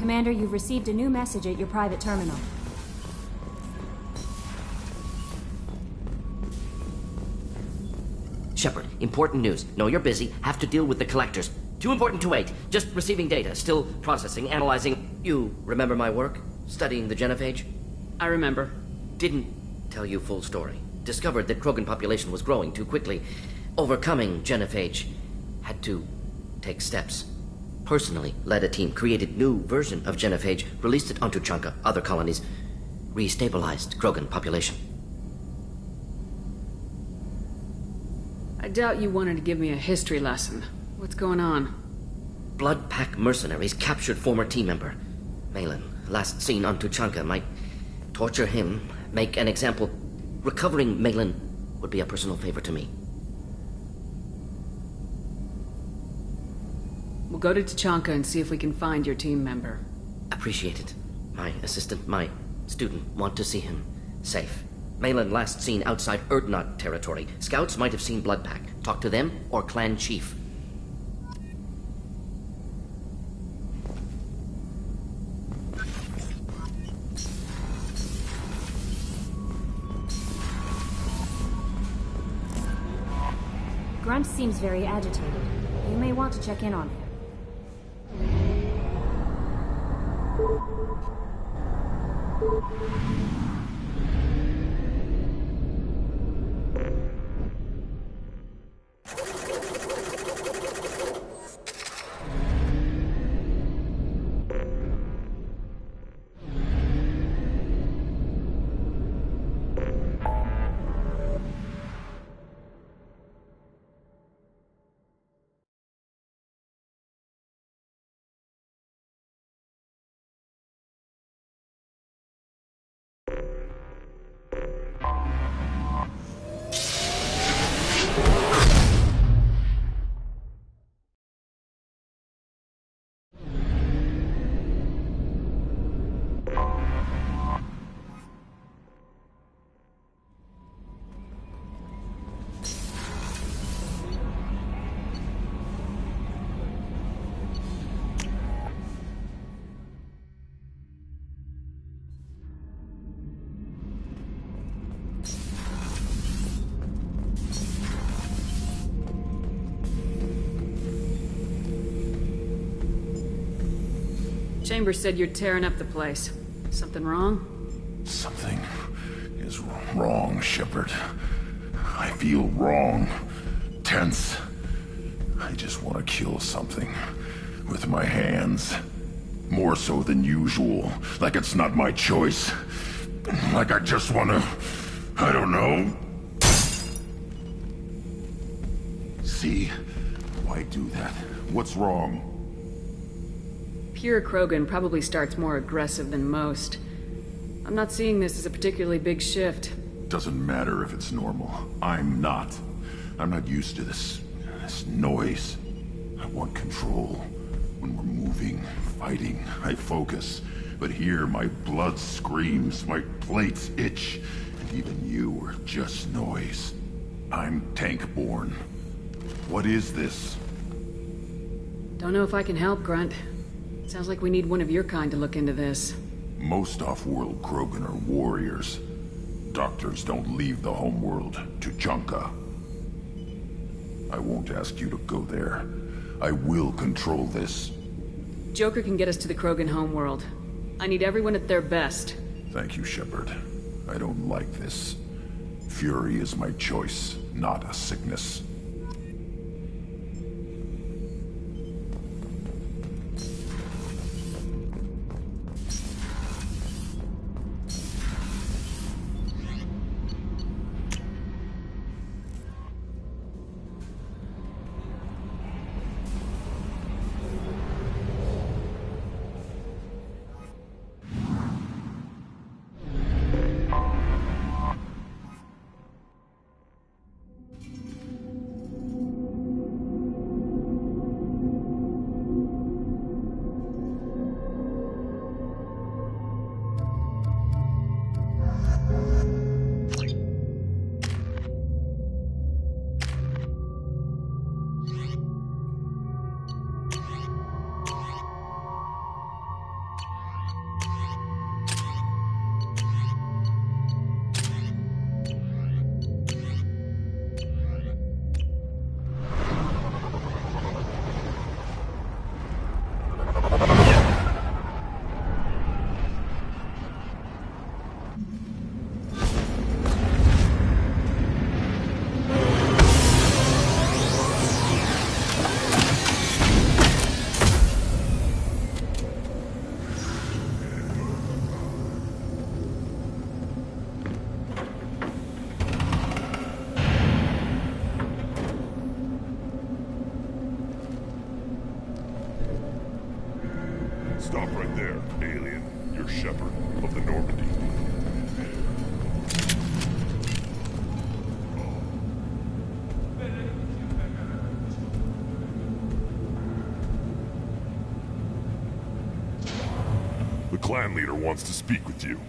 Commander, you've received a new message at your private terminal. Shepard, important news. Know you're busy. Have to deal with the collectors. Too important to wait. Just receiving data. Still processing, analyzing. You remember my work? Studying the genophage? I remember. Didn't tell you full story. Discovered that Krogan population was growing too quickly. Overcoming genophage. Had to take steps. Personally led a team, created new version of genophage, released it onto Chunka, other colonies. Restabilized Krogan population. I doubt you wanted to give me a history lesson. What's going on? Blood Pack mercenaries captured former team member. Malin, last seen on Tuchanka, might torture him, make an example. Recovering Malin would be a personal favor to me. We'll go to Tuchanka and see if we can find your team member. Appreciate it. My assistant, my student, want to see him safe. Malin last seen outside Erdnot territory. Scouts might have seen Blood Pack. Talk to them or clan chief. Grunt seems very agitated. You may want to check in on him. Chambers said you're tearing up the place. Something wrong? Something is wrong, Shepard. I feel wrong. Tense. I just want to kill something. With my hands. More so than usual. Like it's not my choice. Like I just want to... I don't know. See? Why do that? What's wrong? Pure Krogan probably starts more aggressive than most. I'm not seeing this as a particularly big shift. Doesn't matter if it's normal. I'm not. I'm not used to this noise. I want control. When we're moving, fighting, I focus. But here, my blood screams, my plates itch, and even you are just noise. I'm tank-born. What is this? Don't know if I can help, Grunt. Sounds like we need one of your kind to look into this. Most off-world Krogan are warriors. Doctors don't leave the homeworld to Tuchanka. I won't ask you to go there. I will control this. Joker can get us to the Krogan homeworld. I need everyone at their best. Thank you, Shepard. I don't like this. Fury is my choice, not a sickness. Normandy. The clan leader wants to speak with you.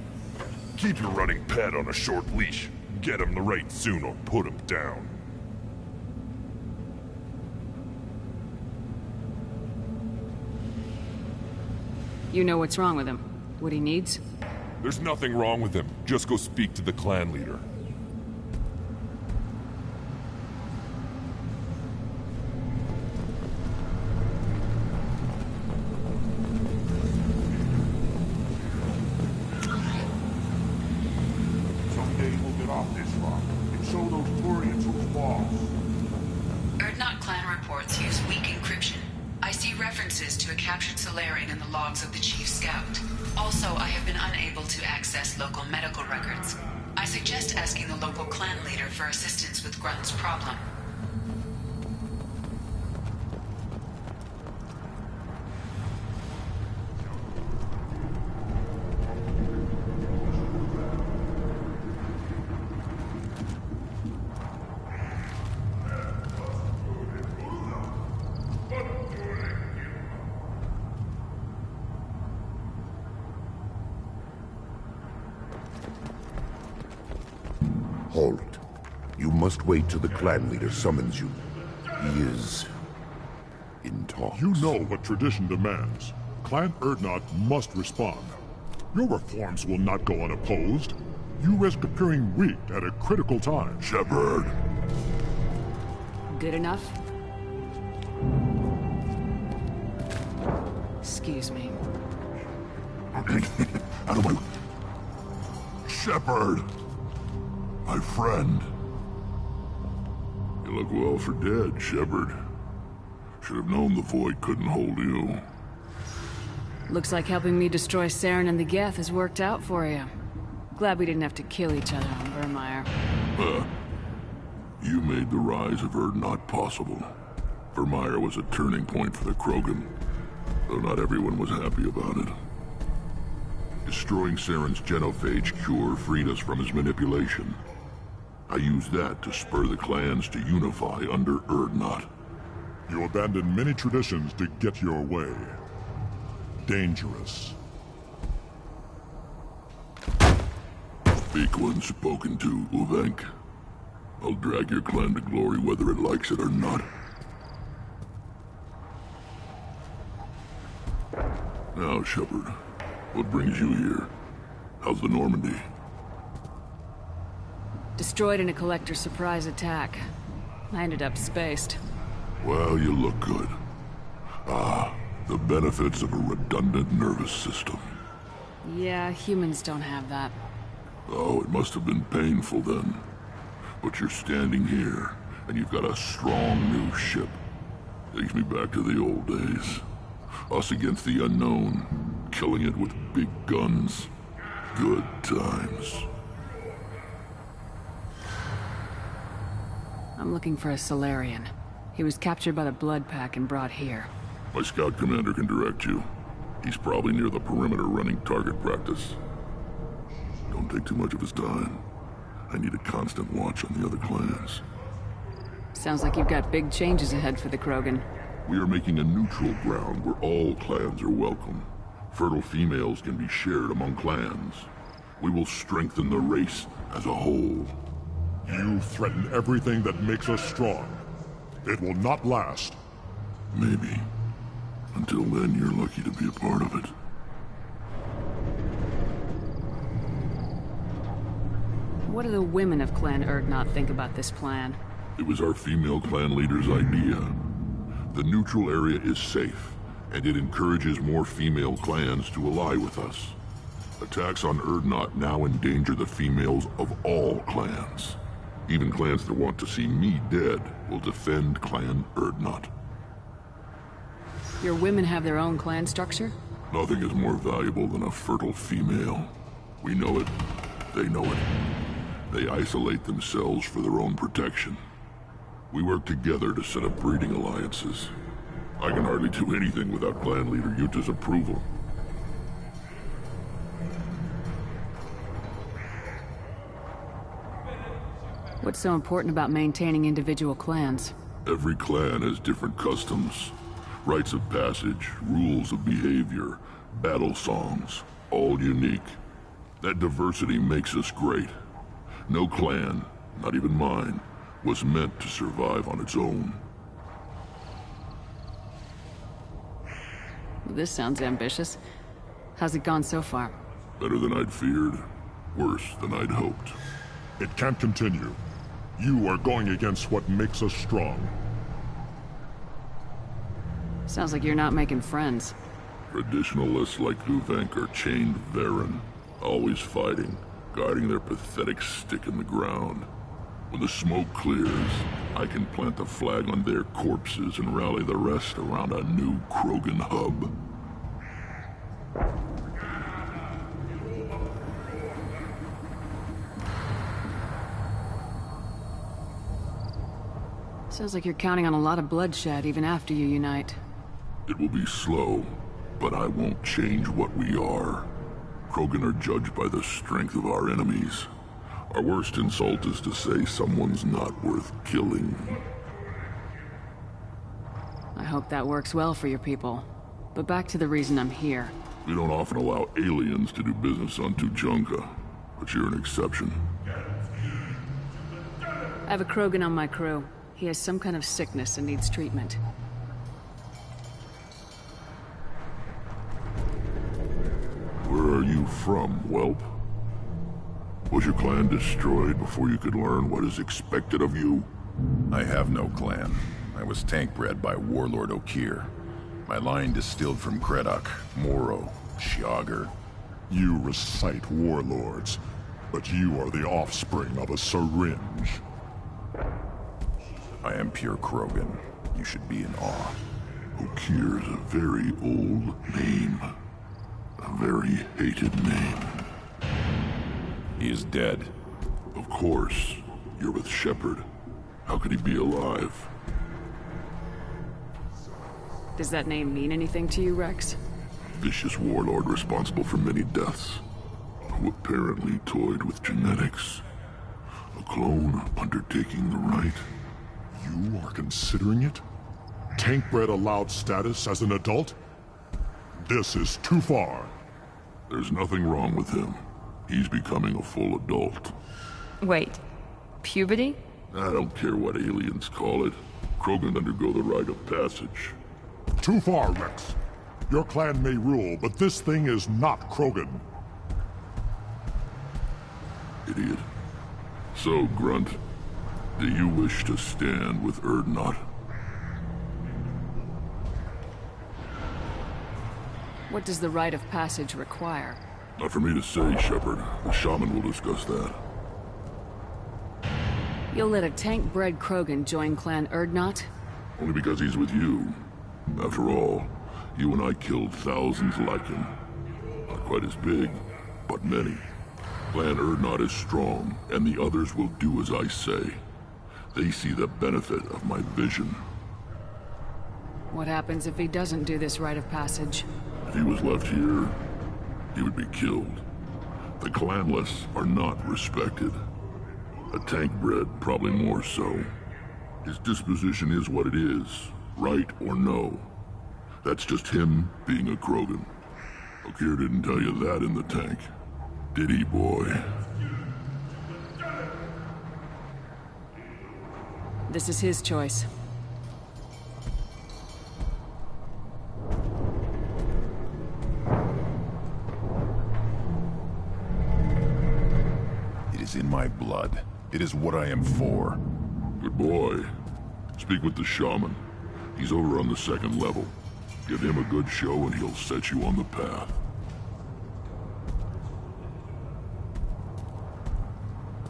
Keep your running pet on a short leash. Get him the right soon or put him down. You know what's wrong with him? What he needs? There's nothing wrong with him. Just go speak to the clan leader. Someday we'll get off this rock and show those Turians who's boss. Erdnot clan reports use weak encryption. I see references to a captured Solarian in the logs of the Chief Scout. Also, I have been unable to access local medical records. I suggest asking the local clan leader for assistance with Grunt's problem. Halt. You must wait till the clan leader summons you. He is in talks. You know what tradition demands. Clan Erdnot must respond. Your reforms will not go unopposed. You risk appearing weak at a critical time. Shepard. Good enough? Excuse me. Out of my... Shepard! My friend. You look well for dead, Shepard. Should have known the Void couldn't hold you. Looks like helping me destroy Saren and the Geth has worked out for you. Glad we didn't have to kill each other on Vermeer. You made the rise of Erdnot possible. Vermeer was a turning point for the Krogan, though not everyone was happy about it. Destroying Saren's genophage cure freed us from his manipulation. I used that to spur the clans to unify under Erdnot. You abandoned many traditions to get your way. Dangerous. Weak one spoken to, Uvenk. I'll drag your clan to glory whether it likes it or not. Now, Shepard, what brings you here? How's the Normandy? Destroyed in a collector surprise attack. I ended up spaced. Well, you look good. Ah, the benefits of a redundant nervous system. Yeah, humans don't have that. Oh, it must have been painful then. But you're standing here, and you've got a strong new ship. Takes me back to the old days. Us against the unknown, killing it with big guns. Good times. I'm looking for a Solarian. He was captured by the Blood Pack and brought here. My scout commander can direct you. He's probably near the perimeter running target practice. Don't take too much of his time. I need a constant watch on the other clans. Sounds like you've got big changes ahead for the Krogan. We are making a neutral ground where all clans are welcome. Fertile females can be shared among clans. We will strengthen the race as a whole. You threaten everything that makes us strong. It will not last. Maybe. Until then, you're lucky to be a part of it. What do the women of Clan Erdnot think about this plan? It was our female clan leader's idea. The neutral area is safe, and it encourages more female clans to ally with us. Attacks on Erdnot now endanger the females of all clans. Even clans that want to see me dead will defend Clan Erdnot. Your women have their own clan structure? Nothing is more valuable than a fertile female. We know it. They know it. They isolate themselves for their own protection. We work together to set up breeding alliances. I can hardly do anything without clan leader Yuta's approval. What's so important about maintaining individual clans? Every clan has different customs, rites of passage, rules of behavior, battle songs, all unique. That diversity makes us great. No clan, not even mine, was meant to survive on its own. This sounds ambitious. How's it gone so far? Better than I'd feared, worse than I'd hoped. It can't continue. You are going against what makes us strong. Sounds like you're not making friends. Traditionalists like Huvank are chained Varen, always fighting, guarding their pathetic stick in the ground. When the smoke clears, I can plant a flag on their corpses and rally the rest around a new Krogan hub. Sounds like you're counting on a lot of bloodshed even after you unite. It will be slow, but I won't change what we are. Krogan are judged by the strength of our enemies. Our worst insult is to say someone's not worth killing. I hope that works well for your people. But back to the reason I'm here. We don't often allow aliens to do business on Tuchanka, but you're an exception. I have a Krogan on my crew. He has some kind of sickness and needs treatment. Where are you from, whelp? Was your clan destroyed before you could learn what is expected of you? I have no clan. I was tank bred by Warlord Okir. My line distilled from Kredok, Moro, Shiagar. You recite warlords, but you are the offspring of a syringe. I am pure Krogan. You should be in awe. Okir's a very old name. A very hated name. He is dead. Of course. You're with Shepard. How could he be alive? Does that name mean anything to you, Rex? Vicious warlord responsible for many deaths, who apparently toyed with genetics. A clone undertaking the right. You are considering it? Tank-bred allowed status as an adult? This is too far. There's nothing wrong with him. He's becoming a full adult. Wait, puberty? I don't care what aliens call it. Krogan undergo the rite of passage. Too far, Rex. Your clan may rule, but this thing is not Krogan. Idiot. So, Grunt, do you wish to stand with Urdnot? What does the rite of passage require? Not for me to say, Shepard. The shaman will discuss that. You'll let a tank-bred Krogan join Clan Urdnot? Only because he's with you. After all, you and I killed thousands like him. Not quite as big, but many. Clan Urdnot is strong, and the others will do as I say. They see the benefit of my vision. What happens if he doesn't do this rite of passage? If he was left here, he would be killed. The clanless are not respected. A tank-bred, probably more so. His disposition is what it is, right or no. That's just him being a Krogan. Okir didn't tell you that in the tank. Did he, boy? This is his choice. It is in my blood. It is what I am for. Good boy. Speak with the shaman. He's over on the second level. Give him a good show and he'll set you on the path.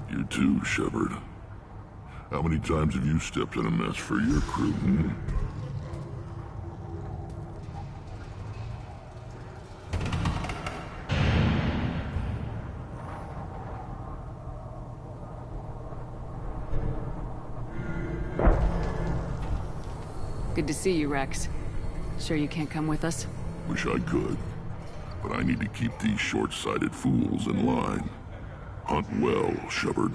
You too, Shepard. How many times have you stepped in a mess for your crew, hmm? Good to see you, Rex. Sure you can't come with us? Wish I could. But I need to keep these short-sighted fools in line. Hunt well, Shepard.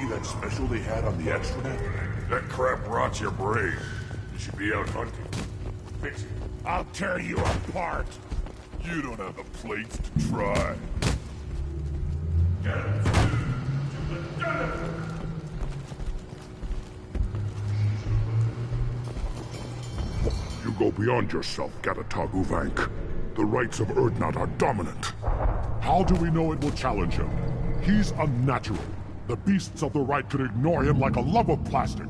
see that special they had on the extranet? That crap rots your brain. You should be out hunting. Fix it. I'll tear you apart! You don't have the plates to try. You go beyond yourself, Gatatagu Vank. The rights of Urdnot are dominant. How do we know it will challenge him? He's unnatural. The beasts of the right could ignore him like a lump of plastic.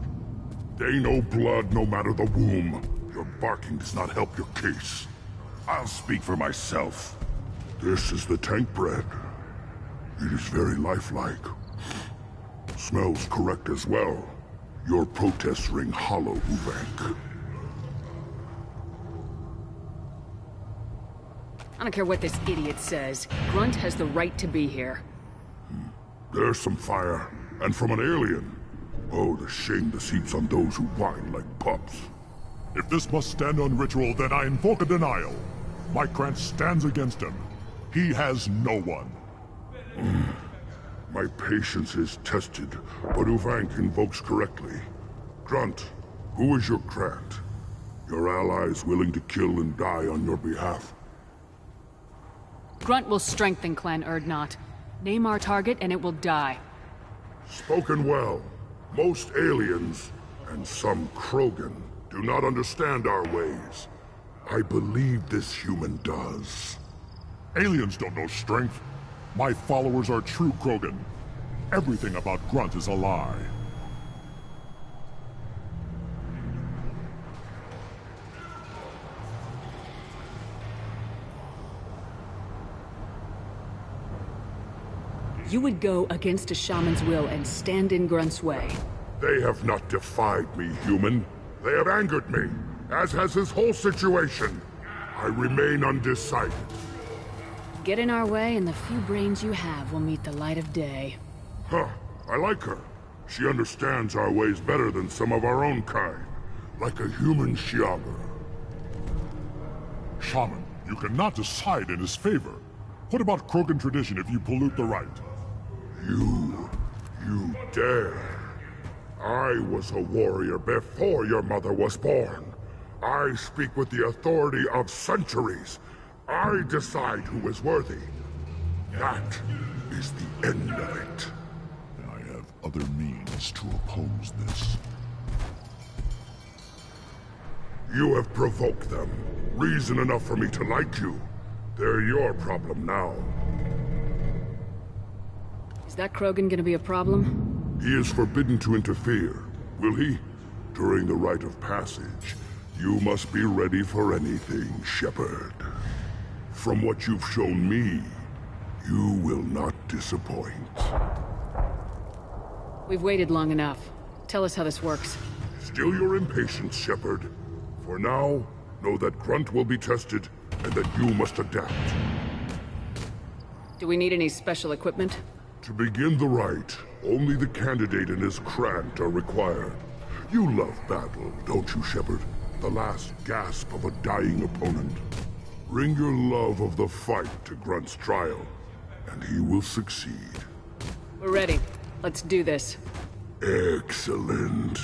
They know blood no matter the womb. Your barking does not help your case. I'll speak for myself. This is the tank bread. It is very lifelike. Smells correct as well. Your protests ring hollow, Uvank. I don't care what this idiot says. Grunt has the right to be here. There's some fire, and from an alien. Oh, the shame this heaps on those who whine like pups. If this must stand on ritual, then I invoke a denial. My Krantz stands against him. He has no one. My patience is tested, but Uvank invokes correctly. Grunt, who is your Krant? Your allies willing to kill and die on your behalf? Grunt will strengthen Clan Urdnot. Name our target and it will die. Spoken well. Most aliens, and some Krogan, do not understand our ways. I believe this human does. Aliens don't know strength. My followers are true Krogan. Everything about Grunt is a lie. You would go against a shaman's will and stand in Grunt's way. They have not defied me, human. They have angered me, as has this whole situation. I remain undecided. Get in our way and the few brains you have will meet the light of day. Huh, I like her. She understands our ways better than some of our own kind. Like a human Shiaga. Shaman, you cannot decide in his favor. What about Krogan tradition if you pollute the rite? You dare. I was a warrior before your mother was born. I speak with the authority of centuries. I decide who is worthy. That is the end of it. I have other means to oppose this. You have provoked them. Reason enough for me to like you. They're your problem now. Is that Krogan gonna be a problem? He is forbidden to interfere, will he? During the rite of passage, you must be ready for anything, Shepard. From what you've shown me, you will not disappoint. We've waited long enough. Tell us how this works. Still your impatience, Shepard. For now, know that Grunt will be tested, and that you must adapt. Do we need any special equipment? To begin the rite, only the candidate and his Krant are required. You love battle, don't you, Shepard? The last gasp of a dying opponent. Bring your love of the fight to Grunt's trial, and he will succeed. We're ready. Let's do this. Excellent.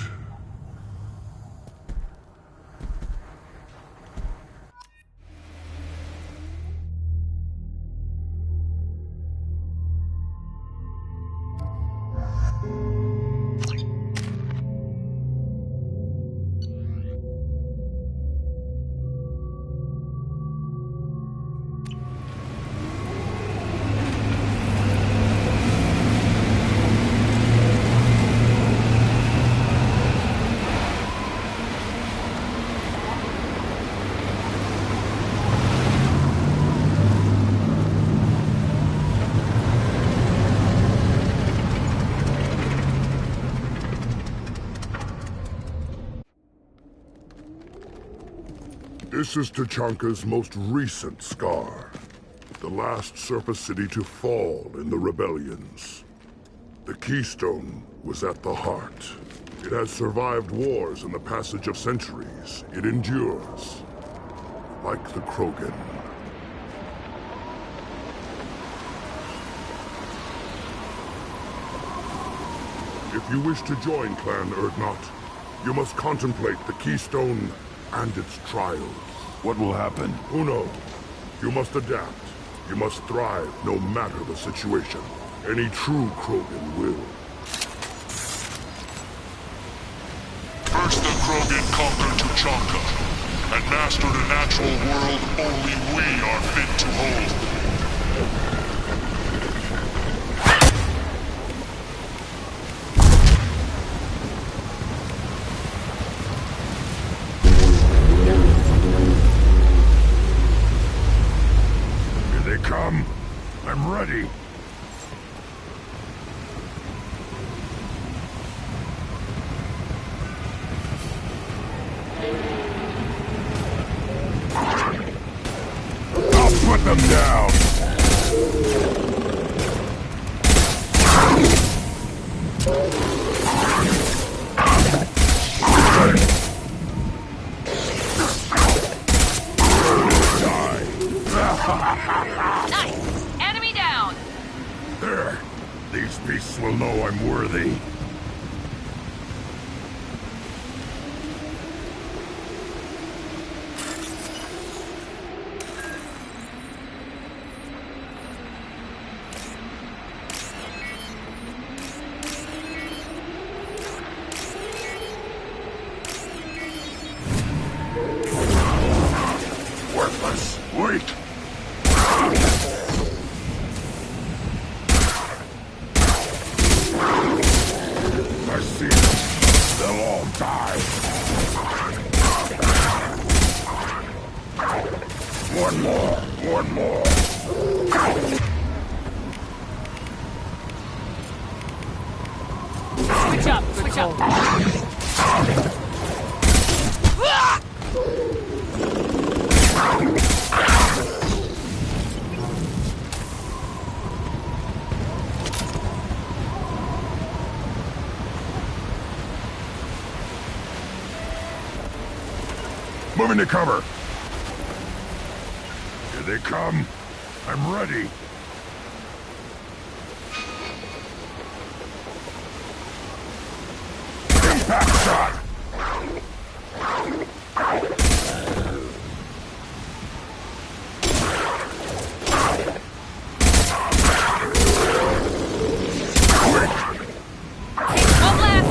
This is Tachanka's most recent scar. The last surface city to fall in the rebellions. The Keystone was at the heart. It has survived wars and the passage of centuries. It endures. Like the Krogan. If you wish to join Clan Erdnot, you must contemplate the Keystone and its trials. What will happen? Who knows? You must adapt. You must thrive no matter the situation. Any true Krogan will. First the Krogan conquered Tuchanka, and mastered a natural world only we are fit to hold. Here they come. I'm ready. Put them down! Nice! Enemy down! There. These beasts will know I'm worthy. Worthless. Wait. I see them. They'll all die. One more. One more. Switch up, switch up. Moving to cover. Here they come. I'm ready. Impact shot! One last!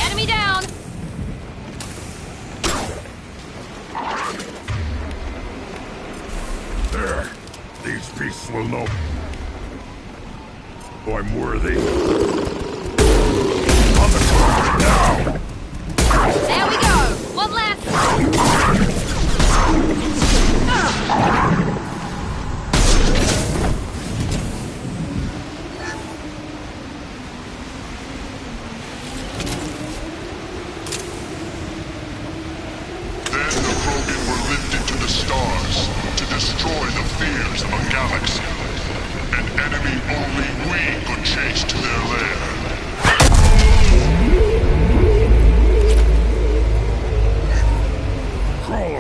Enemy down! There. These beasts will know. Oh, I'm worthy. On the ground now! There we go! One last! Then the Krogan were lifted to the stars to destroy the fears of a galaxy. An enemy only we could chase to their lair. Crawl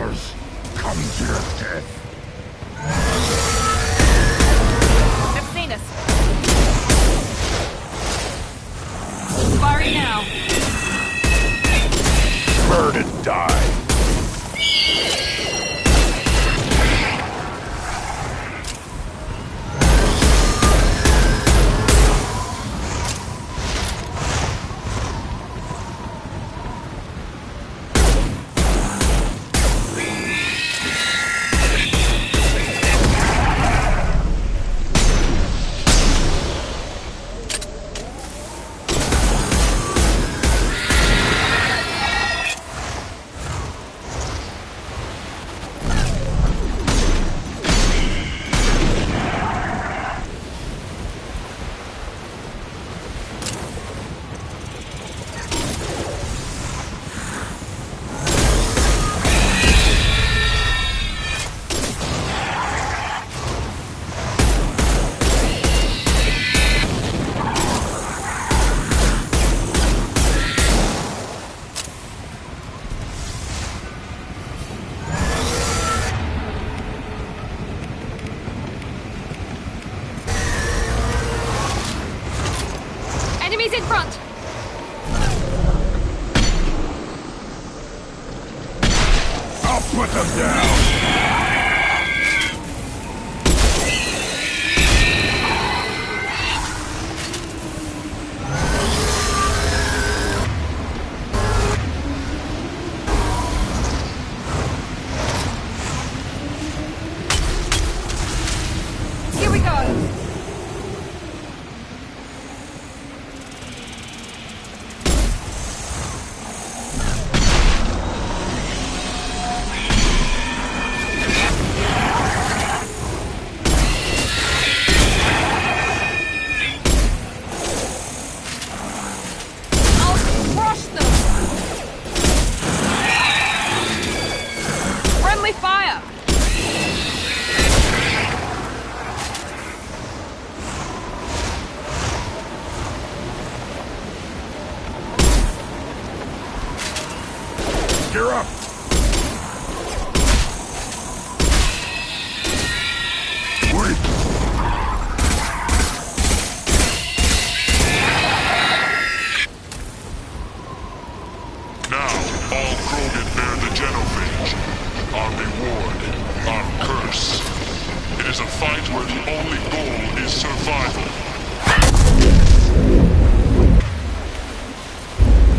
where the only goal is survival.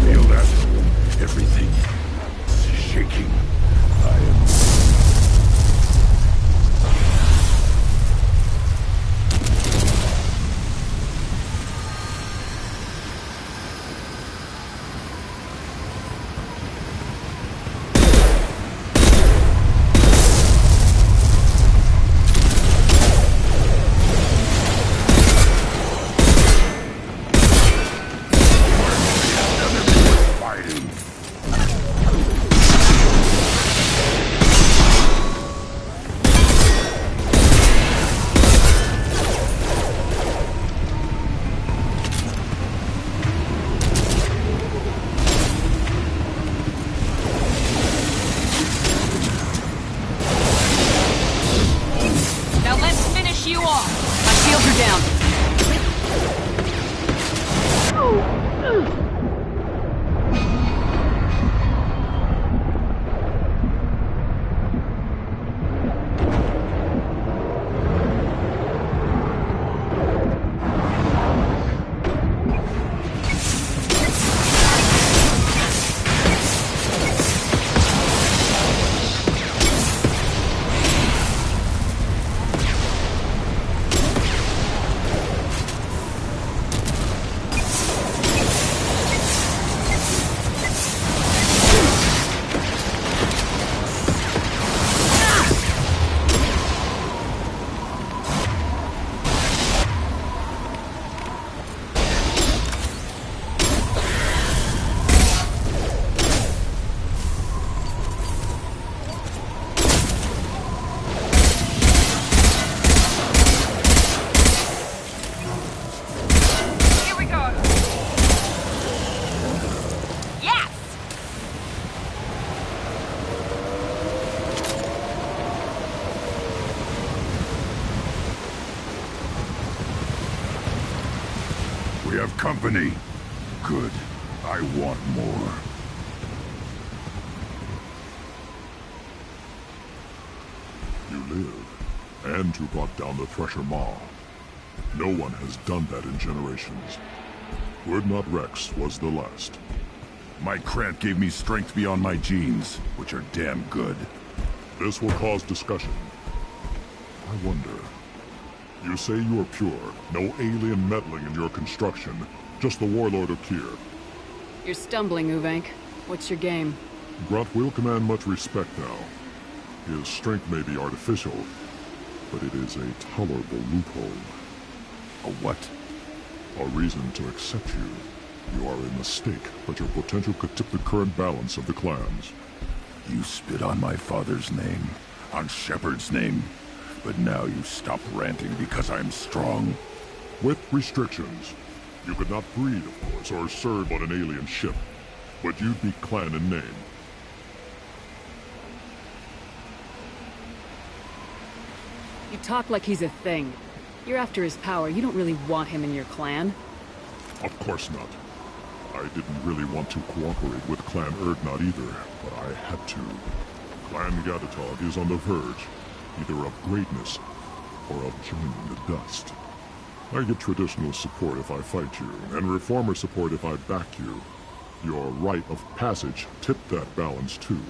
Feel that? Everything is shaking. I am... Now let's finish you off. My shields are down. Here we go. Yes! We have company. Good. I want more. You live, and you brought down the Thresher Maw. No one has done that in generations. Urdnot Rex was the last. My Krant gave me strength beyond my genes, which are damn good. This will cause discussion. I wonder... You say you are pure, no alien meddling in your construction, just the Warlord Okir. You're stumbling, Uvank. What's your game? Grunt will command much respect now. His strength may be artificial, but it is a tolerable loophole. A what? A reason to accept you. You are a mistake, but your potential could tip the current balance of the clans. You spit on my father's name, on Shepard's name, but now you stop ranting because I'm strong. With restrictions. You could not breed, of course, or serve on an alien ship, but you'd be clan in name. You talk like he's a thing. You're after his power. You don't really want him in your clan. Of course not. I didn't really want to cooperate with Clan Urdnot either, but I had to. Clan Gatatog is on the verge, either of greatness or of joining the dust. I get traditional support if I fight you, and reformer support if I back you. Your rite of passage tipped that balance too.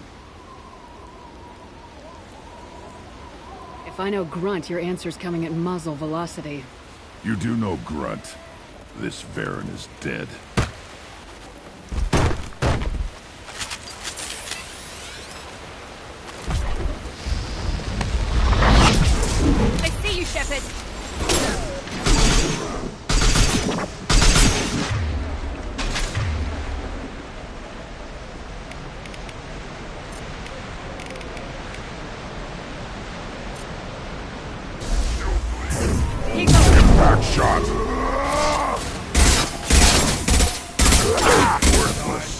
If I know Grunt, your answer's coming at muzzle velocity. You do know Grunt. This Varen is dead. I see you, Shepard. Back shot! Worthless.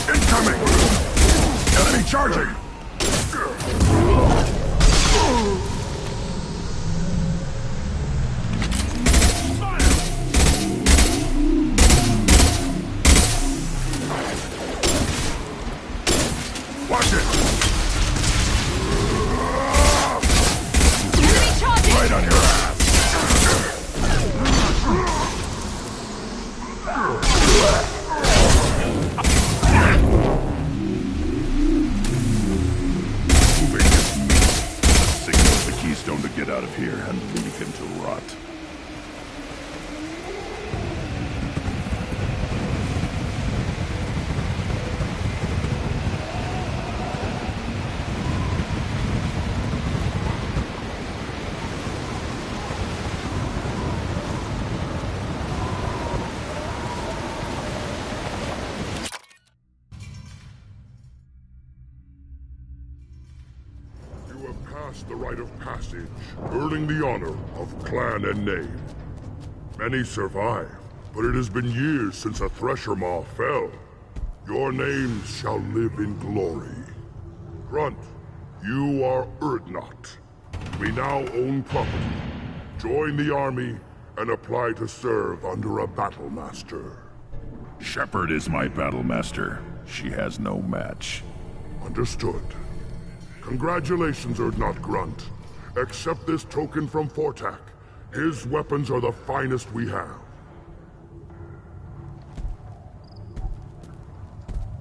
Incoming! Enemy charging! the rite of passage, earning the honor of clan and name. Many survive, but it has been years since a Thresher Maw fell. Your names shall live in glory. Grunt, you are Urdnot. We now own property. Join the army and apply to serve under a battle master. Shepard is my battle master. She has no match. Understood. Congratulations, Urdnot Grunt. Accept this token from Fortak. His weapons are the finest we have.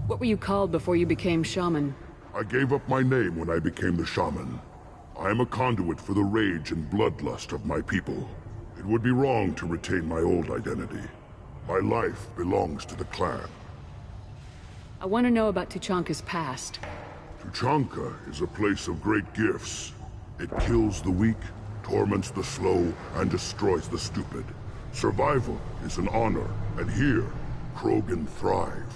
What were you called before you became shaman? I gave up my name when I became the shaman. I am a conduit for the rage and bloodlust of my people. It would be wrong to retain my old identity. My life belongs to the clan. I want to know about Tuchanka's past. Tuchanka is a place of great gifts. It kills the weak, torments the slow, and destroys the stupid. Survival is an honor, and here, Krogan thrive.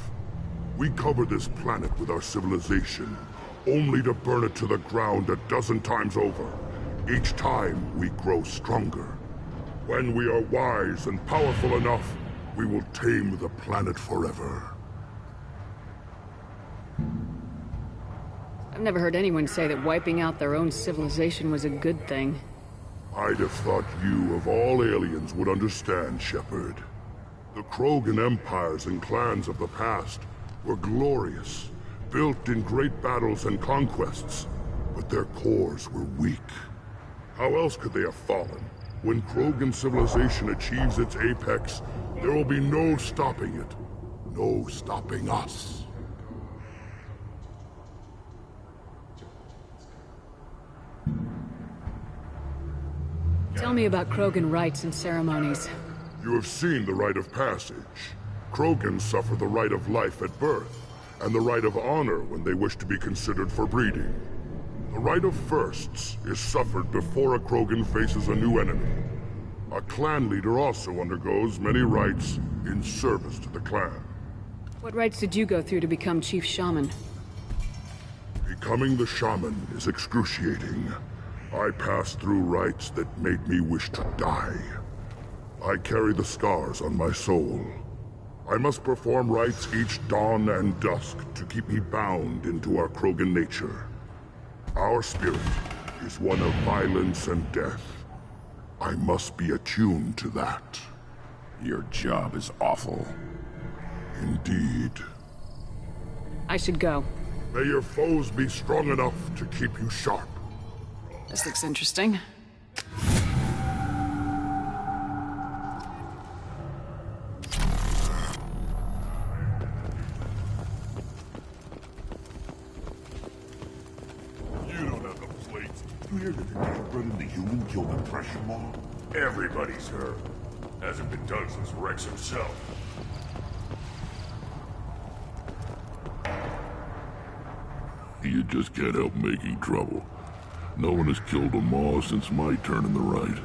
We cover this planet with our civilization, only to burn it to the ground a dozen times over. Each time, we grow stronger. When we are wise and powerful enough, we will tame the planet forever. I've never heard anyone say that wiping out their own civilization was a good thing. I'd have thought you, of all aliens, would understand, Shepard. The Krogan empires and clans of the past were glorious, built in great battles and conquests, but their cores were weak. How else could they have fallen? When Krogan civilization achieves its apex, there will be no stopping it. No stopping us. Tell me about Krogan rites and ceremonies. You have seen the rite of passage. Krogans suffer the rite of life at birth, and the rite of honor when they wish to be considered for breeding. The rite of firsts is suffered before a Krogan faces a new enemy. A clan leader also undergoes many rites in service to the clan. What rites did you go through to become Chief Shaman? Becoming the shaman is excruciating. I passed through rites that made me wish to die. I carry the scars on my soul. I must perform rites each dawn and dusk to keep me bound into our Krogan nature. Our spirit is one of violence and death. I must be attuned to that. Your job is awful. Indeed. I should go. May your foes be strong enough to keep you sharp. This looks interesting. You hear that the Neighborhood and the human killed the Thresher Maw? Everybody's heard. Hasn't been done since Rex himself. You just can't help making trouble. No one has killed a Maw since my turn in the right.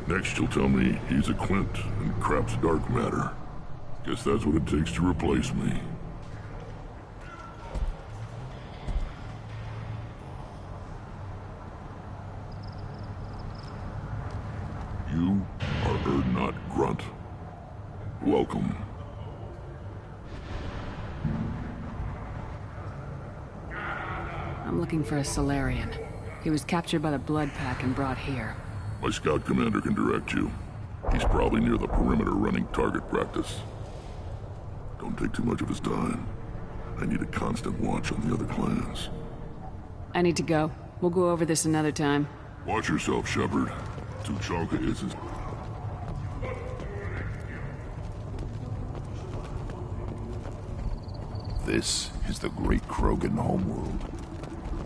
Next you'll tell me he's a Clint and crap's dark matter. Guess that's what it takes to replace me. You are Urdnot Grunt. Welcome. I'm looking for a Solarian. He was captured by the Blood Pack and brought here. My scout commander can direct you. He's probably near the perimeter running target practice. Don't take too much of his time. I need a constant watch on the other clans. I need to go. We'll go over this another time. Watch yourself, Shepard. Tuchanka is his... This is the great Krogan homeworld.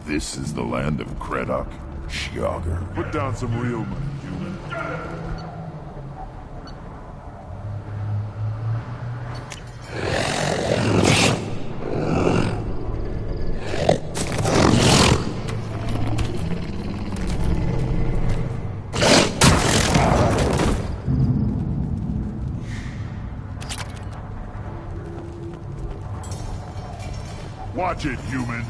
This is the land of Creddock, Shiagar. Put down some real money, human. Watch it, human.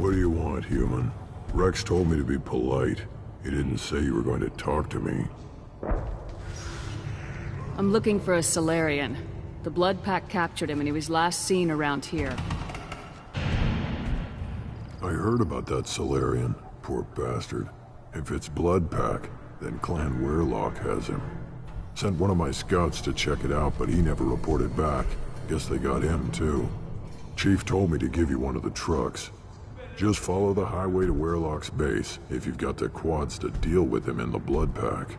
What do you want, human? Rex told me to be polite. He didn't say you were going to talk to me. I'm looking for a Solarian. The Blood Pack captured him and he was last seen around here. I heard about that Solarian. Poor bastard. If it's Blood Pack, then Clan Weirlock has him. Sent one of my scouts to check it out, but he never reported back. Guess they got him, too. Chief told me to give you one of the trucks. Just follow the highway to Weirlock's base, if you've got the quads to deal with him in the Blood Pack.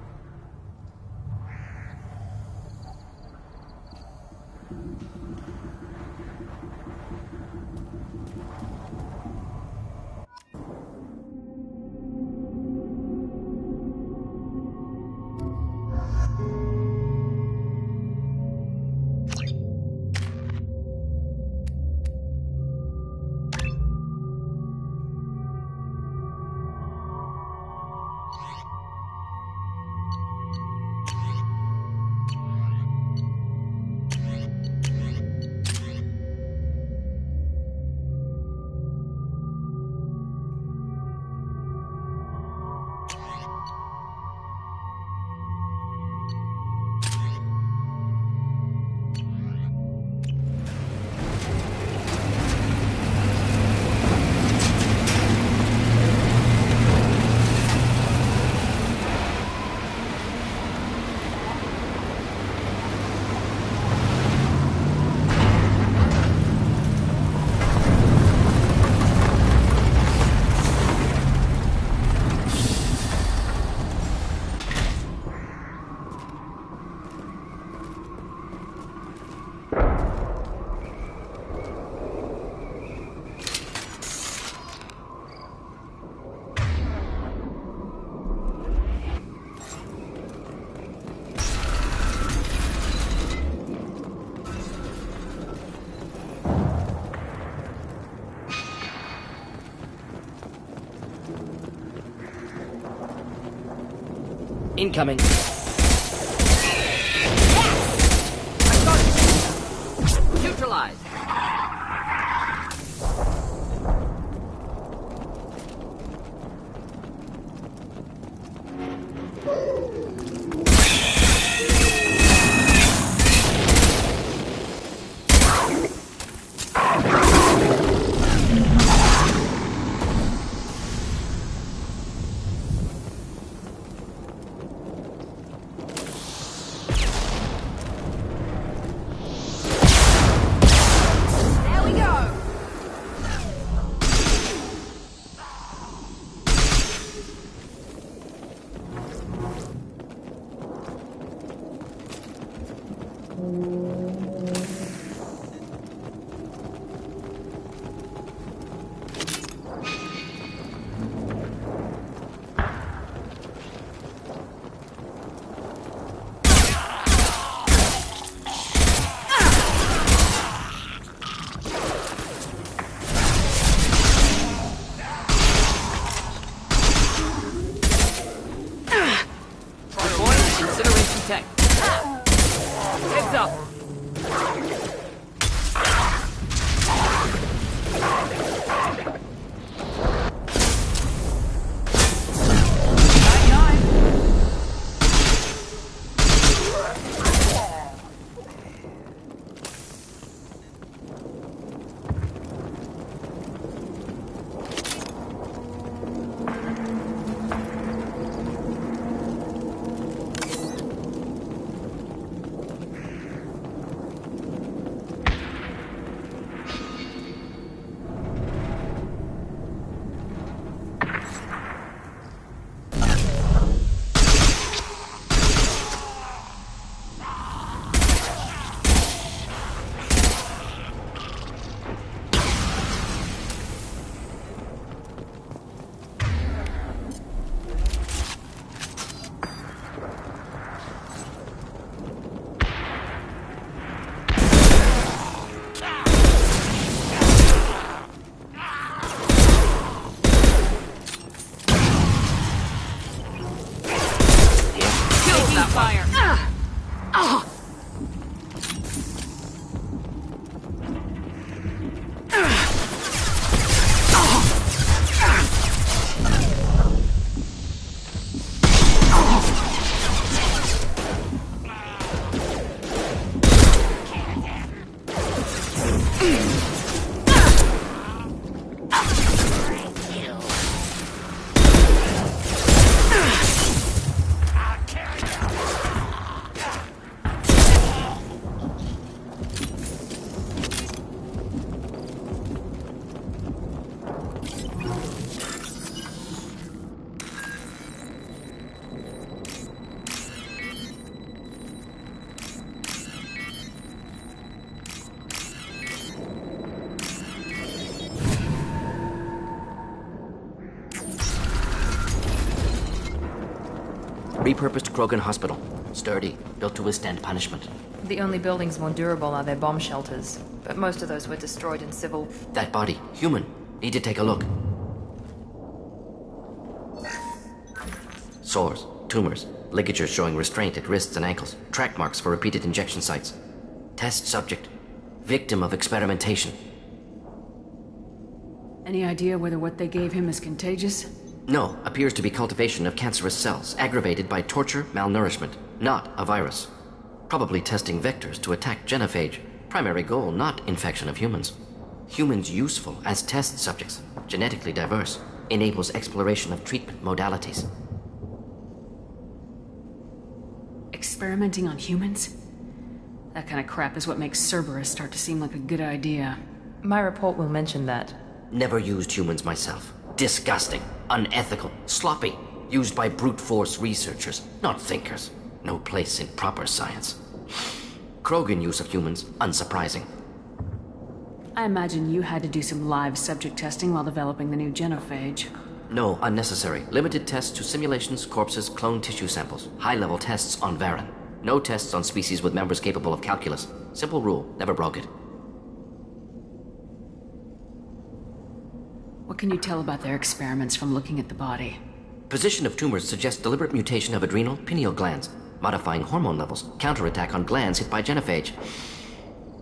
Incoming. Neutralized. Heads up! Repurposed Krogan Hospital. Sturdy, built to withstand punishment. The only buildings more durable are their bomb shelters, but most of those were destroyed in civil... That body, human. Need to take a look. Sores, tumors, ligatures showing restraint at wrists and ankles, track marks for repeated injection sites. Test subject. Victim of experimentation. Any idea whether what they gave him is contagious? No, appears to be cultivation of cancerous cells, aggravated by torture, malnourishment, not a virus. Probably testing vectors to attack genophage. Primary goal, not infection of humans. Humans useful as test subjects, genetically diverse, enables exploration of treatment modalities. Experimenting on humans? That kind of crap is what makes Cerberus start to seem like a good idea. My report will mention that. Never used humans myself. Disgusting, unethical, sloppy. Used by brute force researchers, not thinkers. No place in proper science. Krogan use of humans, unsurprising. I imagine you had to do some live subject testing while developing the new genophage. No, unnecessary. Limited tests to simulations, corpses, cloned tissue samples. High-level tests on Varen. No tests on species with members capable of calculus. Simple rule, never broke it. What can you tell about their experiments from looking at the body? Position of tumors suggests deliberate mutation of adrenal, pineal glands, modifying hormone levels, counterattack on glands hit by genophage.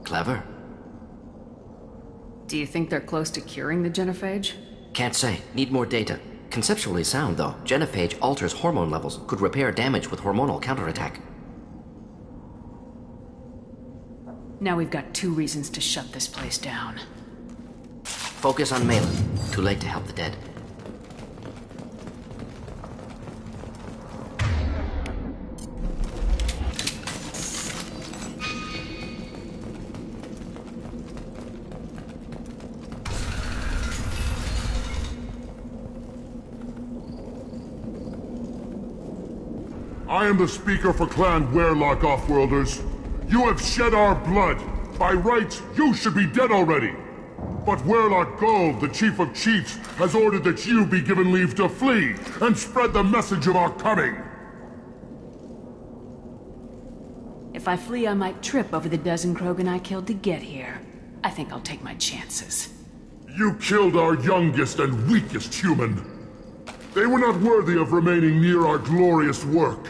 Clever. Do you think they're close to curing the genophage? Can't say. Need more data. Conceptually sound, though. Genophage alters hormone levels, could repair damage with hormonal counterattack. Now we've got 2 reasons to shut this place down. Focus on Malin. Too late to help the dead. I am the speaker for Clan Werelock, Offworlders. You have shed our blood. By rights, you should be dead already. But Werelock Gold, the Chief of Chiefs, has ordered that you be given leave to flee and spread the message of our coming. If I flee, I might trip over the dozen Krogan I killed to get here. I think I'll take my chances. You killed our youngest and weakest human. They were not worthy of remaining near our glorious work.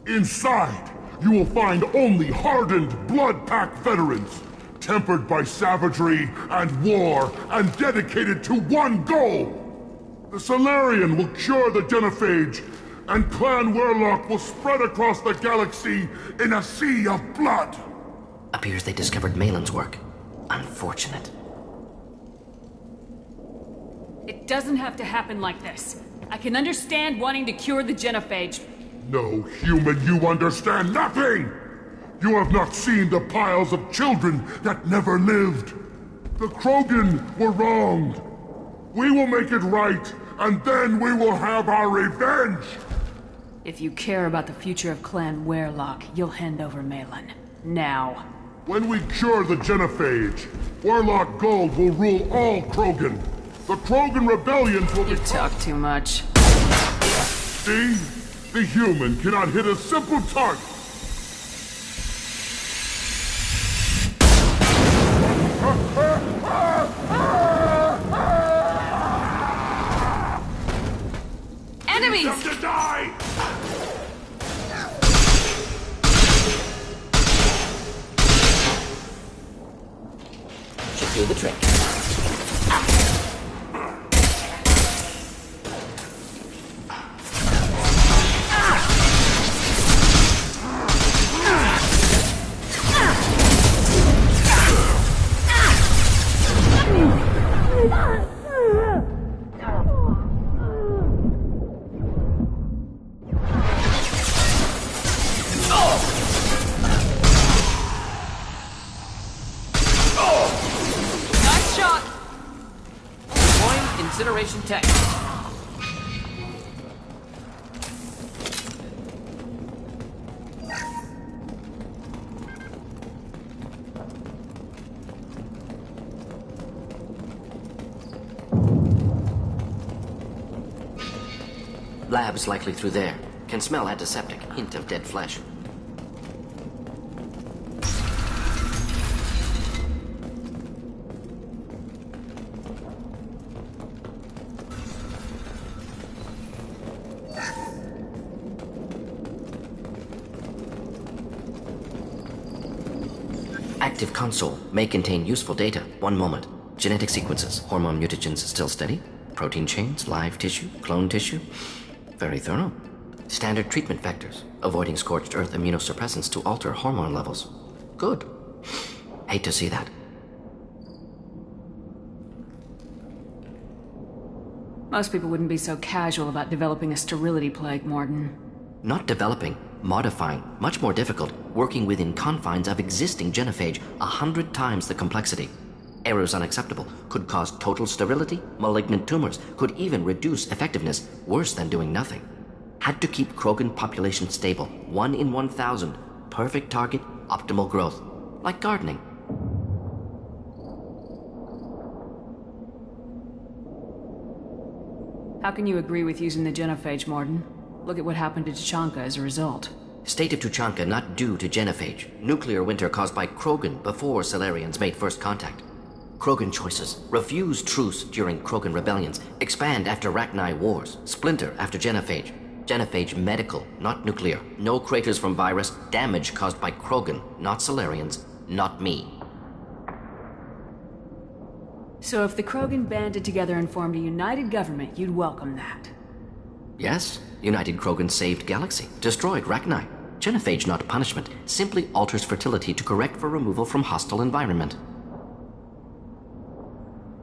Inside, you will find only hardened, blood-packed veterans, tempered by savagery and war, and dedicated to one goal. The Solarian will cure the genophage, and Clan Werelock will spread across the galaxy in a sea of blood. Appears they discovered Malin's work. Unfortunate. It doesn't have to happen like this. I can understand wanting to cure the genophage. No, human, you understand nothing! You have not seen the piles of children that never lived. The Krogan were wronged. We will make it right, and then we will have our revenge! If you care about the future of Clan Werelock, you'll hand over Malin. Now. When we cure the genophage, Werelock Gold will rule all Krogan. The Krogan rebellions will be... You talk too much. See? The human cannot hit a simple target. Enemies! Leave them to die! Should do the trick. Nice shot! Deploying incineration tech. Lab's likely through there. Can smell antiseptic, hint of dead flesh. Active console may contain useful data. One moment. Genetic sequences, hormone mutagens still steady. Protein chains, live tissue, clone tissue. Very thorough. Standard treatment vectors, avoiding scorched earth immunosuppressants to alter hormone levels. Good. Hate to see that. Most people wouldn't be so casual about developing a sterility plague, Morden. Not developing, modifying, much more difficult, working within confines of existing genophage, 100 times the complexity. Errors unacceptable, could cause total sterility, malignant tumors, could even reduce effectiveness, worse than doing nothing. Had to keep Krogan population stable, 1 in 1,000, perfect target, optimal growth, like gardening. How can you agree with using the genophage, Morden? Look at what happened to Tachanka as a result. State of Tuchanka not due to genophage. Nuclear winter caused by Krogan before Salarians made first contact. Krogan choices. Refuse truce during Krogan rebellions. Expand after Rachni wars. Splinter after genophage. Genophage medical, not nuclear. No craters from virus. Damage caused by Krogan, not Salarians, not me. So if the Krogan banded together and formed a united government, you'd welcome that? Yes, United Krogan saved Galaxy, destroyed Rachni. Genophage, not punishment, simply alters fertility to correct for removal from hostile environment.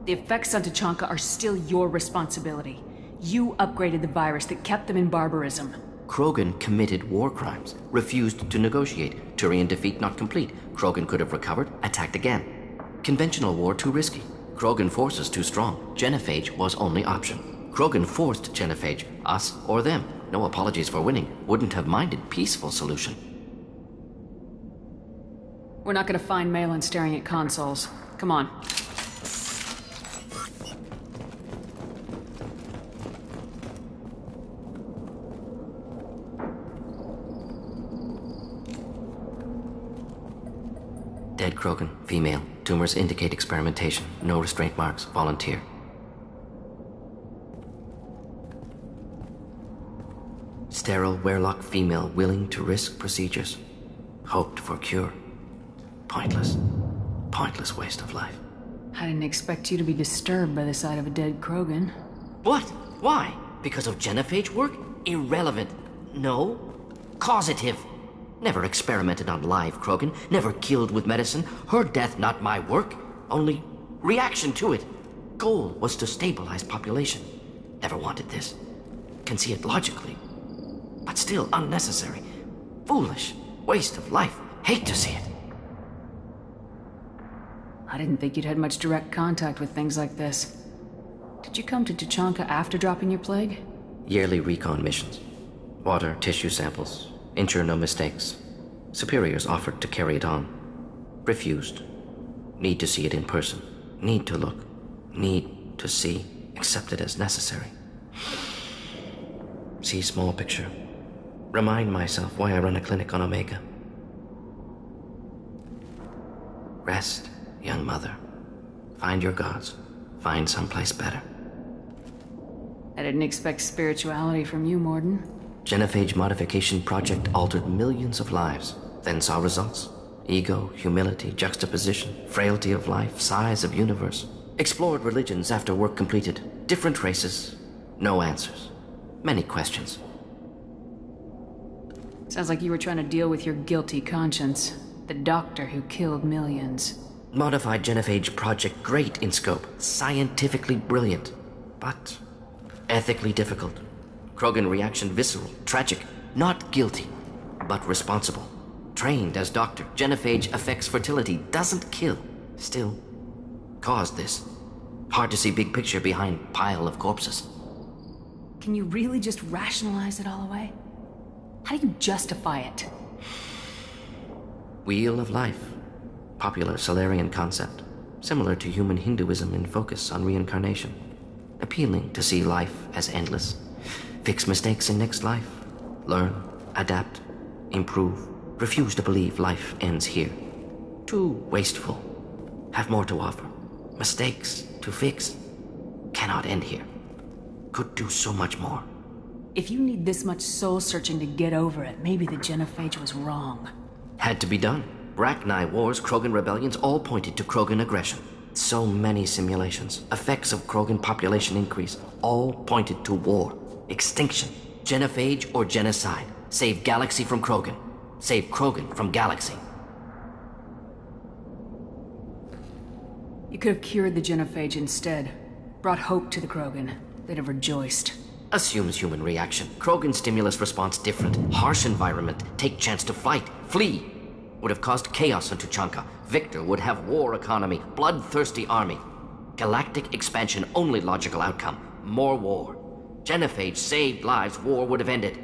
The effects on Tachanka are still your responsibility. You upgraded the virus that kept them in barbarism. Krogan committed war crimes, refused to negotiate. Turian defeat not complete. Krogan could have recovered, attacked again. Conventional war too risky. Krogan forces too strong. Genophage was only option. Krogan forced genophage, us or them. No apologies for winning. Wouldn't have minded peaceful solution. We're not gonna find Malin staring at consoles. Come on. Dead Krogan, female. Tumors indicate experimentation. No restraint marks. Volunteer. Sterile Werlock female willing to risk procedures. Hoped for cure. Pointless. Pointless waste of life. I didn't expect you to be disturbed by the sight of a dead Krogan. What? Why? Because of genophage work? Irrelevant. No. Causative. Never experimented on live Krogan. Never killed with medicine. Her death not my work. Only reaction to it. Goal was to stabilize population. Never wanted this. Can see it logically. But still unnecessary. Foolish. Waste of life. Hate to see it. I didn't think you'd had much direct contact with things like this. Did you come to Tachanka after dropping your plague? Yearly recon missions. Water, tissue samples. Ensure no mistakes. Superiors offered to carry it on. Refused. Need to see it in person. Need to look. Need to see. Accept it as necessary. See small picture. Remind myself why I run a clinic on Omega. Rest, young mother. Find your gods. Find someplace better. I didn't expect spirituality from you, Morden. Genophage modification project altered millions of lives, then saw results. Ego, humility, juxtaposition, frailty of life, size of universe. Explored religions after work completed. Different races. No answers. Many questions. Sounds like you were trying to deal with your guilty conscience. The doctor who killed millions. Modified genophage project great in scope. Scientifically brilliant. But ethically difficult. Krogan reaction visceral, tragic, not guilty, but responsible. Trained as doctor, genophage affects fertility, doesn't kill. Still, caused this. Hard to see big picture behind pile of corpses. Can you really just rationalize it all away? How do you justify it? Wheel of life. Popular Salarian concept. Similar to human Hinduism in focus on reincarnation. Appealing to see life as endless. Fix mistakes in next life. Learn, adapt, improve. Refuse to believe life ends here. Too wasteful. Have more to offer. Mistakes to fix. Cannot end here. Could do so much more. If you need this much soul-searching to get over it, maybe the Genophage was wrong. Had to be done. Rachni Wars, Krogan rebellions, all pointed to Krogan aggression. So many simulations, effects of Krogan population increase, all pointed to war, extinction, genophage or genocide. Save galaxy from Krogan. Save Krogan from galaxy. You could have cured the Genophage instead. Brought hope to the Krogan. They'd have rejoiced. Assumes human reaction. Krogan stimulus response different. Harsh environment. Take chance to fight. Flee. Would have caused chaos on Tuchanka. Victor would have war economy. Bloodthirsty army. Galactic expansion only logical outcome. More war. Genophage saved lives. War would have ended.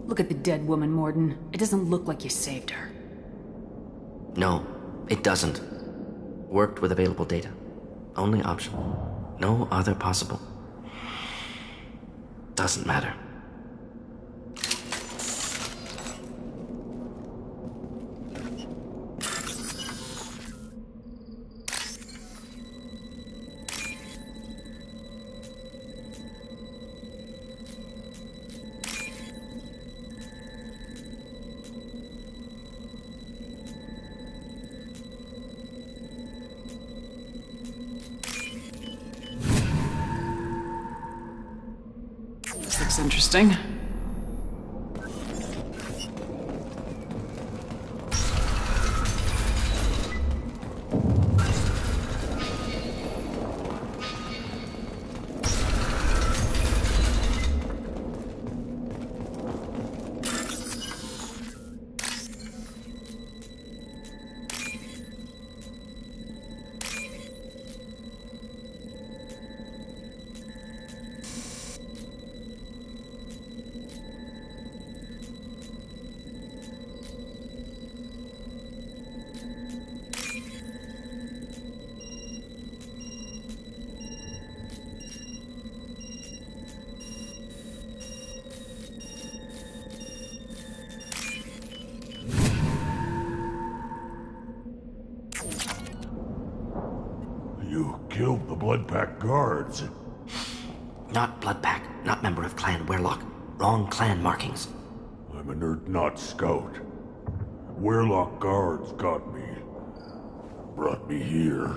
Look at the dead woman, Morden. It doesn't look like you saved her. No, it doesn't. Worked with available data. Only option. No other possible. Doesn't matter. Looks interesting. You killed the Blood Pack guards. Not Blood Pack, not member of Clan Werlock. Wrong clan markings. I'm an Urdnot scout. Werlock guards got me. Brought me here.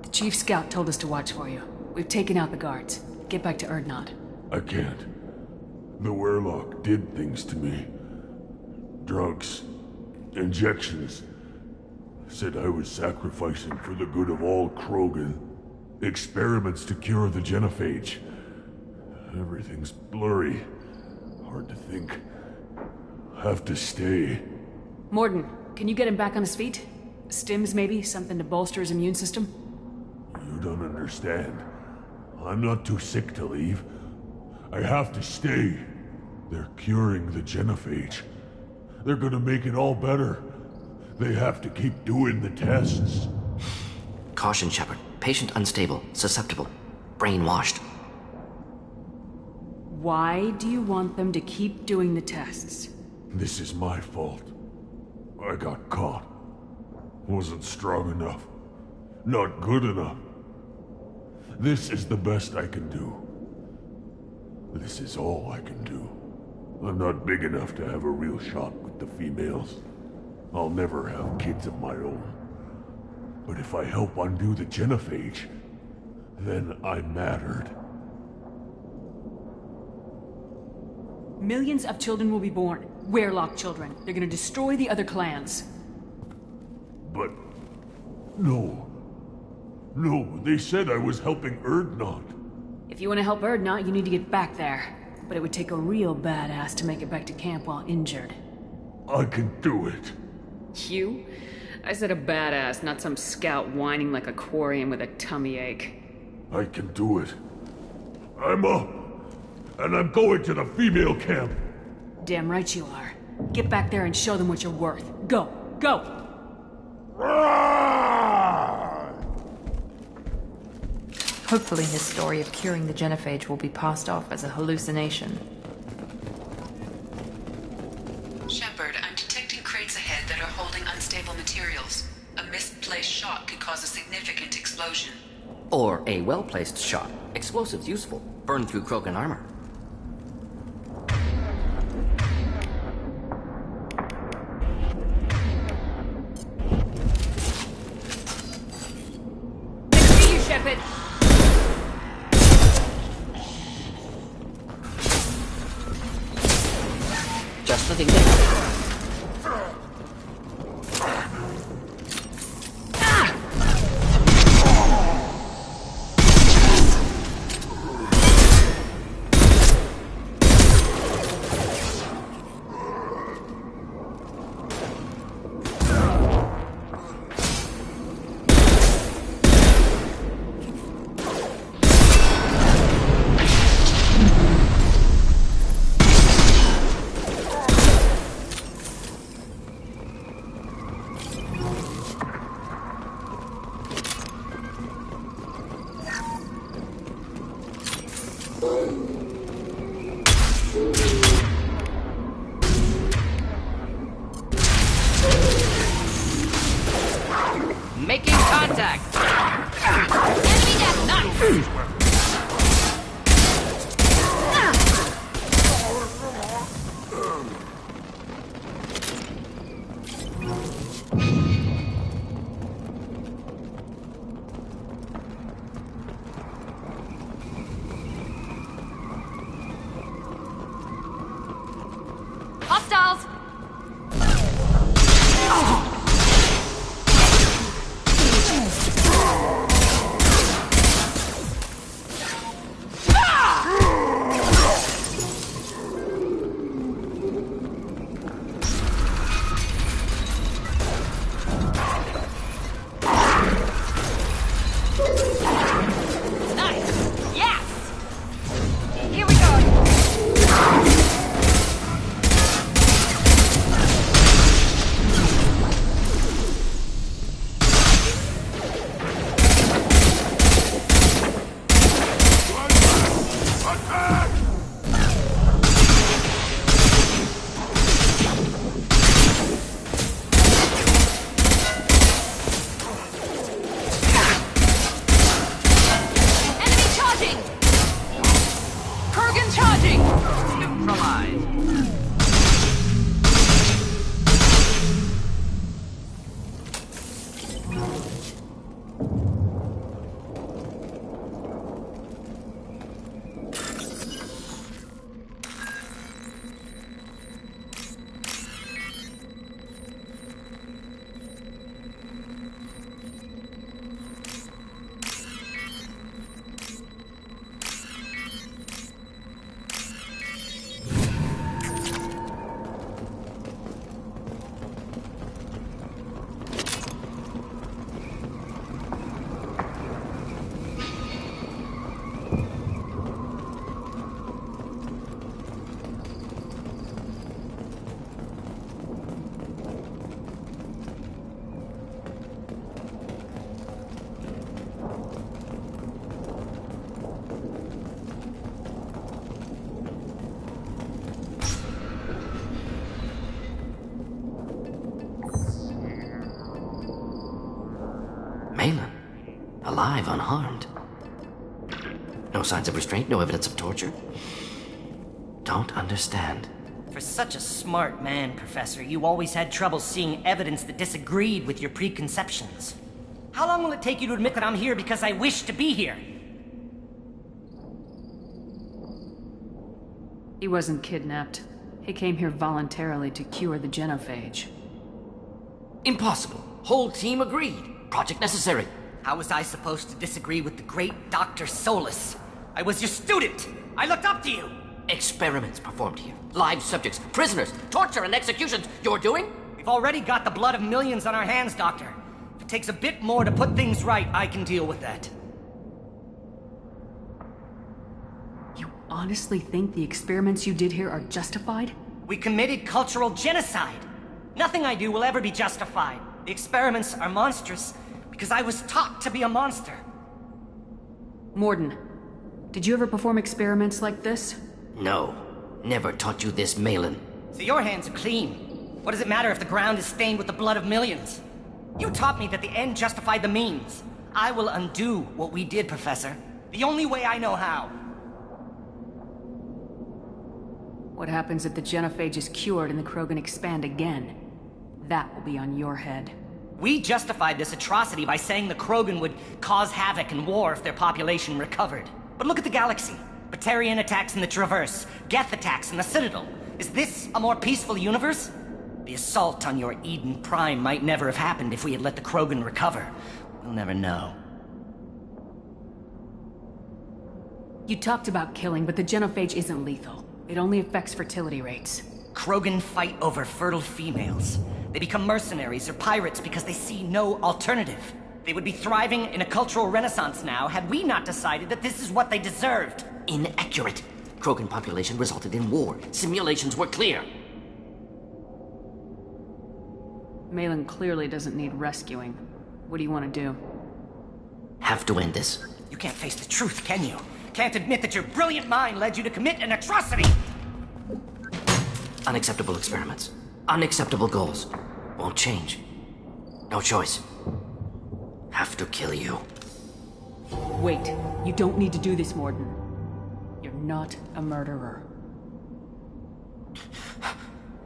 The Chief Scout told us to watch for you. We've taken out the guards. Get back to Urdnot. I can't. The Werlock did things to me. Drugs. Injections. Said I was sacrificing for the good of all Krogan. Experiments to cure the Genophage. Everything's blurry. Hard to think. Have to stay. Morden, can you get him back on his feet? Stims, maybe? Something to bolster his immune system? You don't understand. I'm not too sick to leave. I have to stay. They're curing the Genophage. They're gonna make it all better. They have to keep doing the tests. Caution, Shepard. Patient unstable, susceptible, brainwashed. Why do you want them to keep doing the tests? This is my fault. I got caught. Wasn't strong enough. Not good enough. This is the best I can do. This is all I can do. I'm not big enough to have a real shot with the females. I'll never have kids of my own. But if I help undo the Genophage, then I mattered. Millions of children will be born. Werlock children. They're gonna destroy the other clans. But... no. No, they said I was helping Urdnot. If you want to help Urdnot, you need to get back there. But it would take a real badass to make it back to camp while injured. I can do it. You? I said a badass, not some scout whining like a quarian with a tummy ache. I can do it. I'm up. And I'm going to the female camp. Damn right you are. Get back there and show them what you're worth. Go! Go! Hopefully his story of curing the genophage will be passed off as a hallucination. Shepard, I'm detecting crates ahead that are holding unstable materials. A misplaced shot could cause a significant explosion. Or a well-placed shot. Explosives useful. Burn through Krogan armor. See you, Shepard. Just the thing there. Making contact! Enemy death! Nice! Hostiles! Nice! Yes! Here we go! Enemy charging! Kurgan charging! Neutralized. Malin, alive, unharmed. No signs of restraint, no evidence of torture. Don't understand. For such a smart man, Professor, you always had trouble seeing evidence that disagreed with your preconceptions. How long will it take you to admit that I'm here because I wish to be here? He wasn't kidnapped. He came here voluntarily to cure the genophage. Impossible. Whole team agreed. Project necessary. How was I supposed to disagree with the great Dr. Solus? I was your student! I looked up to you! Experiments performed here. Live subjects, prisoners, torture and executions. You're doing? We've already got the blood of millions on our hands, Doctor. If it takes a bit more to put things right, I can deal with that. You honestly think the experiments you did here are justified? We committed cultural genocide. Nothing I do will ever be justified. The experiments are monstrous because I was taught to be a monster. Morden, did you ever perform experiments like this? No. Never taught you this, Malin. So your hands are clean. What does it matter if the ground is stained with the blood of millions? You taught me that the end justified the means. I will undo what we did, Professor. The only way I know how. What happens if the genophage is cured and the Krogan expand again? That will be on your head. We justified this atrocity by saying the Krogan would cause havoc and war if their population recovered. But look at the galaxy. Batarian attacks in the Traverse, Geth attacks in the Citadel. Is this a more peaceful universe? The assault on your Eden Prime might never have happened if we had let the Krogan recover. We'll never know. You talked about killing, but the genophage isn't lethal. It only affects fertility rates. Krogan fight over fertile females. They become mercenaries or pirates because they see no alternative. They would be thriving in a cultural renaissance now had we not decided that this is what they deserved. Inaccurate. Krogan population resulted in war. Simulations were clear. Malin clearly doesn't need rescuing. What do you want to do? Have to end this. You can't face the truth, can you? Can't admit that your brilliant mind led you to commit an atrocity! Unacceptable experiments. Unacceptable goals. Won't change. No choice. Have to kill you. Wait. You don't need to do this, Morden. You're not a murderer.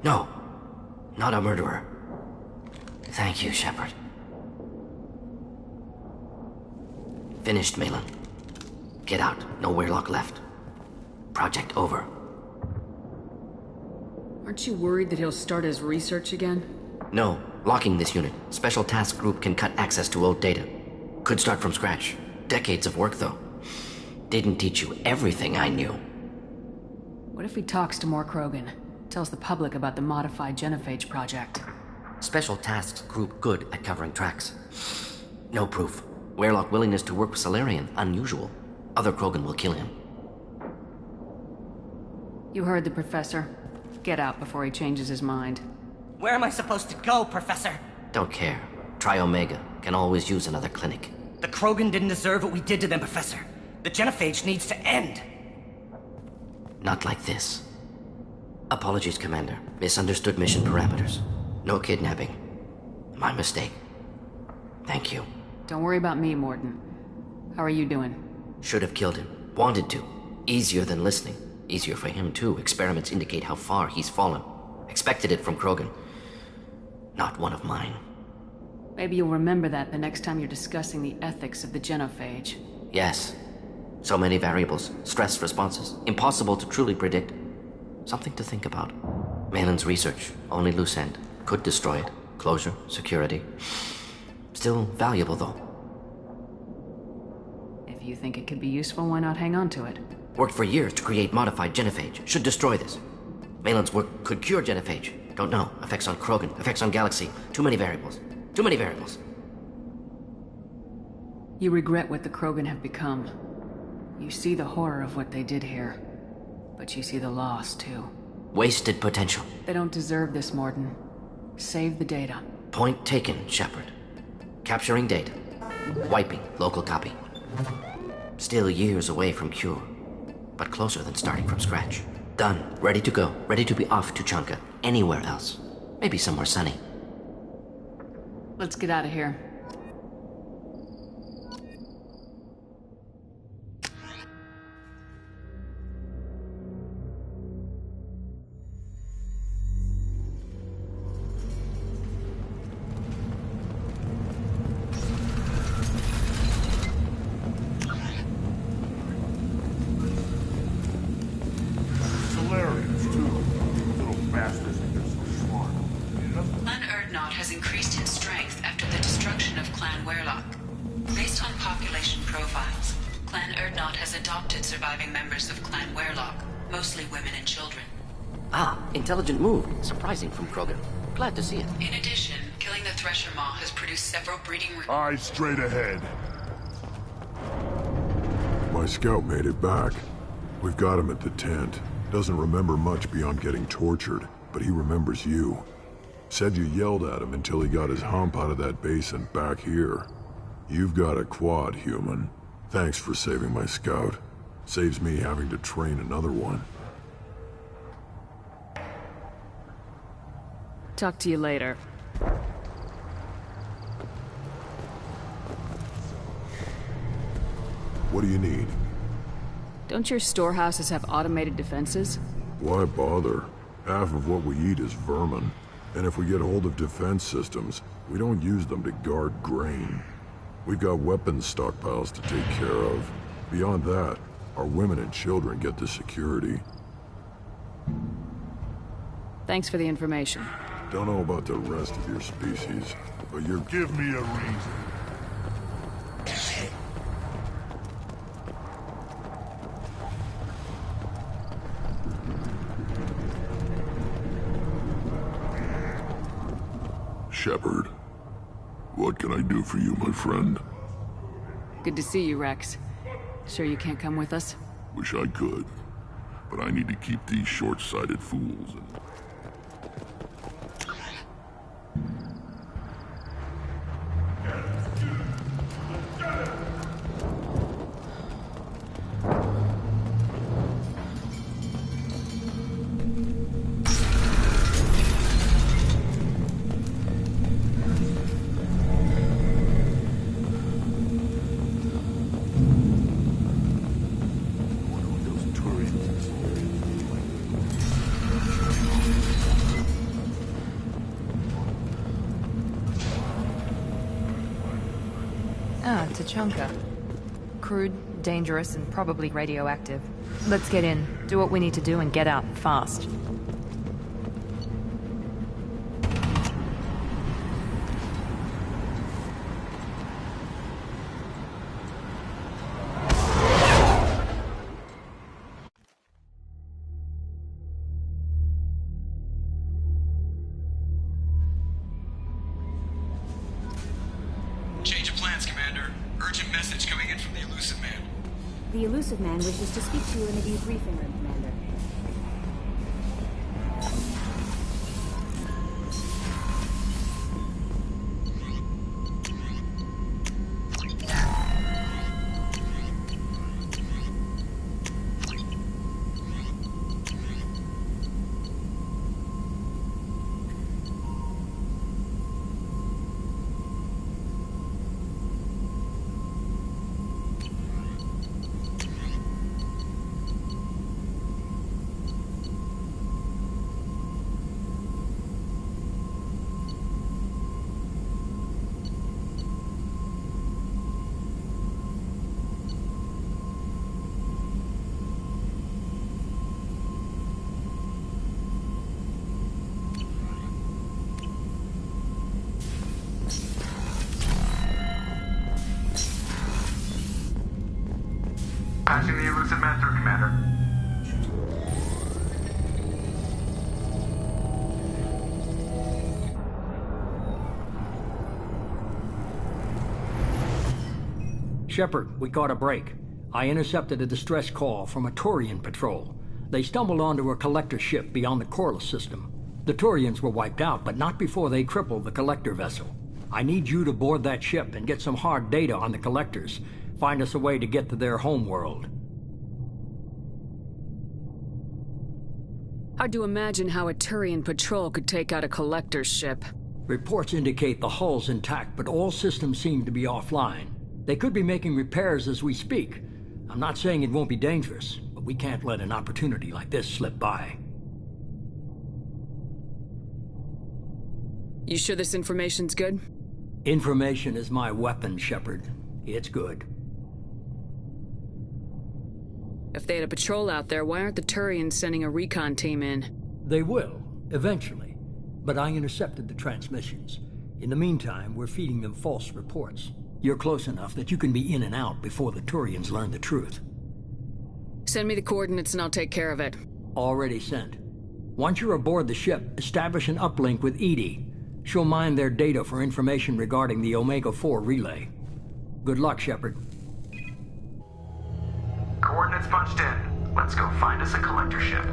No. Not a murderer. Thank you, Shepard. Finished, Malin. Get out. No Weirlock left. Project over. Aren't you worried that he'll start his research again? No. Locking this unit. Special Task Group can cut access to old data. Could start from scratch. Decades of work, though. Didn't teach you everything I knew. What if he talks to more Krogan? Tells the public about the modified genophage project? Special Tasks Group good at covering tracks. No proof. Weirlock willingness to work with Salarian, unusual. Other Krogan will kill him. You heard the Professor. Get out before he changes his mind. Where am I supposed to go, Professor? Don't care. Try Omega. Can always use another clinic. The Krogan didn't deserve what we did to them, Professor. The genophage needs to end. Not like this. Apologies, Commander. Misunderstood mission parameters. No kidnapping. My mistake. Thank you. Don't worry about me, Morden. How are you doing? Should have killed him. Wanted to. Easier than listening. Easier for him, too. Experiments indicate how far he's fallen. Expected it from Krogan. Not one of mine. Maybe you'll remember that the next time you're discussing the ethics of the genophage. Yes. So many variables. Stress responses. Impossible to truly predict. Something to think about. Malin's research. Only loose end. Could destroy it. Closure. Security. Still valuable, though. If you think it could be useful, why not hang on to it? Worked for years to create modified genophage. Should destroy this. Malin's work could cure genophage. Don't know. Effects on Krogan. Effects on Galaxy. Too many variables. Too many variables. You regret what the Krogan have become. You see the horror of what they did here. But you see the loss, too. Wasted potential. They don't deserve this, Morden. Save the data. Point taken, Shepard. Capturing data. Wiping local copy. Still years away from cure. But closer than starting from scratch. Done. Ready to go. Ready to be off to Tuchanka. Anywhere else. Maybe somewhere sunny. Let's get out of here. Clan Erdnot has increased in strength after the destruction of Clan Weirlock. Based on population profiles, Clan Erdnot has adopted surviving members of Clan Weirlock, mostly women and children. Ah, intelligent move. Surprising from Krogan. Glad to see it. In addition, killing the Thresher Maw has produced several breeding... Eyes straight ahead. My scout made it back. We've got him at the tent. Doesn't remember much beyond getting tortured, but he remembers you. Said you yelled at him until he got his hump out of that base and back here. You've got a quad, human. Thanks for saving my scout. Saves me having to train another one. Talk to you later. What do you need? Don't your storehouses have automated defenses? Why bother? Half of what we eat is vermin. And if we get hold of defense systems, we don't use them to guard grain. We've got weapons stockpiles to take care of. Beyond that, our women and children get the security. Thanks for the information. Don't know about the rest of your species, but you're... Give me a reason. Shepard, what can I do for you, my friend? Good to see you, Rex. Sure you can't come with us? Wish I could, but I need to keep these short-sighted fools in... Ah, Tachanka. Crude, dangerous, and probably radioactive. Let's get in, do what we need to do, and get out fast. Change of plans, Commander. Urgent message coming in from the Elusive Man. The Elusive Man wishes to speak to you in the debriefing room, Commander. Patching the Elusive Man through, Commander. Shepard, we caught a break. I intercepted a distress call from a Turian patrol. They stumbled onto a collector ship beyond the Corliss system. The Turians were wiped out, but not before they crippled the collector vessel. I need you to board that ship and get some hard data on the collectors. Find us a way to get to their homeworld. Hard to imagine how a Turian patrol could take out a collector's ship. Reports indicate the hull's intact, but all systems seem to be offline. They could be making repairs as we speak. I'm not saying it won't be dangerous, but we can't let an opportunity like this slip by. You sure this information's good? Information is my weapon, Shepard. It's good. If they had a patrol out there, why aren't the Turians sending a recon team in? They will, eventually. But I intercepted the transmissions. In the meantime, we're feeding them false reports. You're close enough that you can be in and out before the Turians learn the truth. Send me the coordinates and I'll take care of it. Already sent. Once you're aboard the ship, establish an uplink with Edie. She'll mine their data for information regarding the Omega-4 relay. Good luck, Shepard. Coordinates punched in. Let's go find us a collector ship.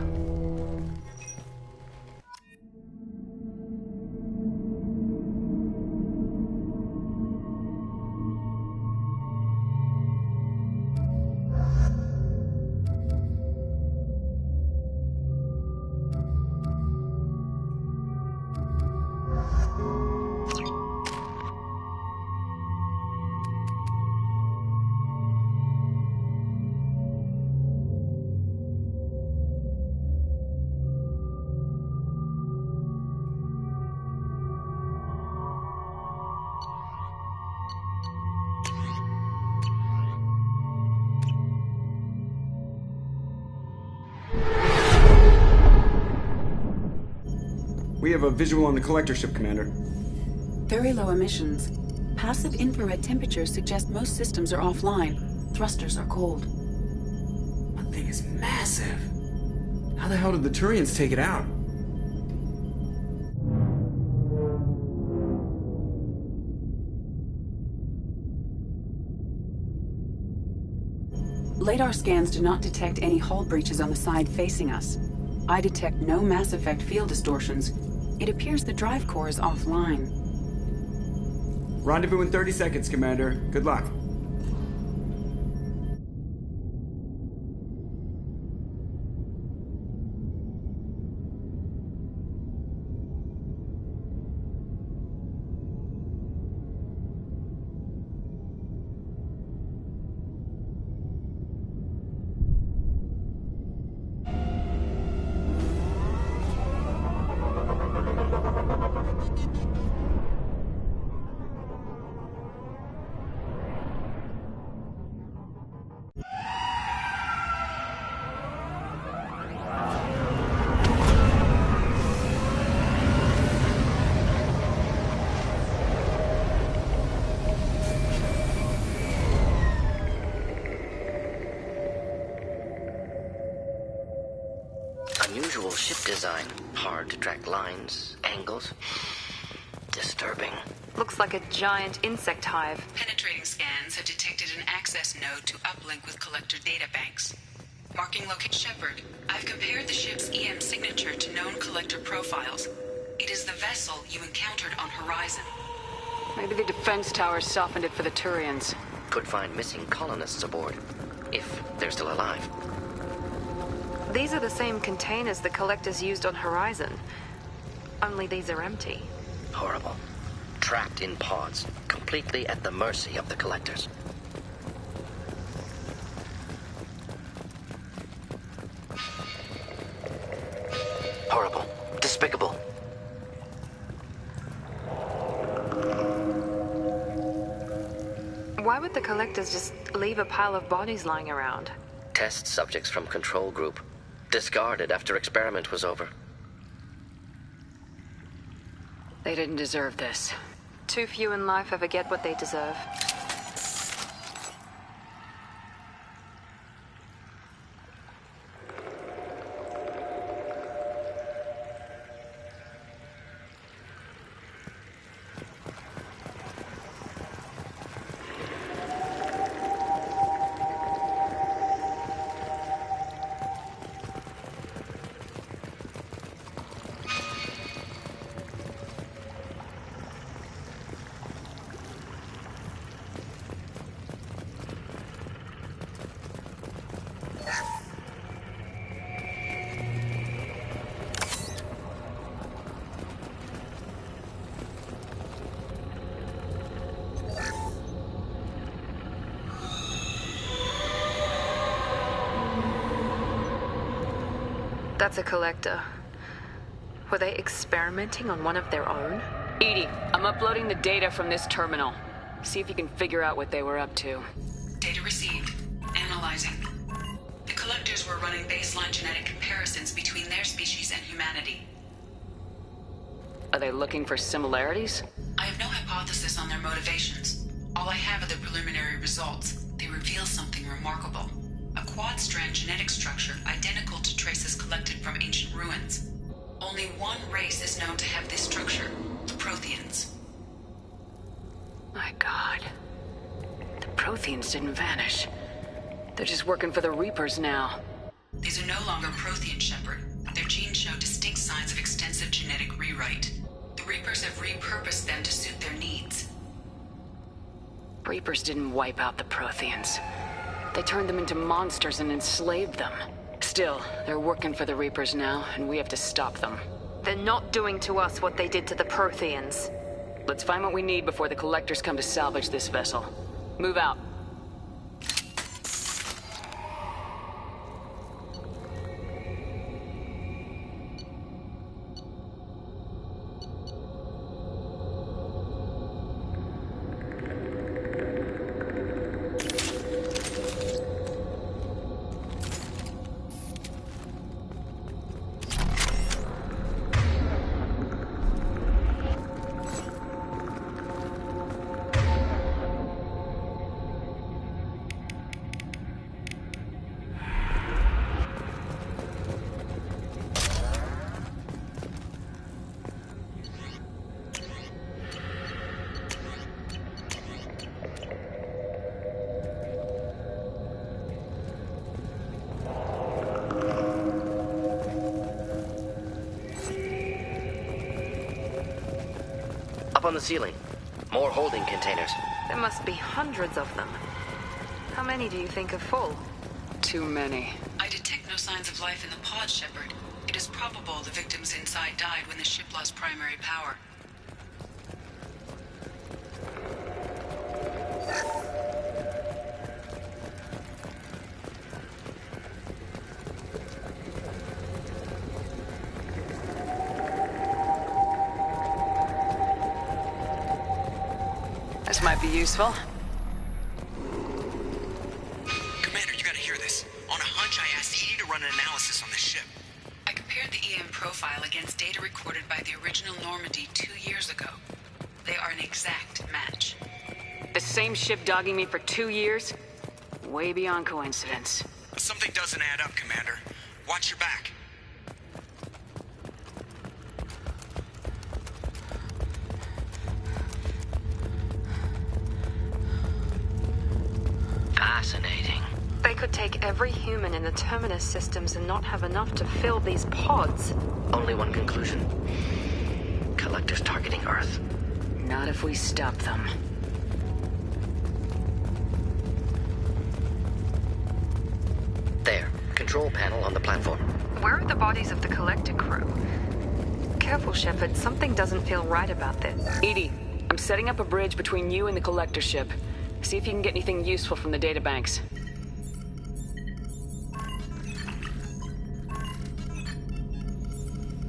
We have a visual on the collector ship, Commander. Very low emissions. Passive infrared temperatures suggest most systems are offline. Thrusters are cold. That thing is massive. How the hell did the Turians take it out? Radar scans do not detect any hull breaches on the side facing us. I detect no Mass Effect field distortions. It appears the drive core is offline. Rendezvous in 30 seconds, Commander. Good luck. Unusual ship design. Hard to track lines, angles. Disturbing. Looks like a giant insect hive. Penetrating scans have detected an access node to uplink with collector databanks. Marking locate Shepard, I've compared the ship's EM signature to known collector profiles. It is the vessel you encountered on Horizon. Maybe the defense towers softened it for the Turians. Could find missing colonists aboard, if they're still alive. These are the same containers the collectors used on Horizon. Only these are empty. Horrible. Trapped in pods, completely at the mercy of the collectors. Horrible. Despicable. Why would the collectors just leave a pile of bodies lying around? Test subjects from control group. Discarded after experiment was over. They didn't deserve this. Too few in life ever get what they deserve. That's a collector. Were they experimenting on one of their own? EDI, I'm uploading the data from this terminal. See if you can figure out what they were up to. Data received. Analyzing. The collectors were running baseline genetic comparisons between their species and humanity. Are they looking for similarities? I have no hypothesis on their motivations. All I have are the preliminary results. They reveal something remarkable. A quad-strand genetic structure identical to traces collected from ancient ruins. Only one race is known to have this structure, the Protheans. My God. The Protheans didn't vanish. They're just working for the Reapers now. These are no longer Prothean, Shepard. Their genes show distinct signs of extensive genetic rewrite. The Reapers have repurposed them to suit their needs. Reapers didn't wipe out the Protheans. They turned them into monsters and enslaved them. Still, they're working for the Reapers now, and we have to stop them. They're not doing to us what they did to the Protheans. Let's find what we need before the Collectors come to salvage this vessel. Move out. Up on the ceiling. More holding containers. There must be hundreds of them. How many do you think are full? Too many. I detect no signs of life in the pod, Shepard. It is probable the victims inside died when the ship lost primary power. This might be useful. Commander, you gotta hear this. On a hunch, I asked Edie to run an analysis on this ship. I compared the EM profile against data recorded by the original Normandy 2 years ago. They are an exact match. The same ship dogging me for 2 years? Way beyond coincidence. Something doesn't add up, Commander. Watch your back. Fascinating. They could take every human in the Terminus systems and not have enough to fill these pods. Only one conclusion. Collectors targeting Earth. Not if we stop them. There. Control panel on the platform. Where are the bodies of the Collector crew? Careful, Shepard. Something doesn't feel right about this. Edie, I'm setting up a bridge between you and the Collector ship. See if you can get anything useful from the databanks.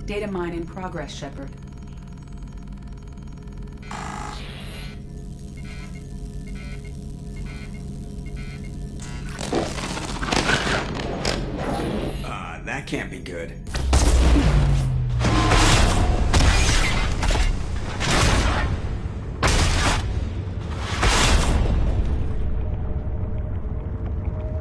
Data mine in progress, Shepard. That can't be good.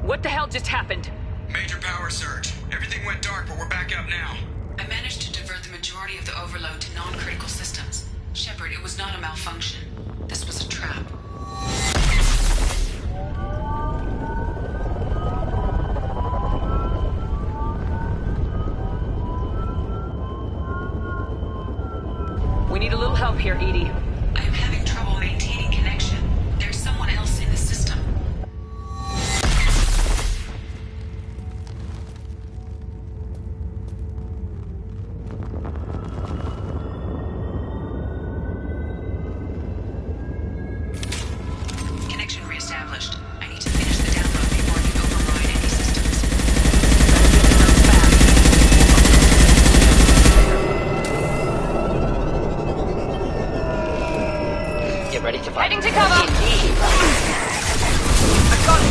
What the hell just happened? Major power surge. Everything went dark, but we're back up now. I managed to divert the majority of the overload to non-critical systems. Shepard, it was not a malfunction. This was a trap. We need a little help here, Edie. I am having trouble maintaining connection. There's someone else in the system. Connection reestablished. I need to finish the download before I can override any systems. Get ready to fight. Heading to cover! I've got it!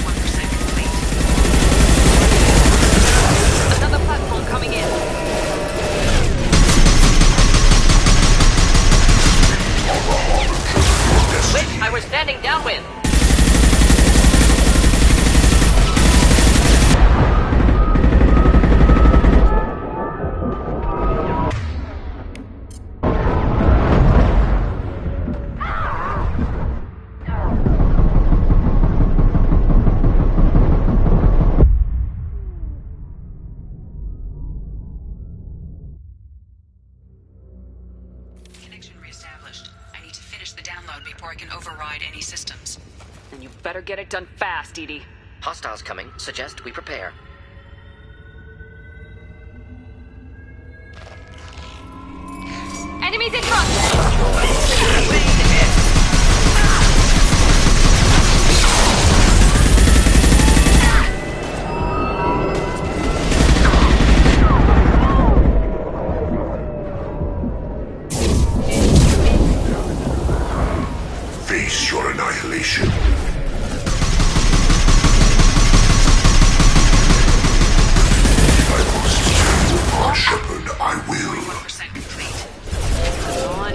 1% complete. Another platform coming in. Wait, I was standing downwind. Connection reestablished. I need to finish the download before I can override any systems. And you better get it done fast, Edie. Hostiles coming. Suggest we prepare. Enemies in front! Face your annihilation. If I must, Shepard, I will. 1% complete. Come on,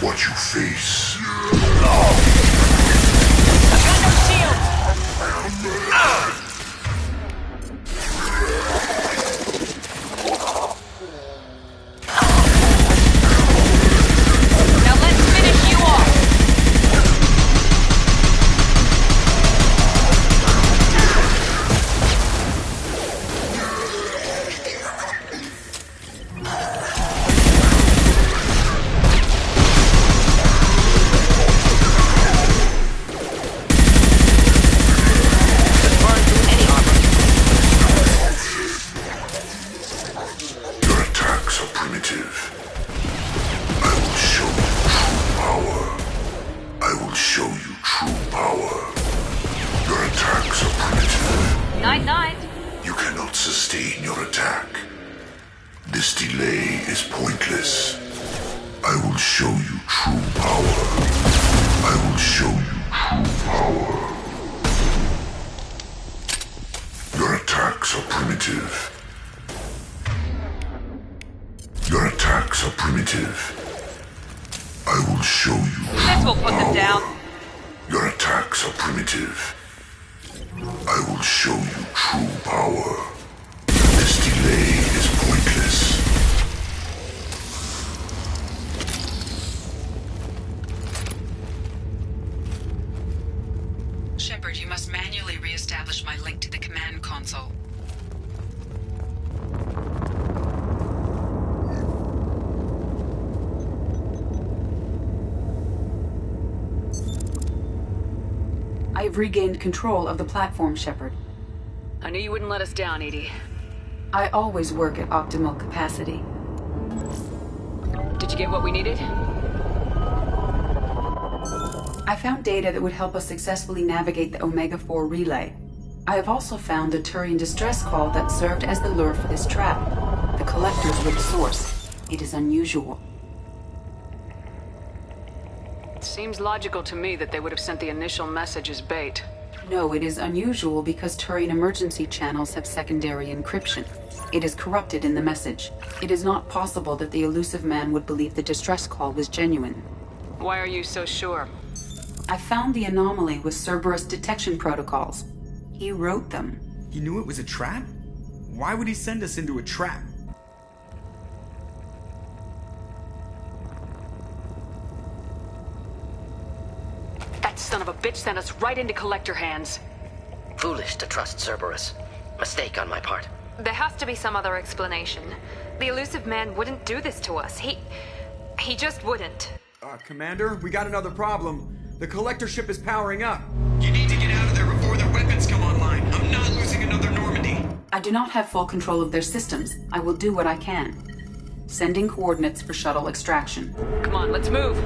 what you face. Now let's finish you off. Your attacks are primitive. I will show you true power. I will show you true power. Your attacks are primitive. Night-night. You cannot sustain your attack. This delay is pointless. I will show you true power. I will show you true power. Your attacks are primitive. Your attacks are primitive. I will show you true This will put them down. Your attacks are primitive. I will show you true power. This delay is pointless. Shepard, you must manually re-establish my link to the command console. I've regained control of the platform, Shepard. I knew you wouldn't let us down, Edie. I always work at optimal capacity. Did you get what we needed? I found data that would help us successfully navigate the Omega-4 relay. I have also found a Turian distress call that served as the lure for this trap. The collectors were the source. It is unusual. Seems logical to me that they would have sent the initial message as bait. No, it is unusual because Turian emergency channels have secondary encryption. It is corrupted in the message. It is not possible that the elusive man would believe the distress call was genuine. Why are you so sure? I found the anomaly with Cerberus detection protocols. He wrote them. He knew it was a trap? Why would he send us into a trap? That son of a bitch sent us right into collector hands. Foolish to trust Cerberus. Mistake on my part. There has to be some other explanation. The elusive man wouldn't do this to us. He just wouldn't. Commander, we got another problem. The collector ship is powering up. You need to get out of there before their weapons come online. I'm not losing another Normandy. I do not have full control of their systems. I will do what I can. Sending coordinates for shuttle extraction. Come on, let's move.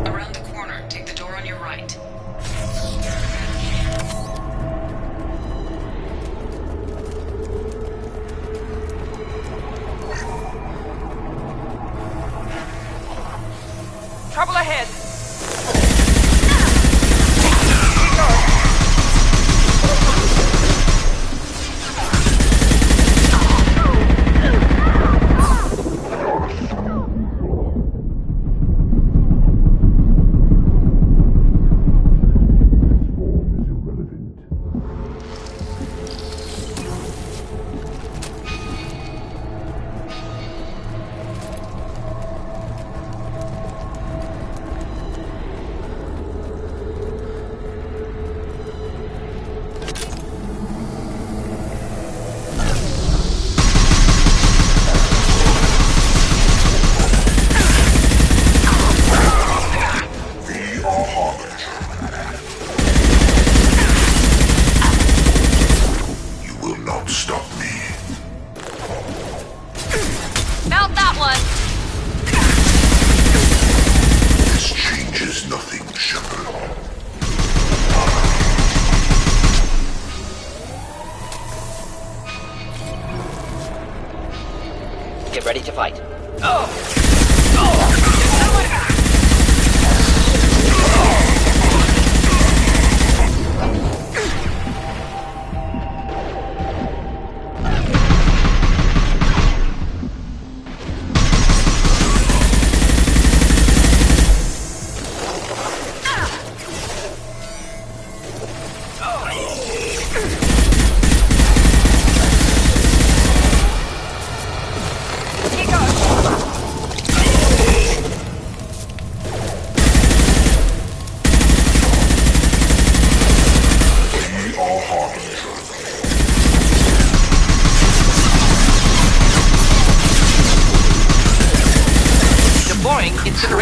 Around the corner, take the door on your right. Trouble ahead. Get ready to fight.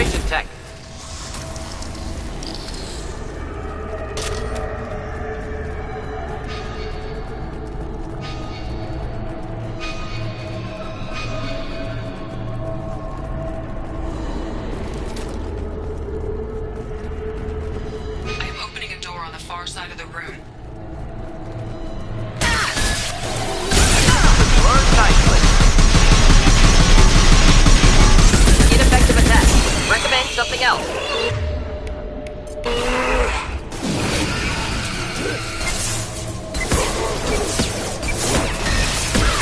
Calibration tech. I am opening a door on the far side of the room. Learn nicely. Ineffective attack. Recommend something else.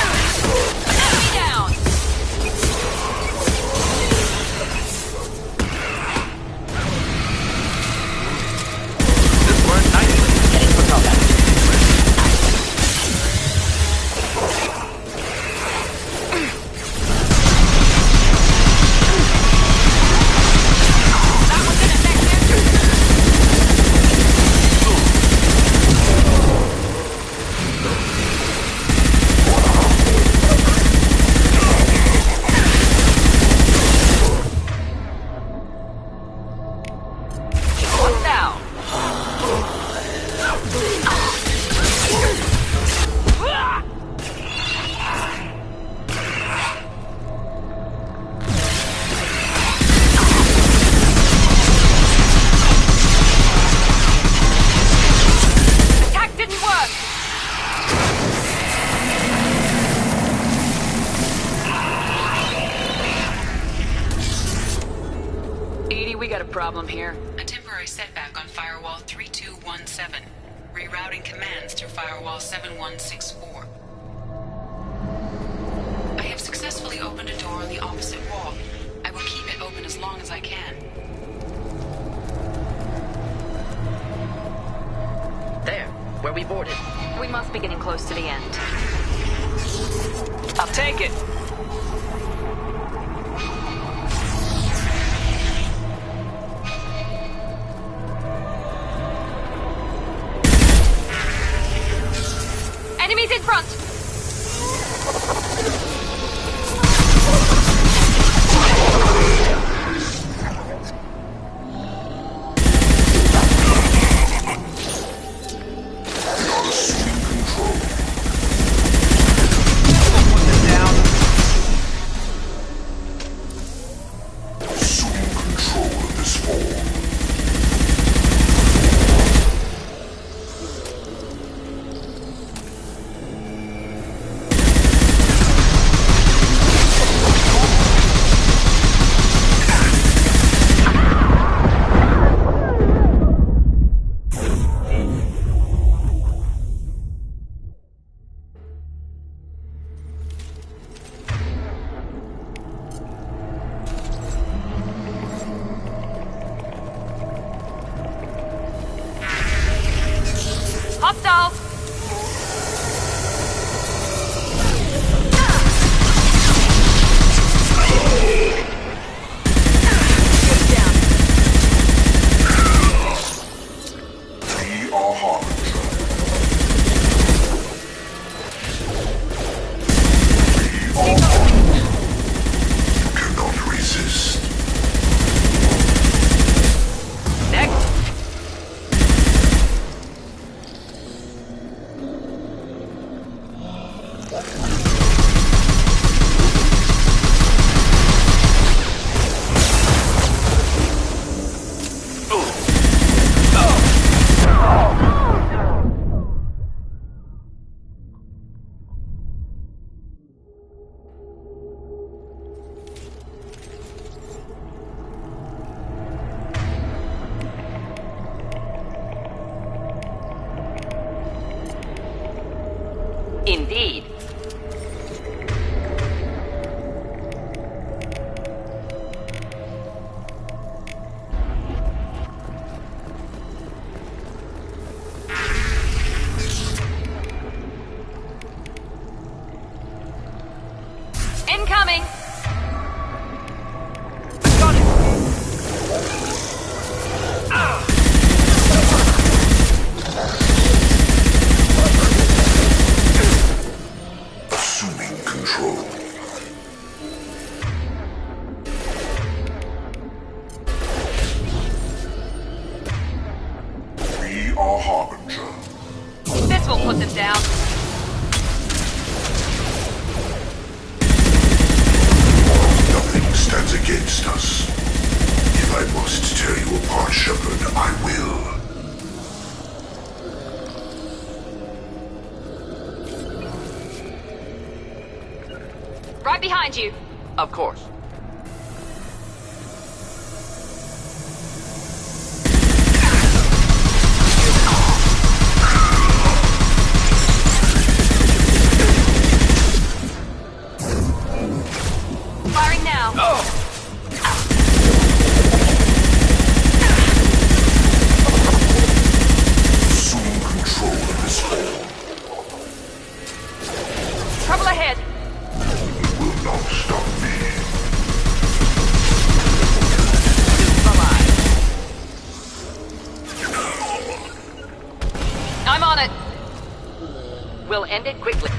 Enemy down! This learned nicely. Heading for combat. That was ineffective! One down. Attack didn't work! Edie, we got a problem here. A temporary setback on Firewall 3217. Rerouting commands through Firewall 7164. I have successfully opened a door on the opposite wall. I will keep it open as long as I can. There, where we boarded. We must be getting close to the end. I'll take it. Enemies in front! Not assuming control. Down. Assuming control of this form. Hostiles! We are Harbinger. We are You cannot resist. Next. Indeed. Incoming! Got it. Assuming control. Right behind you. Of course. Firing now. Assume control of this hall. Trouble ahead. You will not stop me. I'm on it. We'll end it quickly.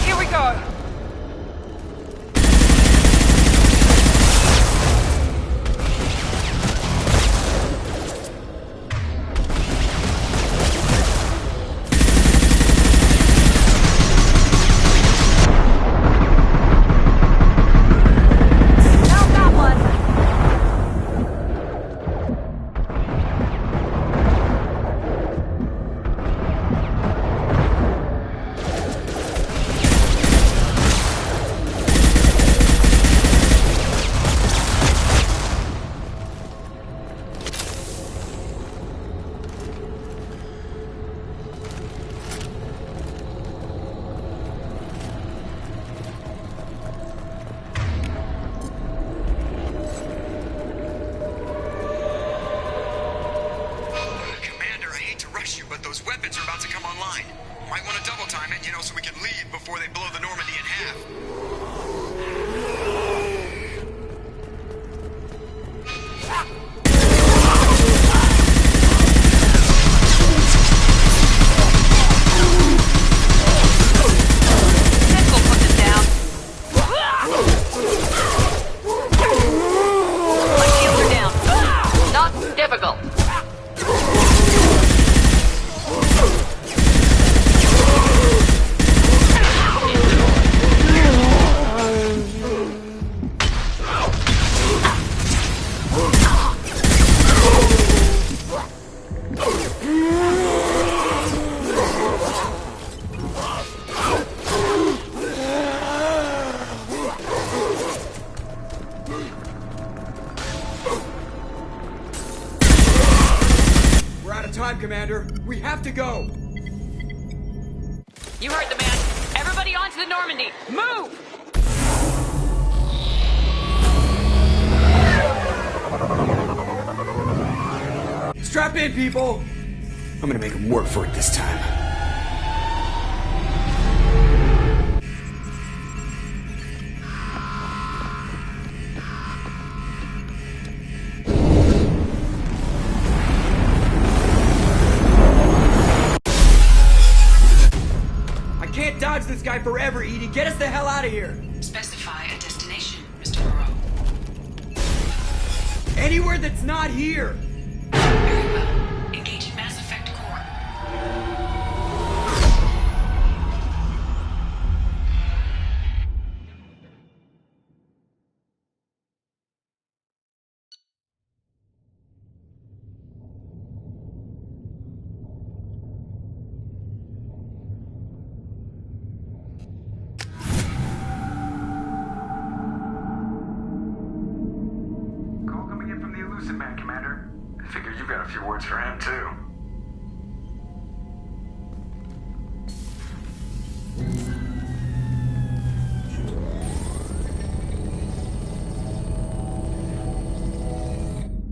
Here we go. Found that one. Commander, I hate to rush you, but those weapons are about to come online. Might want to double time it, so we can leave before they blow the Normandy in half. Pistol pushes down. My shields are down. Not difficult. We're out of time, Commander. We have to go. You heard the man. Everybody onto the Normandy. Move! Strap in, people. I'm gonna make them work for it this time. I can't dodge this guy forever, Edie. Get us the hell out of here. Specify a destination, Mr. Moreau. Anywhere that's not here. Very well. Engaging Mass Effect Core. Call coming in from the Elusive Man, Commander. I figure you got a few words for him, too.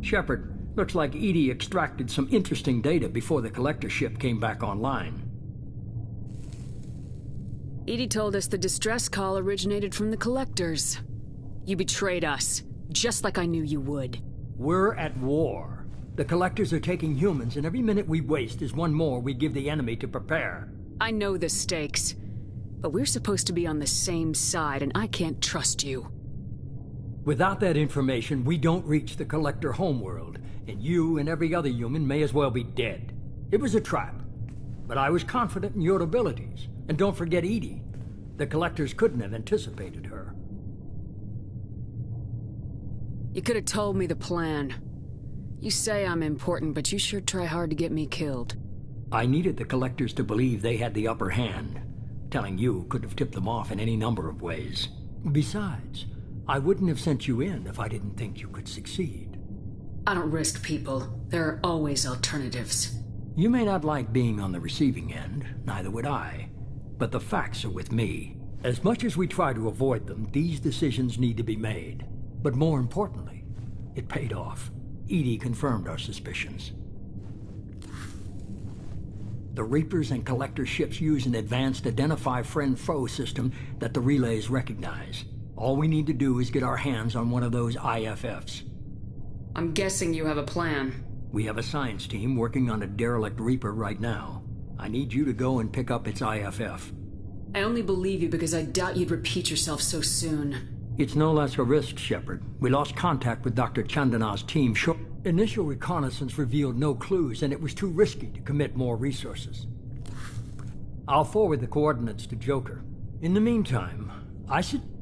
Shepard, looks like Edie extracted some interesting data before the collector ship came back online. Edie told us the distress call originated from the collectors. You betrayed us, just like I knew you would. We're at war. The collectors are taking humans, and every minute we waste is one more we give the enemy to prepare. I know the stakes, but we're supposed to be on the same side, and I can't trust you. Without that information, we don't reach the collector homeworld, and you and every other human may as well be dead. It was a trap, but I was confident in your abilities. And don't forget Edie. The collectors couldn't have anticipated her. You could have told me the plan. You say I'm important, but you sure try hard to get me killed. I needed the collectors to believe they had the upper hand. telling you could have tipped them off in any number of ways. Besides, I wouldn't have sent you in if I didn't think you could succeed. I don't risk people. There are always alternatives. You may not like being on the receiving end, neither would I. But the facts are with me. As much as we try to avoid them, these decisions need to be made. But more importantly, it paid off. Edie confirmed our suspicions. The Reapers and Collector ships use an advanced Identify Friend-Foe system that the relays recognize. All we need to do is get our hands on one of those IFFs. I'm guessing you have a plan. We have a science team working on a derelict Reaper right now. I need you to go and pick up its IFF. I only believe you because I doubt you'd repeat yourself so soon. It's no less a risk, Shepard. We lost contact with Dr. Chandana's team. Initial reconnaissance revealed no clues, and it was too risky to commit more resources. I'll forward the coordinates to Joker. In the meantime,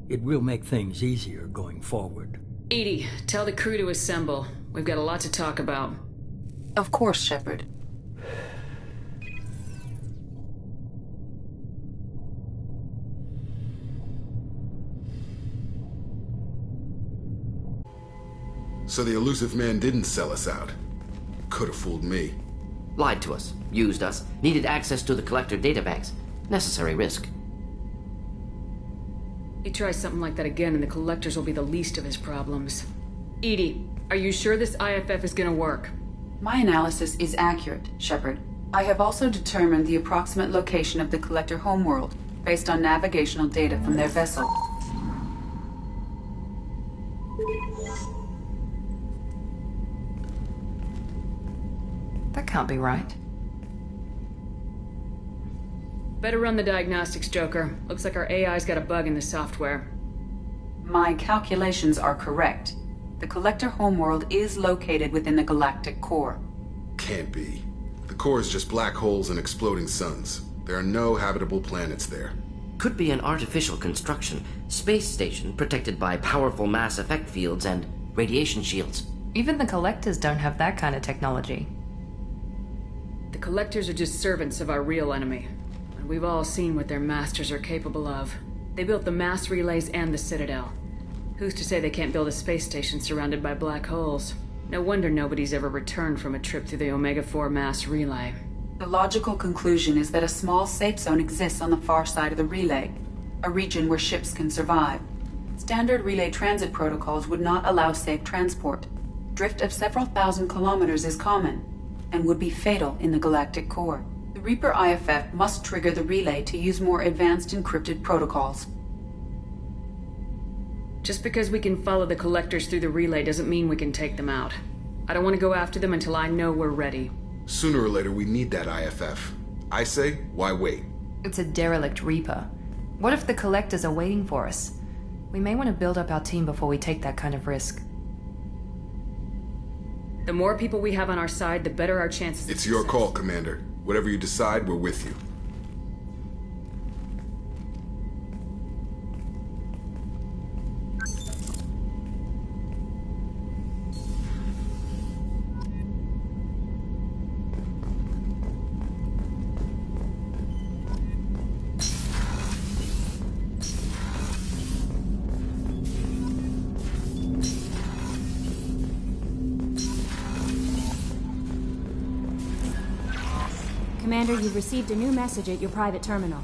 it will make things easier going forward. Edie, tell the crew to assemble. We've got a lot to talk about. Of course, Shepard. So the elusive man didn't sell us out. Could have fooled me. Lied to us, used us, needed access to the Collector databanks. Necessary risk. He tries something like that again and the Collectors will be the least of his problems. Edie, are you sure this IFF is gonna work? My analysis is accurate, Shepard. I have also determined the approximate location of the Collector homeworld, based on navigational data from their vessel. That can't be right. Better run the diagnostics, Joker. Looks like our AI's got a bug in the software. My calculations are correct. The Collector homeworld is located within the galactic core. Can't be. The core is just black holes and exploding suns. There are no habitable planets there. Could be an artificial construction. Space station protected by powerful mass effect fields and radiation shields. Even the Collectors don't have that kind of technology. The Collectors are just servants of our real enemy. And we've all seen what their masters are capable of. They built the mass relays and the Citadel. Who's to say they can't build a space station surrounded by black holes? No wonder nobody's ever returned from a trip through the Omega-4 mass relay. The logical conclusion is that a small safe zone exists on the far side of the relay, a region where ships can survive. Standard relay transit protocols would not allow safe transport. Drift of several thousand kilometers is common, and would be fatal in the galactic core. The Reaper IFF must trigger the relay to use more advanced encrypted protocols. Just because we can follow the Collectors through the relay doesn't mean we can take them out. I don't want to go after them until I know we're ready. Sooner or later, we need that IFF. I say, why wait? It's a derelict Reaper. What if the Collectors are waiting for us? We may want to build up our team before we take that kind of risk. The more people we have on our side, the better our chances. It's your call, Commander. Whatever you decide, we're with you. Commander, you've received a new message at your private terminal.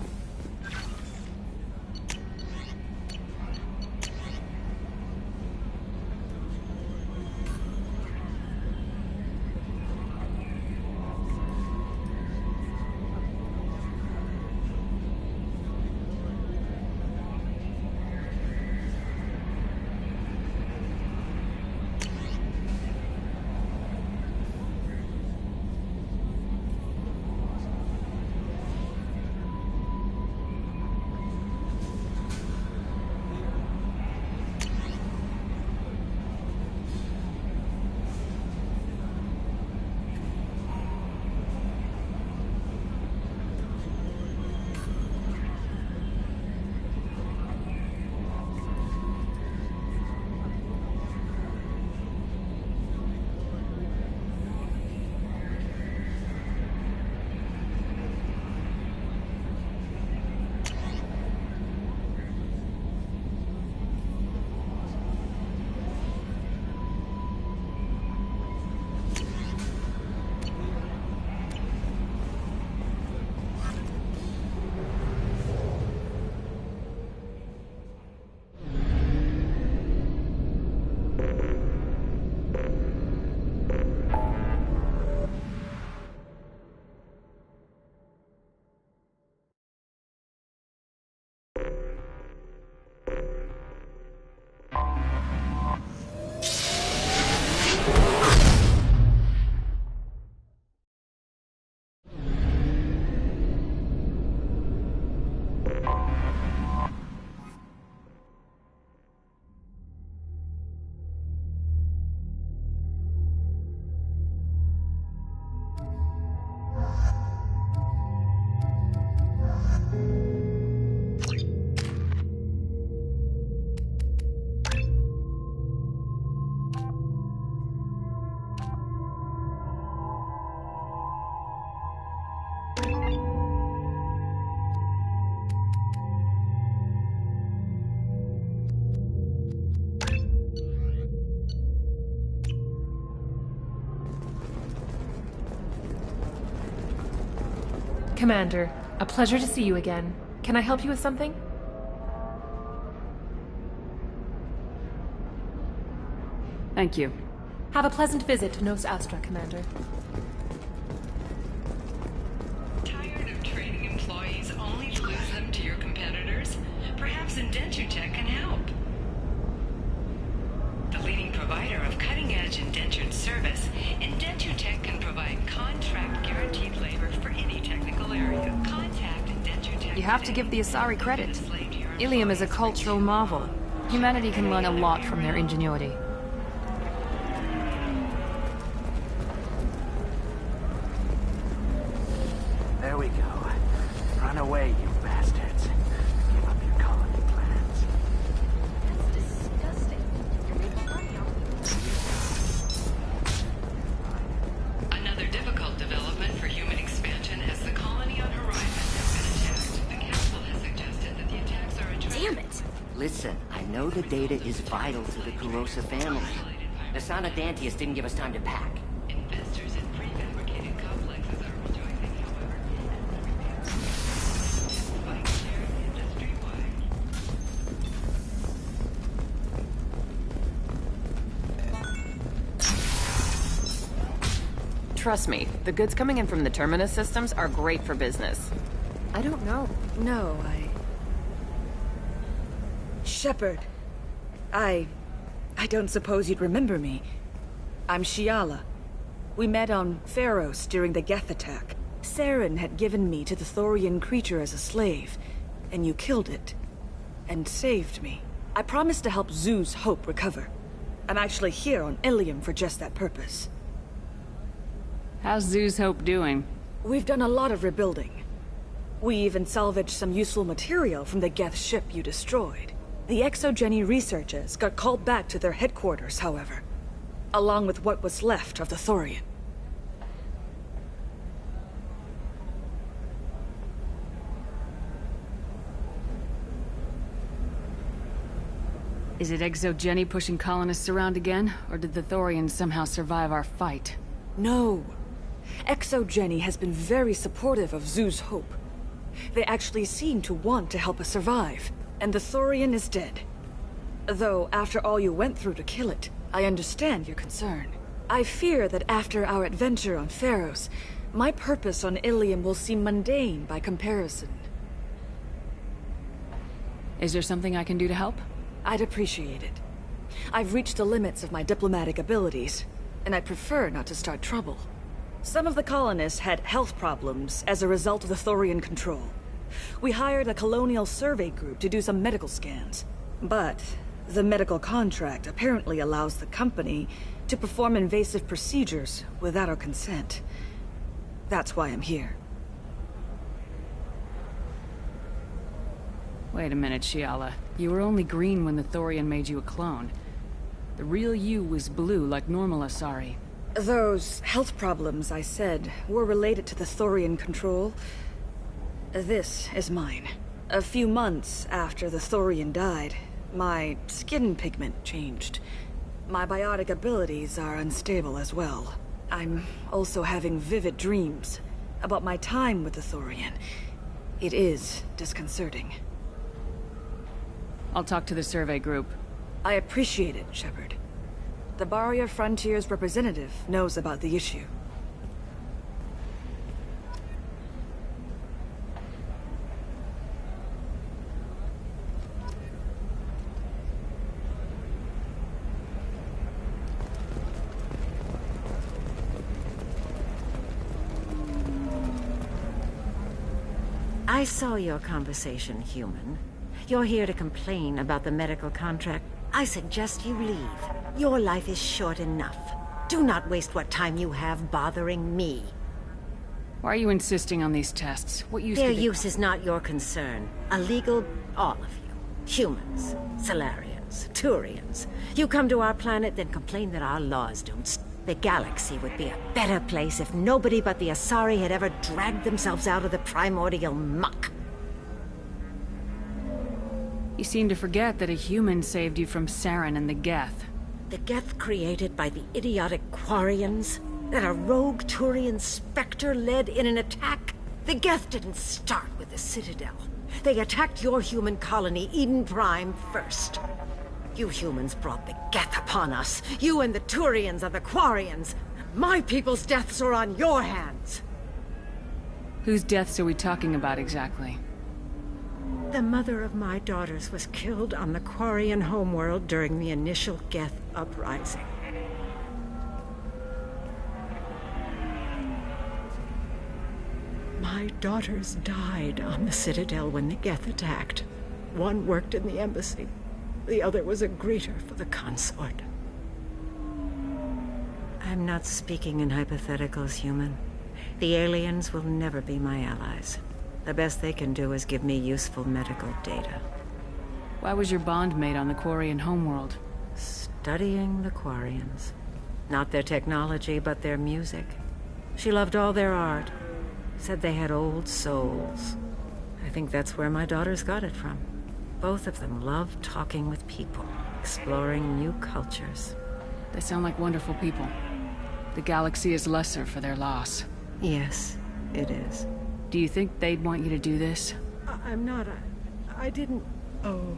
Commander, a pleasure to see you again. Can I help you with something? Thank you. Have a pleasant visit to Nos Astra, Commander. Tired of training employees only to lose them to your competitors? Perhaps Indenture Tech can help. The leading provider of cutting-edge indentured service, Indenture Tech can provide contract-guaranteed labor for any technical area. Contact Indenture Tech. You have to give the Asari credit. Ilium is a cultural marvel. Humanity can learn a lot from their ingenuity. There we go. Run away, you bastards. Give up your colony plans. That's disgusting. You're making money off Another difficult development for human expansion as the colony on Horizon has been attacked. The Council has suggested that the attacks are attracted. Damn it! Listen, I know the data is vital to the Kurosa family. The Sana Dantius didn't give us time to pack. Investors in prefabricated complexes are rejoicing, however, Trust me, the goods coming in from the Terminus systems are great for business. I don't know. No, Shepard. I don't suppose you'd remember me. I'm Shiala. We met on Pharos during the Geth attack. Saren had given me to the Thorian creature as a slave, and you killed it. And saved me. I promised to help Zoo's Hope recover. I'm actually here on Ilium for just that purpose. How's Zoo's Hope doing? We've done a lot of rebuilding. We even salvaged some useful material from the Geth ship you destroyed. The Exogeny researchers got called back to their headquarters, however, along with what was left of the Thorian. Is it Exogeny pushing colonists around again, or did the Thorians somehow survive our fight? No. Exogeny has been very supportive of Zoo's Hope. They actually seem to want to help us survive, and the Thorian is dead. Though, after all you went through to kill it, I understand your concern. I fear that after our adventure on Pharos, my purpose on Ilium will seem mundane by comparison. Is there something I can do to help? I'd appreciate it. I've reached the limits of my diplomatic abilities, and I prefer not to start trouble. Some of the colonists had health problems as a result of the Thorian control. We hired a colonial survey group to do some medical scans. But the medical contract apparently allows the company to perform invasive procedures without our consent. That's why I'm here. Wait a minute, Shiala. You were only green when the Thorian made you a clone. The real you was blue like normal Asari. Those health problems I said were related to the Thorian control. This is mine. A few months after the Thorian died, my skin pigment changed. My biotic abilities are unstable as well. I'm also having vivid dreams about my time with the Thorian. It is disconcerting. I'll talk to the survey group. I appreciate it, Shepard. The Barrier Frontier's representative knows about the issue. I saw your conversation, human. You're here to complain about the medical contract. I suggest you leave. Your life is short enough. Do not waste what time you have bothering me. Why are you insisting on these tests? What use Their could they- use is not your concern. Illegal, all of you. Humans, Solarians, Turians. You come to our planet, then complain that our laws don't The galaxy would be a better place if nobody but the Asari had ever dragged themselves out of the primordial muck. You seem to forget that a human saved you from Saren and the Geth. The Geth created by the idiotic Quarians? That a rogue Turian specter led in an attack? The Geth didn't start with the Citadel. They attacked your human colony, Eden Prime, first. You humans brought the Geth upon us. You and the Turians and the Quarians. My people's deaths are on your hands. Whose deaths are we talking about exactly? The mother of my daughters was killed on the Quarian homeworld during the initial Geth uprising. My daughters died on the Citadel when the Geth attacked. One worked in the embassy. The other was a greeter for the consort. I'm not speaking in hypotheticals, human. The aliens will never be my allies. The best they can do is give me useful medical data. Why was your bond made on the Quarian homeworld? Studying the Quarians. Not their technology, but their music. She loved all their art. Said they had old souls. I think that's where my daughters got it from. Both of them loved talking with people, exploring new cultures. They sound like wonderful people. The galaxy is lesser for their loss. Yes, it is. Do you think they'd want you to do this? I'm not. I didn't. Oh.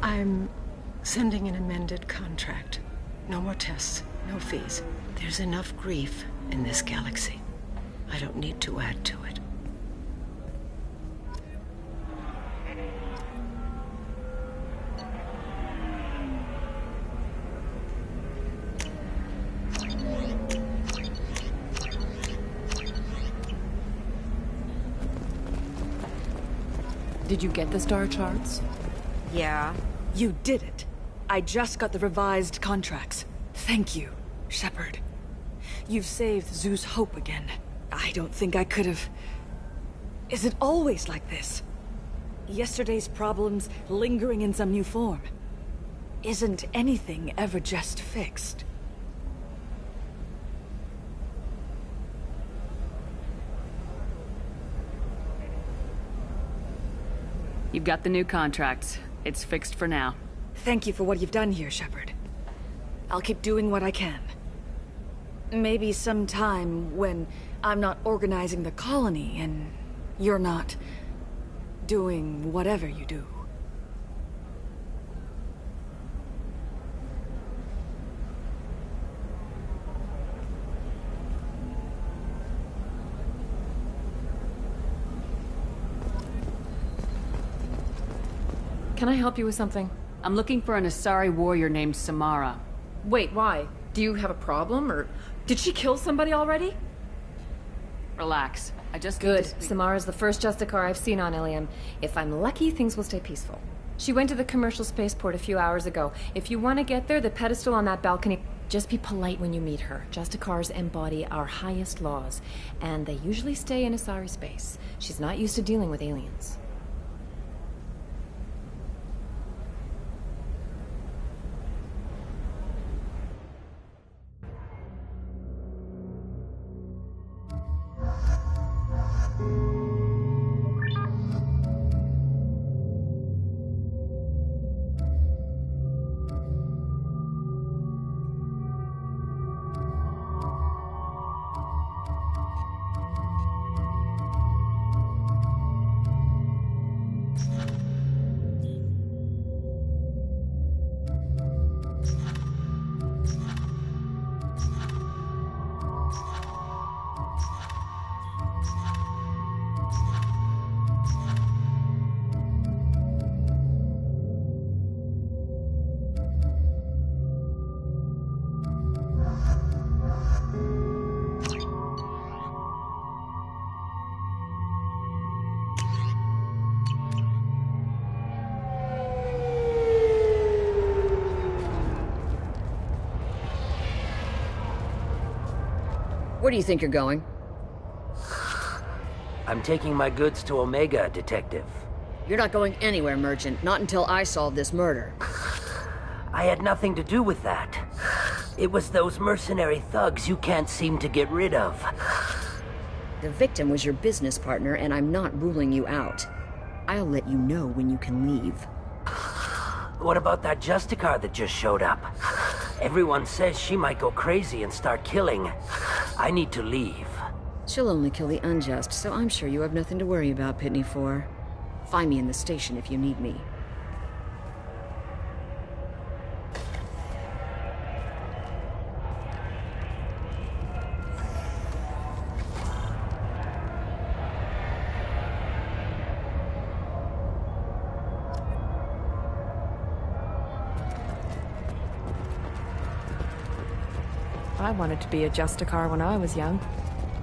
I'm sending an amended contract. No more tests, no fees. There's enough grief in this galaxy. I don't need to add to it. Did you get the star charts? Yeah. You did it. I just got the revised contracts. Thank you, Shepard. You've saved Zeus' hope again. I don't think I could have... Is it always like this? Yesterday's problems lingering in some new form. Isn't anything ever just fixed? You've got the new contracts. It's fixed for now. Thank you for what you've done here, Shepard. I'll keep doing what I can. Maybe sometime when I'm not organizing the colony and you're not doing whatever you do. Can I help you with something? I'm looking for an Asari warrior named Samara. Wait, why? Do you have a problem, or did she kill somebody already? Relax. I just Good. Samara's the first Justicar I've seen on Ilium. If I'm lucky, things will stay peaceful. She went to the commercial spaceport a few hours ago. If you want to get there, the pedestal on that balcony... Just be polite when you meet her. Justicars embody our highest laws, and they usually stay in Asari space. She's not used to dealing with aliens. Where do you think you're going? I'm taking my goods to Omega, Detective. You're not going anywhere, Merchant. Not until I solve this murder. I had nothing to do with that. It was those mercenary thugs you can't seem to get rid of. The victim was your business partner, and I'm not ruling you out. I'll let you know when you can leave. What about that Justicar that just showed up? Everyone says she might go crazy and start killing. I need to leave. She'll only kill the unjust, so I'm sure you have nothing to worry about, Pitney 4. Find me in the station if you need me. I wanted to be a Justicar when I was young.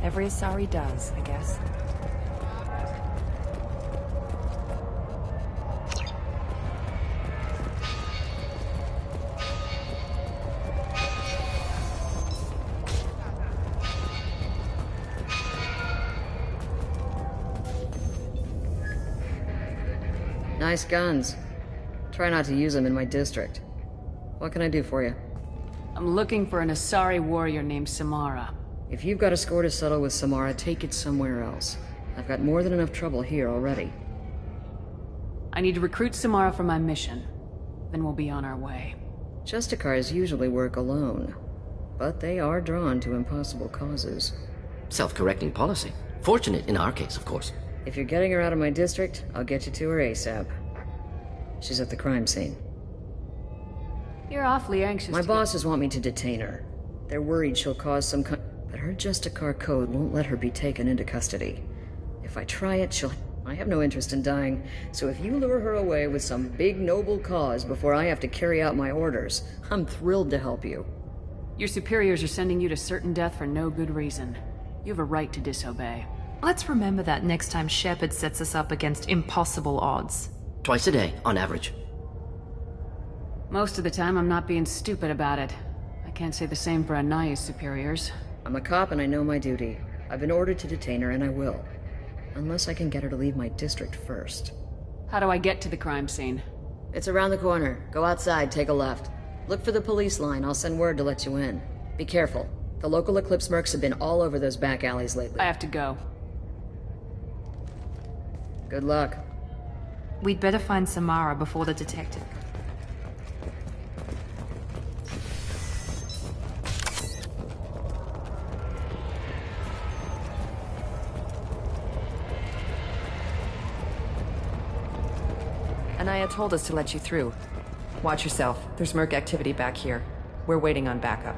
Every Asari does, I guess. Nice guns. Try not to use them in my district. What can I do for you? I'm looking for an Asari warrior named Samara. If you've got a score to settle with Samara, take it somewhere else. I've got more than enough trouble here already. I need to recruit Samara for my mission. Then we'll be on our way. Justicars usually work alone, but they are drawn to impossible causes. Self-correcting policy. Fortunate in our case, of course. If you're getting her out of my district, I'll get you to her ASAP. She's at the crime scene. You're awfully anxious. My bosses want me to detain her. They're worried she'll cause some kind... But her Justicar code won't let her be taken into custody. If I try it, she'll... I have no interest in dying, so if you lure her away with some big noble cause before I have to carry out my orders, I'm thrilled to help you. Your superiors are sending you to certain death for no good reason. You have a right to disobey. Let's remember that next time Shepard sets us up against impossible odds. Twice a day, on average. Most of the time, I'm not being stupid about it. I can't say the same for Anaya's superiors. I'm a cop and I know my duty. I've been ordered to detain her and I will. Unless I can get her to leave my district first. How do I get to the crime scene? It's around the corner. Go outside, take a left. Look for the police line. I'll send word to let you in. Be careful. The local Eclipse mercs have been all over those back alleys lately. I have to go. Good luck. We'd better find Samara before the detective. Anaya told us to let you through. Watch yourself. There's merc activity back here. We're waiting on backup.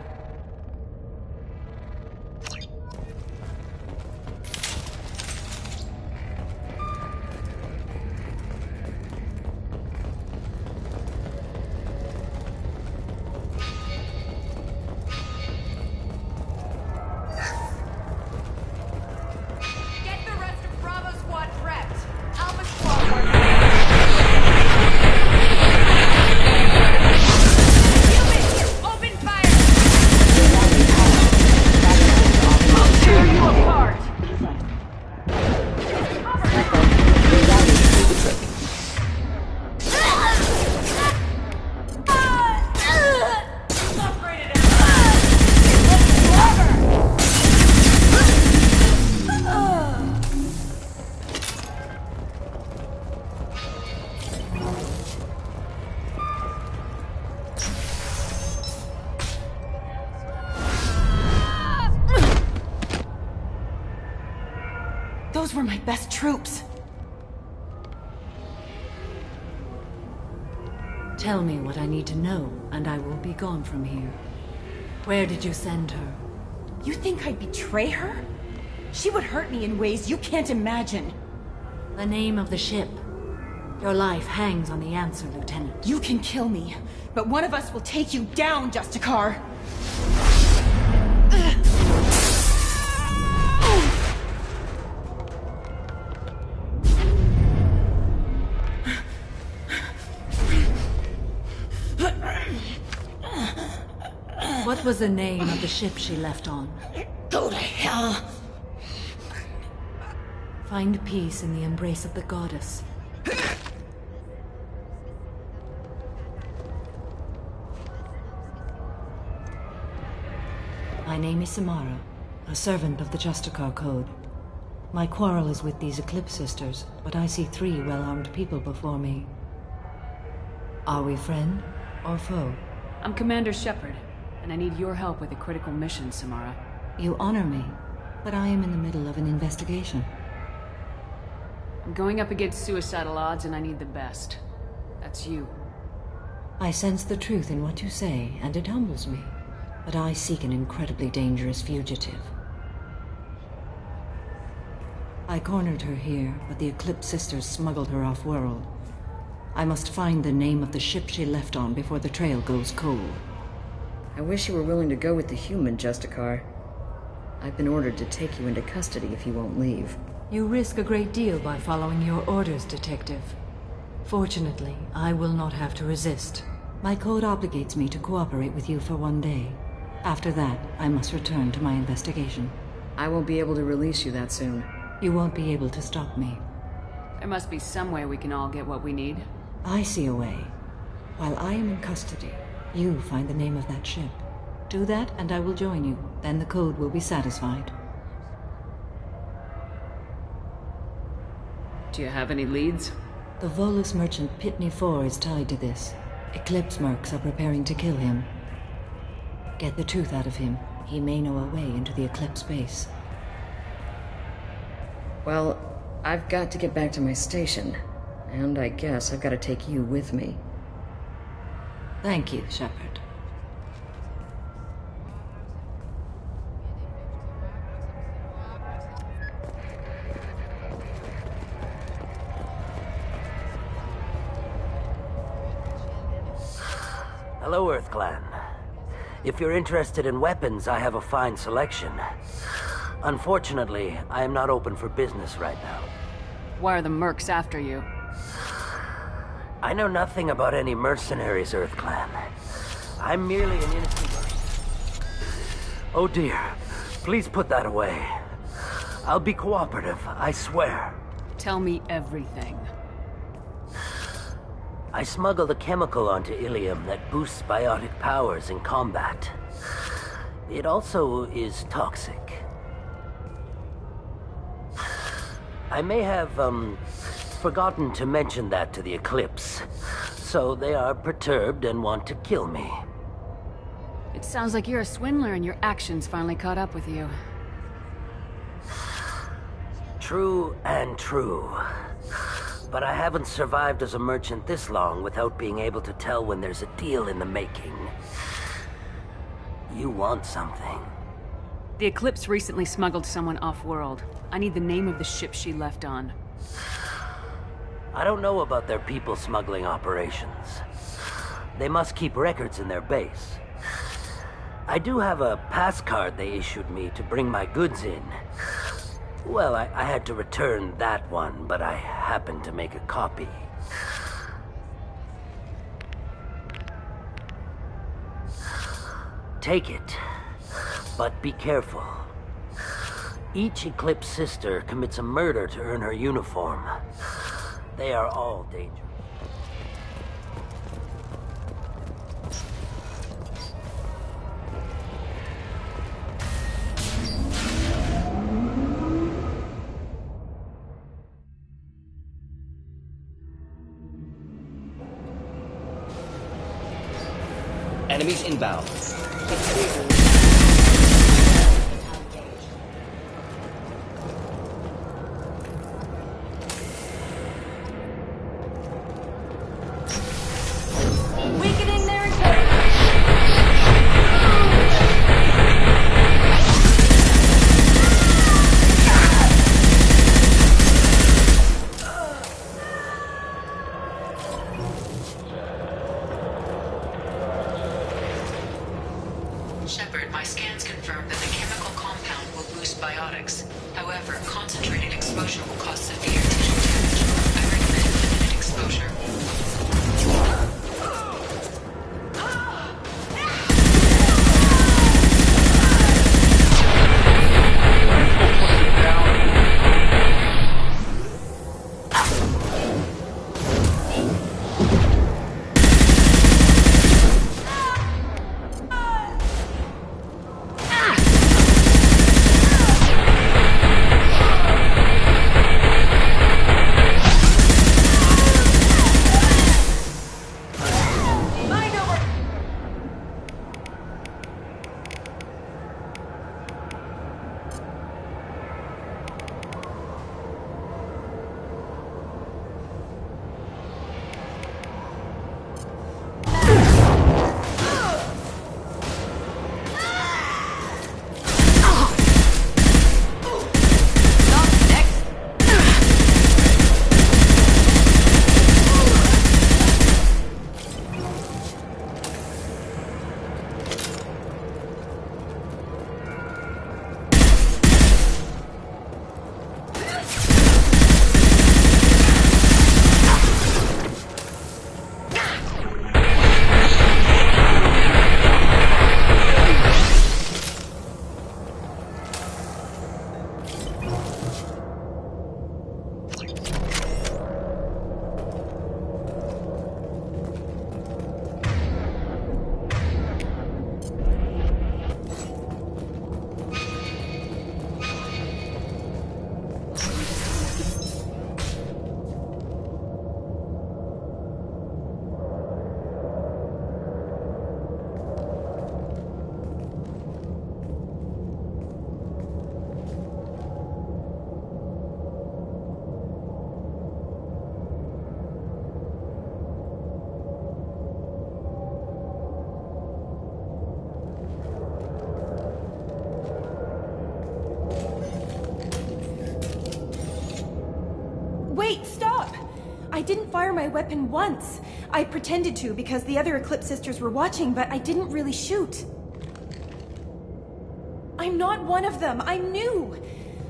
Those were my best troops. Tell me what I need to know, and I will be gone from here. Where did you send her? You think I'd betray her? She would hurt me in ways you can't imagine. The name of the ship. Your life hangs on the answer, Lieutenant. You can kill me, but one of us will take you down, Justicar. What was the name of the ship she left on? Go to hell! Find peace in the embrace of the goddess. My name is Samara, a servant of the Justicar Code. My quarrel is with these Eclipse sisters, but I see 3 well-armed people before me. Are we friend or foe? I'm Commander Shepard, and I need your help with a critical mission, Samara. You honor me, but I am in the middle of an investigation. I'm going up against suicidal odds, and I need the best. That's you. I sense the truth in what you say, and it humbles me. But I seek an incredibly dangerous fugitive. I cornered her here, but the Eclipse sisters smuggled her off-world. I must find the name of the ship she left on before the trail goes cold. I wish you were willing to go with the human, Justicar. I've been ordered to take you into custody if you won't leave. You risk a great deal by following your orders, Detective. Fortunately, I will not have to resist. My code obligates me to cooperate with you for 1 day. After that, I must return to my investigation. I won't be able to release you that soon. You won't be able to stop me. There must be some way we can all get what we need. I see a way. While I am in custody, you find the name of that ship. Do that, and I will join you. Then the code will be satisfied. Do you have any leads? The Volus merchant Pitney 4 is tied to this. Eclipse mercs are preparing to kill him. Get the truth out of him. He may know a way into the Eclipse base. Well, I've got to get back to my station. And I guess I've got to take you with me. Thank you, Shepard. Hello, Earth Clan. If you're interested in weapons, I have a fine selection. Unfortunately, I am not open for business right now. Why are the mercs after you? I know nothing about any mercenaries, Earth Clan. I'm merely an innocent... Oh dear. Please put that away. I'll be cooperative, I swear. Tell me everything. I smuggled a chemical onto Ilium that boosts biotic powers in combat. It also is toxic. I may have, forgotten to mention that to the Eclipse, so they are perturbed and want to kill me. It sounds like you're a swindler and your actions finally caught up with you. True and true. But I haven't survived as a merchant this long without being able to tell when there's a deal in the making. You want something. The Eclipse recently smuggled someone off-world. I need the name of the ship she left on. I don't know about their people smuggling operations. They must keep records in their base. I do have a pass card they issued me to bring my goods in. Well, I had to return that one, but I happened to make a copy. Take it, but be careful. Each Eclipse sister commits a murder to earn her uniform. They are all dangerous. Enemies inbound. Weakening their Shepard, my scans confirm that the chemical compound will boost biotics. However, concentrated exposure will cause severe tissue damage. I recommend limited exposure. Wait, stop! I didn't fire my weapon once. I pretended to because the other Eclipse sisters were watching, but I didn't really shoot. I'm not one of them. I'm new.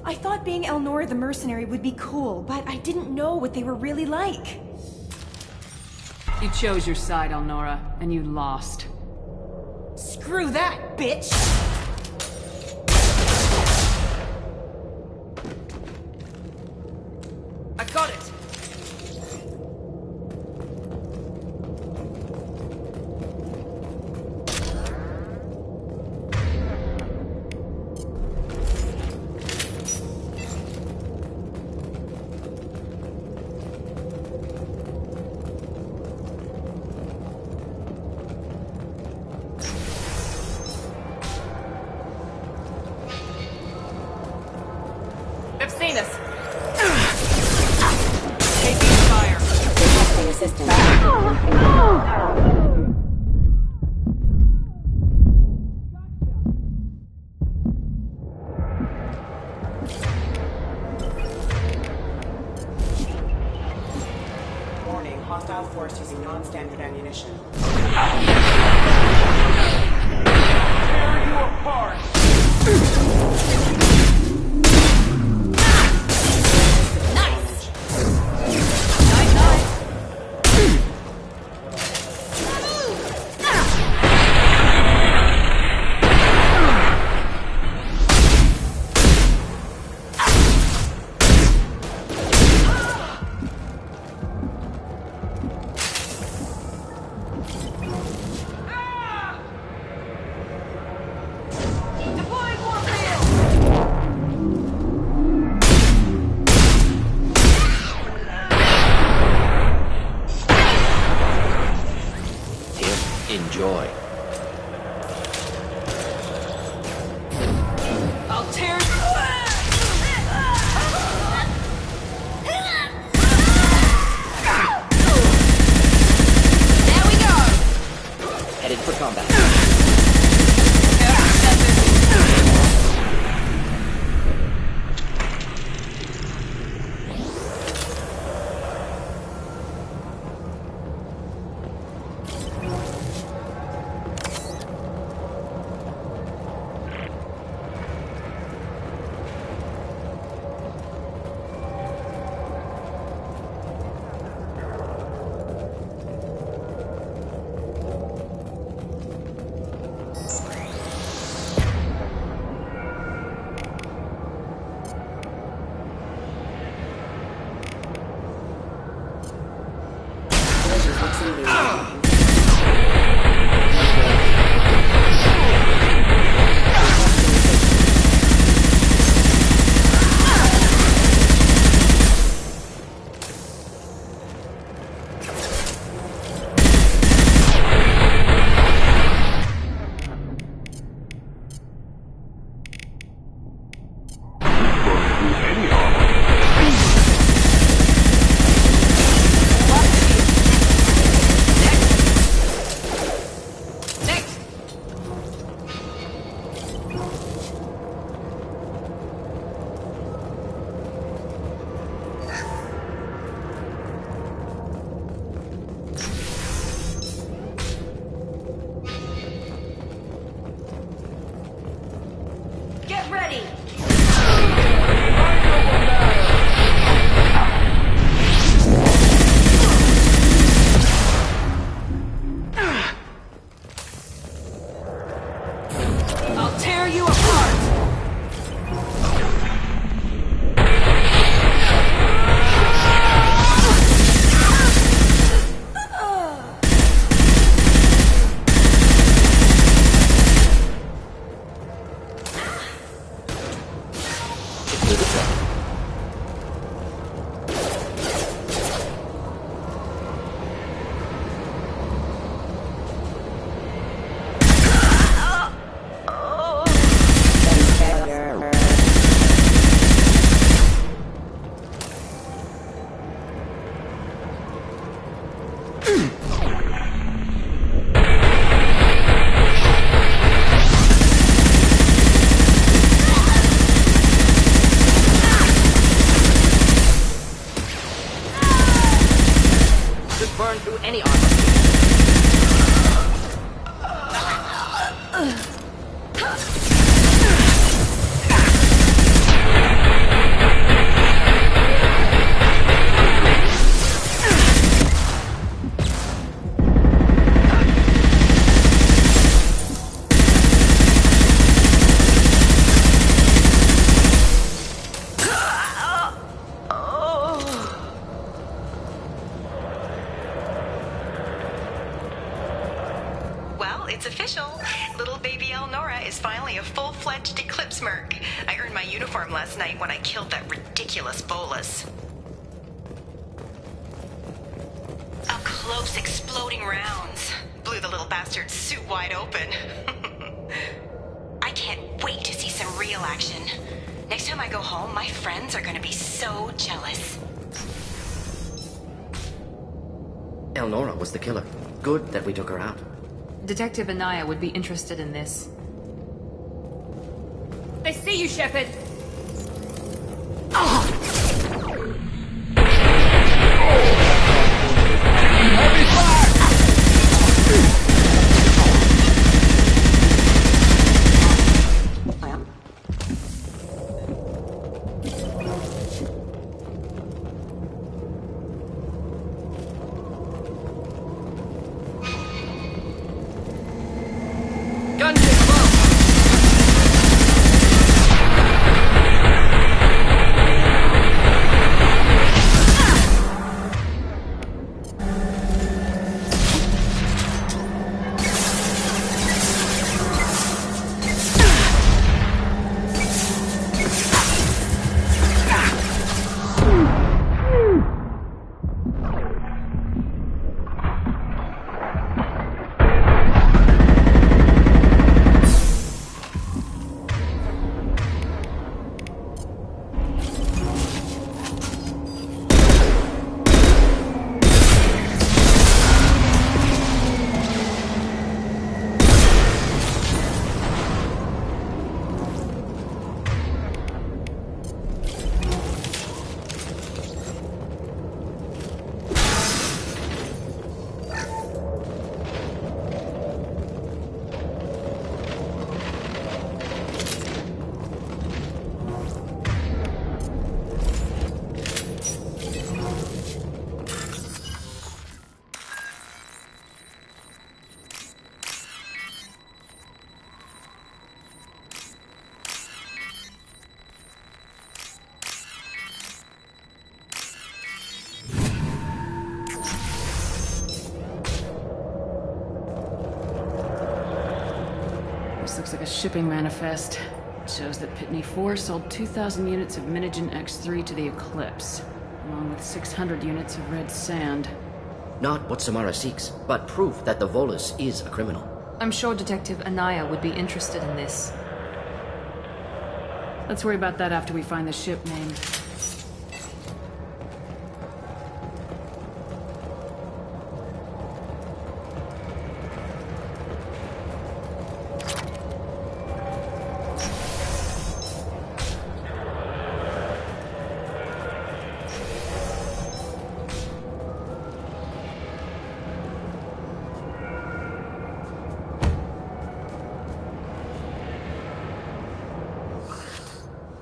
I thought being Elnora the mercenary would be cool, but I didn't know what they were really like. You chose your side, Elnora, and you lost. Screw that, bitch! I got it! They've seen us! Taking fire! Requesting assistance. Warning, hostile force using non-standard ammunition. Tear you apart! Enjoy. I'll tear There we go! Headed for combat. Get ready! I'll tear you apart! through any armor. Well, it's official. Little baby Elnora is finally a full-fledged Eclipse merc. I earned my uniform last night when I killed that ridiculous bolus. Up close, exploding rounds. Blew the little bastard's suit wide open. I can't wait to see some real action. Next time I go home, my friends are gonna be so jealous. Elnora was the killer. Good that we took her out. Detective Anaya would be interested in this. They see you, Shepard! This looks like a shipping manifest. It shows that Pitney 4 sold 2,000 units of Minigen X3 to the Eclipse, along with 600 units of red sand. Not what Samara seeks, but proof that the Volus is a criminal. I'm sure Detective Anaya would be interested in this. Let's worry about that after we find the ship name.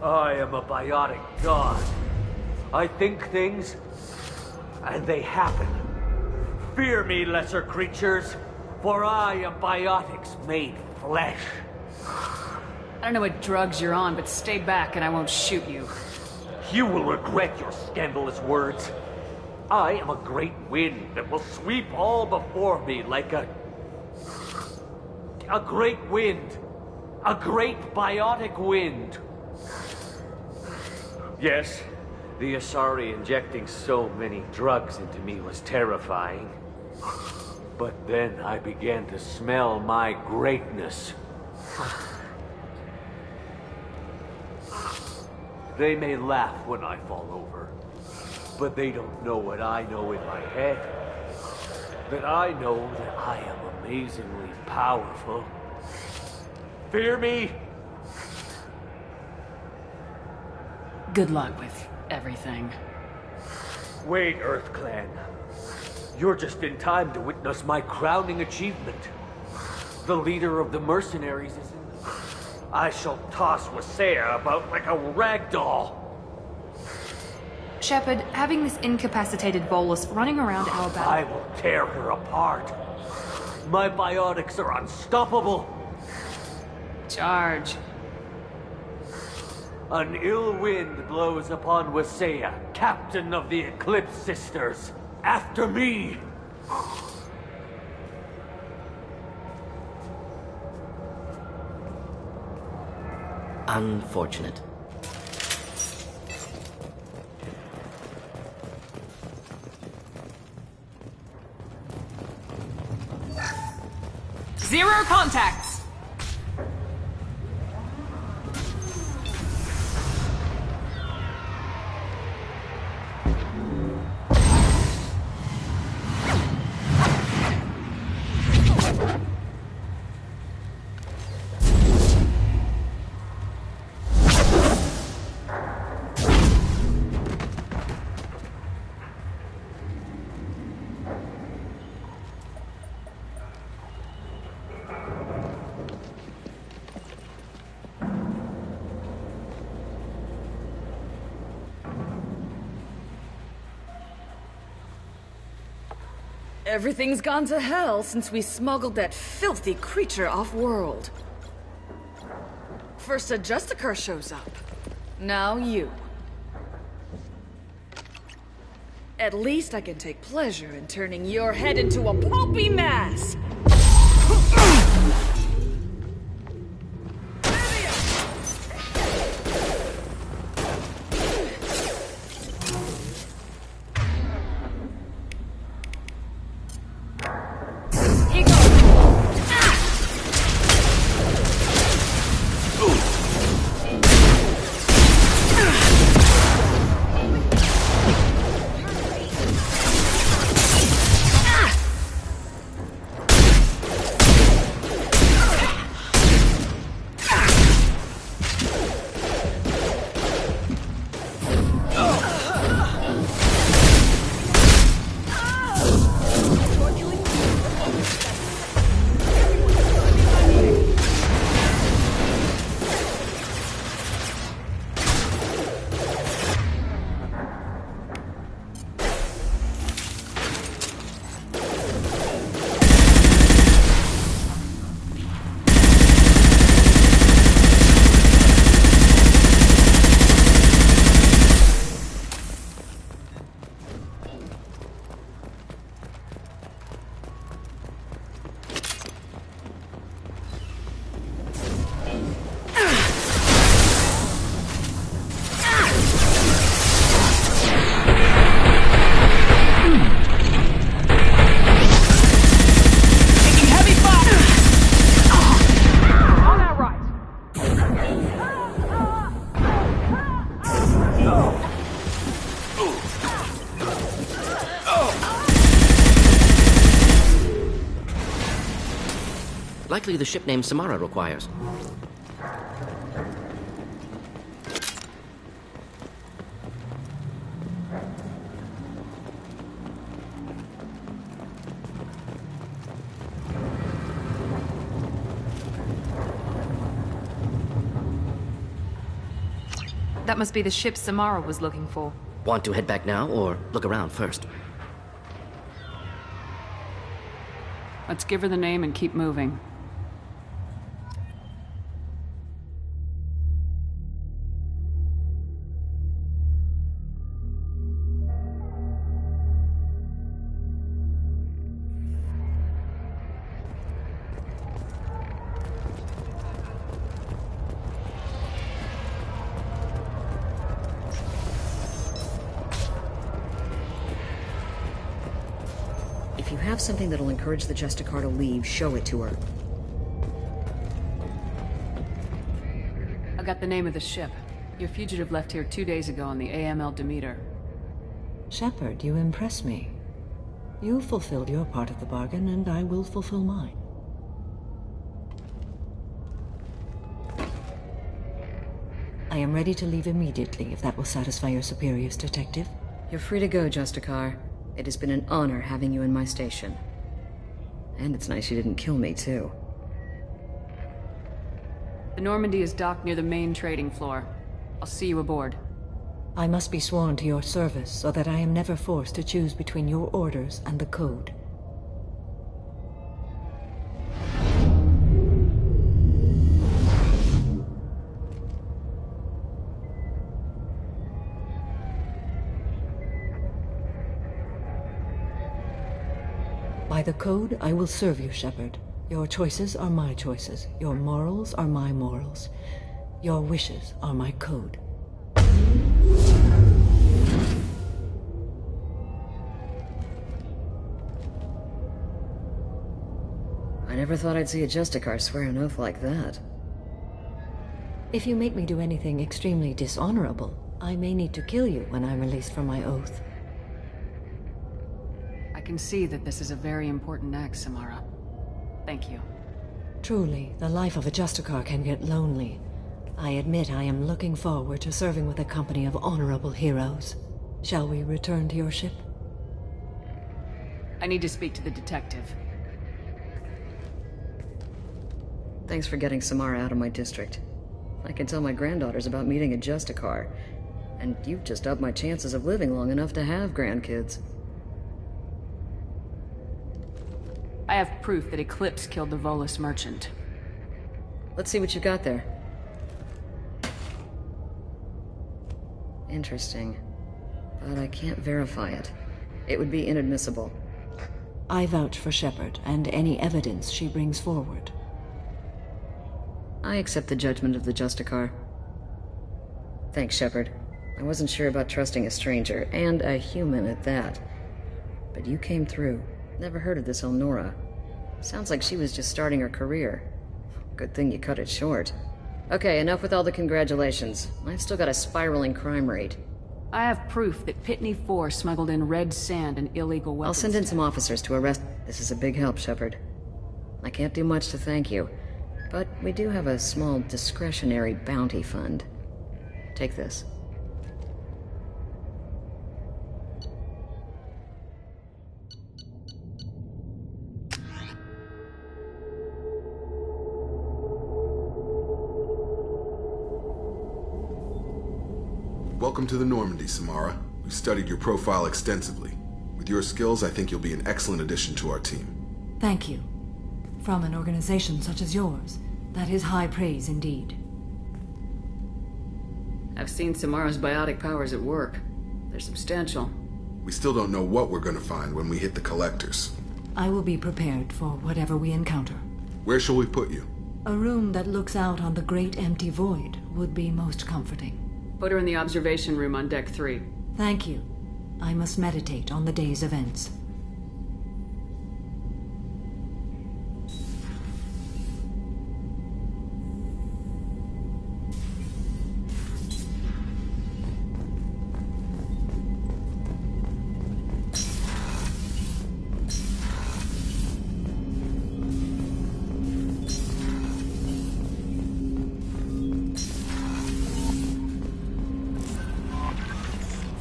I am a biotic god. I think things, and they happen. Fear me, lesser creatures, for I am biotics made flesh. I don't know what drugs you're on, but stay back and I won't shoot you. You will regret your scandalous words. I am a great wind that will sweep all before me like a great wind. A great biotic wind. Yes, the Asari injecting so many drugs into me was terrifying. But then I began to smell my greatness. They may laugh when I fall over, but they don't know what I know in my head. That I know that I am amazingly powerful. Fear me? Good luck with everything. Wait, Earth Clan. You're just in time to witness my crowning achievement. The leader of the mercenaries is in... I shall toss Wasea about like a rag doll. Shepard, having this incapacitated bolus running around our battle... I will tear her apart. My biotics are unstoppable. Charge. An ill wind blows upon Wasea, captain of the Eclipse Sisters. After me! Unfortunate. Zero contacts! Everything's gone to hell since we smuggled that filthy creature off-world. First a Justicar shows up. Now you. At least I can take pleasure in turning your head into a pulpy mass! Likely the ship name Samara requires. That must be the ship Samara was looking for. Want to head back now, or look around first? Let's give her the name and keep moving. If you have something that'll encourage the Justicar to leave, show it to her. I got the name of the ship. Your fugitive left here 2 days ago on the AML Demeter. Shepard, you impress me. You fulfilled your part of the bargain, and I will fulfill mine. I am ready to leave immediately, if that will satisfy your superiors, Detective. You're free to go, Justicar. It has been an honor having you in my station. And it's nice you didn't kill me, too. The Normandy is docked near the main trading floor. I'll see you aboard. I must be sworn to your service so that I am never forced to choose between your orders and the Code. By the Code, I will serve you, Shepard. Your choices are my choices. Your morals are my morals. Your wishes are my code. I never thought I'd see a Justicar swear an oath like that. If you make me do anything extremely dishonorable, I may need to kill you when I'm released from my oath. I can see that this is a very important act, Samara. Thank you. Truly, the life of a Justicar can get lonely. I admit I am looking forward to serving with a company of honorable heroes. Shall we return to your ship? I need to speak to the detective. Thanks for getting Samara out of my district. I can tell my granddaughters about meeting a Justicar, and you've just upped my chances of living long enough to have grandkids. I have proof that Eclipse killed the Volus merchant. Let's see what you got there. Interesting. But I can't verify it. It would be inadmissible. I vouch for Shepard and any evidence she brings forward. I accept the judgment of the Justicar. Thanks, Shepard. I wasn't sure about trusting a stranger, and a human at that. But you came through. Never heard of this Elnora. Sounds like she was just starting her career. Good thing you cut it short. Okay, enough with all the congratulations. I've still got a spiraling crime rate. I have proof that Pitney 4 smuggled in red sand and illegal weapons. I'll send in some officers to arrest... This is a big help, Shepard. I can't do much to thank you, but we do have a small discretionary bounty fund. Take this. Welcome to the Normandy, Samara. We've studied your profile extensively. With your skills, I think you'll be an excellent addition to our team. Thank you. From an organization such as yours, that is high praise indeed. I've seen Samara's biotic powers at work. They're substantial. We still don't know what we're gonna find when we hit the collectors. I will be prepared for whatever we encounter. Where shall we put you? A room that looks out on the great empty void would be most comforting. Put her in the observation room on Deck 3. Thank you. I must meditate on the day's events.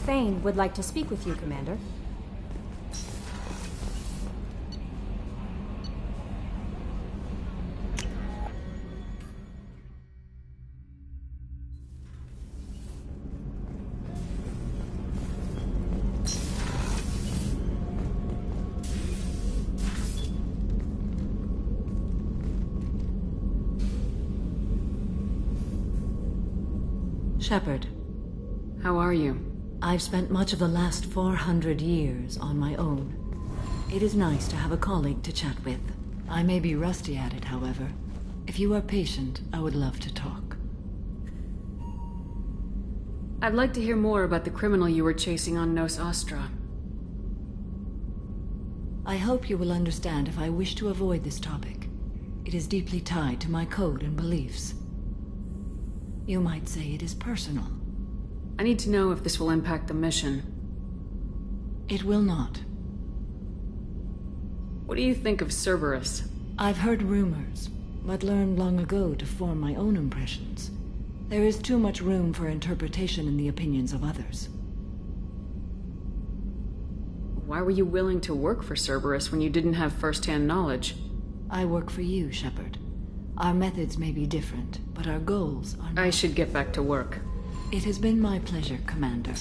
Thane would like to speak with you, Commander. Shepard. How are you? I've spent much of the last 400 years on my own. It is nice to have a colleague to chat with. I may be rusty at it, however. If you are patient, I would love to talk. I'd like to hear more about the criminal you were chasing on Nos Astra. I hope you will understand if I wish to avoid this topic. It is deeply tied to my code and beliefs. You might say it is personal. I need to know if this will impact the mission. It will not. What do you think of Cerberus? I've heard rumors, but learned long ago to form my own impressions. There is too much room for interpretation in the opinions of others. Why were you willing to work for Cerberus when you didn't have first-hand knowledge? I work for you, Shepard. Our methods may be different, but our goals are not. I should get back to work. It has been my pleasure, Commander.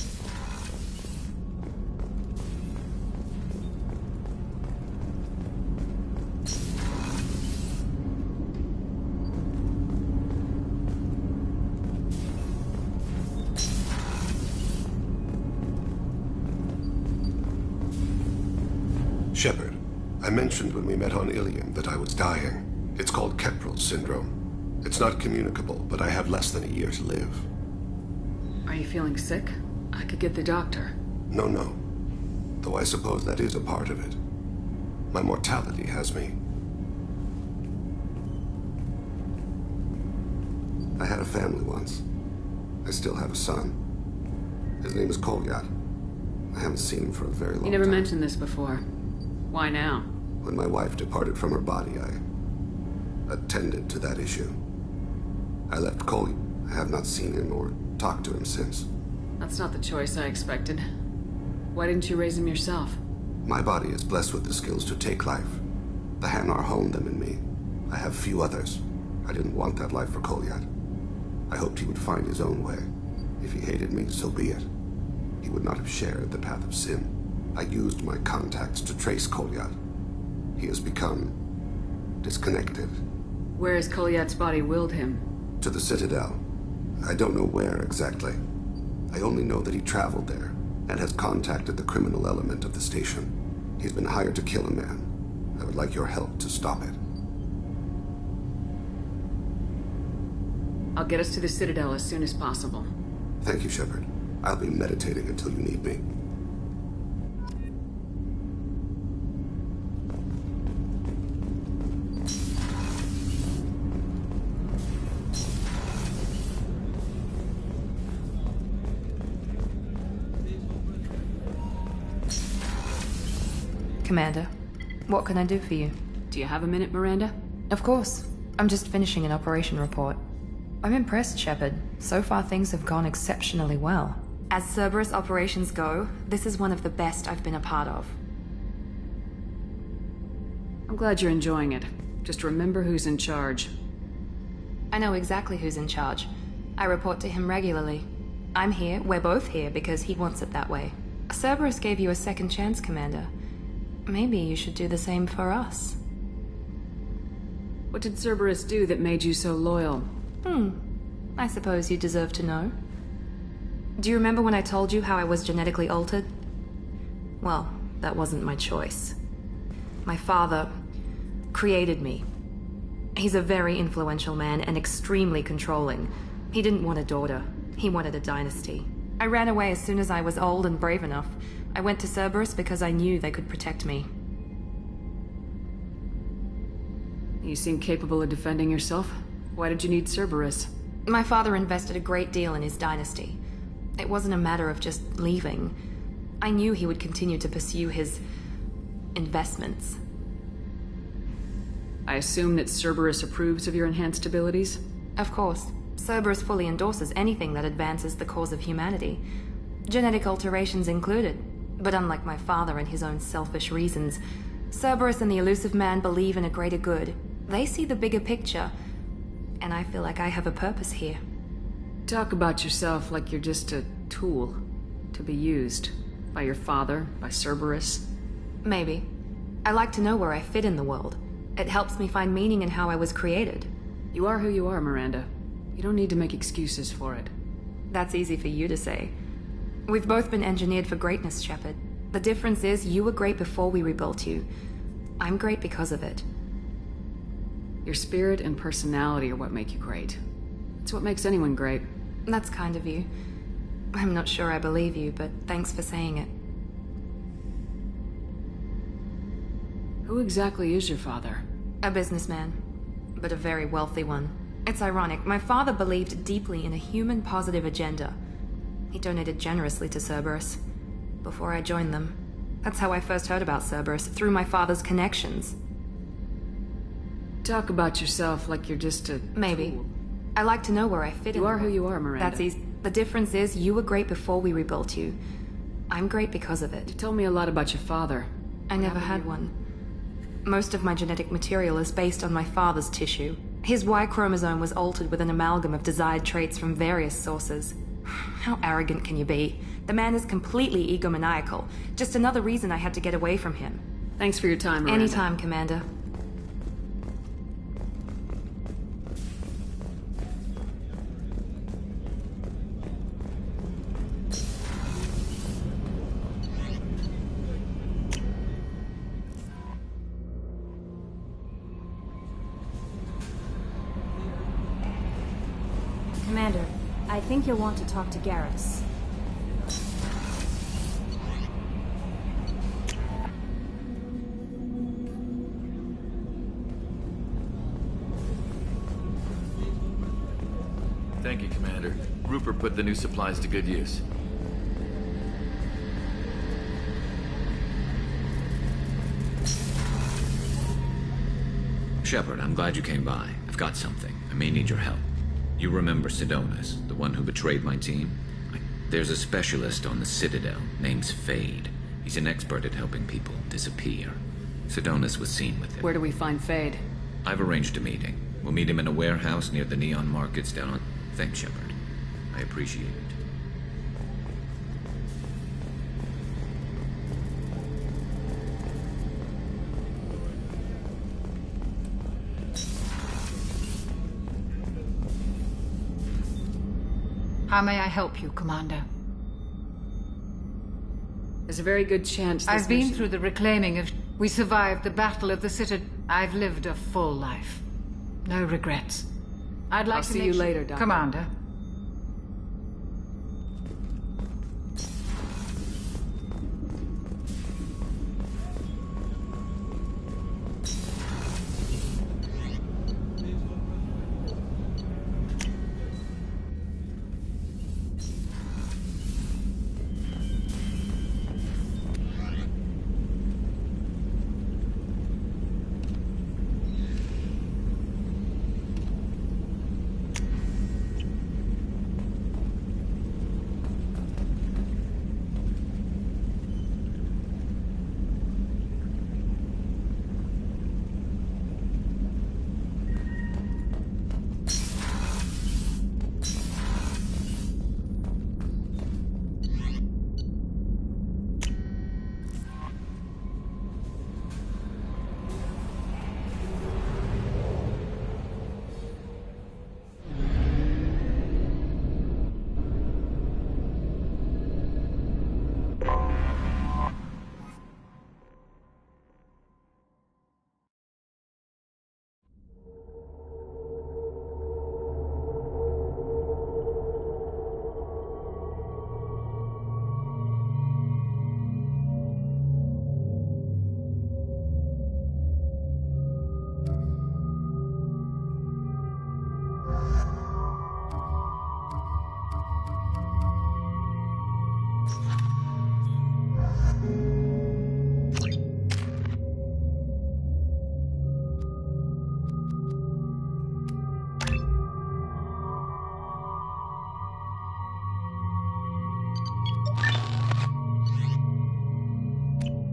Shepard, I mentioned when we met on Ilium that I was dying. It's called Keprel's syndrome. It's not communicable, but I have less than a year to live. Are you feeling sick? I could get the doctor. No. Though I suppose that is a part of it. My mortality has me. I had a family once. I still have a son. His name is Kolyat. I haven't seen him for a very long time. You never mentioned this before. Why now? When my wife departed from her body, I attended to that issue. I left Kolyat. I have not seen him or talked to him since. That's not the choice I expected. Why didn't you raise him yourself? My body is blessed with the skills to take life. The Hanar honed them in me. I have few others. I didn't want that life for Kolyat. I hoped he would find his own way. If he hated me, so be it. He would not have shared the path of sin. I used my contacts to trace Kolyat. He has become disconnected. Where has Kolyat's body willed him? To the Citadel. I don't know where exactly. I only know that he traveled there and has contacted the criminal element of the station. He's been hired to kill a man. I would like your help to stop it. I'll get us to the Citadel as soon as possible. Thank you, Shepard. I'll be meditating until you need me. Commander, what can I do for you? Do you have a minute, Miranda? Of course. I'm just finishing an operation report. I'm impressed, Shepard. So far things have gone exceptionally well. As Cerberus operations go, this is one of the best I've been a part of. I'm glad you're enjoying it. Just remember who's in charge. I know exactly who's in charge. I report to him regularly. I'm here, we're both here, because he wants it that way. Cerberus gave you a second chance, Commander. Maybe you should do the same for us. What did Cerberus do that made you so loyal? I suppose you deserve to know. Do you remember when I told you how I was genetically altered? Well, that wasn't my choice. My father created me. He's a very influential man and extremely controlling. He didn't want a daughter. He wanted a dynasty. I ran away as soon as I was old and brave enough. I went to Cerberus because I knew they could protect me. You seem capable of defending yourself. Why did you need Cerberus? My father invested a great deal in his dynasty. It wasn't a matter of just leaving. I knew he would continue to pursue his investments. I assume that Cerberus approves of your enhanced abilities? Of course. Cerberus fully endorses anything that advances the cause of humanity. Genetic alterations included. But unlike my father and his own selfish reasons, Cerberus and the Elusive Man believe in a greater good. They see the bigger picture, and I feel like I have a purpose here. Talk about yourself like you're just a tool to be used by your father, by Cerberus. Maybe. I like to know where I fit in the world. It helps me find meaning in how I was created. You are who you are, Miranda. You don't need to make excuses for it. That's easy for you to say. We've both been engineered for greatness, Shepard. The difference is you were great before we rebuilt you. I'm great because of it. Your spirit and personality are what make you great. It's what makes anyone great. That's kind of you. I'm not sure I believe you, but thanks for saying it. Who exactly is your father? A businessman, but a very wealthy one. It's ironic. My father believed deeply in a human-positive agenda. He donated generously to Cerberus before I joined them. That's how I first heard about Cerberus, through my father's connections. Talk about yourself like you're just a Maybe. tool. I like to know where I fit in. You are who you are, Miranda. That's easy. The difference is you were great before we rebuilt you. I'm great because of it. You told me a lot about your father. I never had one. Most of my genetic material is based on my father's tissue. His Y chromosome was altered with an amalgam of desired traits from various sources. How arrogant can you be? The man is completely egomaniacal. Just another reason I had to get away from him. Thanks for your time, Miranda. Anytime, Commander. Commander, I think you'll want to talk to Garrus. Thank you, Commander. Rupert put the new supplies to good use. Shepard, I'm glad you came by. I've got something. I may need your help. You remember Sidonis, the one who betrayed my team? There's a specialist on the Citadel, name's Fade. He's an expert at helping people disappear. Sidonis was seen with him. Where do we find Fade? I've arranged a meeting. We'll meet him in a warehouse near the Neon Markets down on... Thanks, Shepard. I appreciate it. How may I help you, Commander? There's a very good chance this I've been mission... through the reclaiming of... We survived the Battle of the Citadel. I've lived a full life. No regrets. I'd like I'll to see make you sure- later, Doctor. Commander.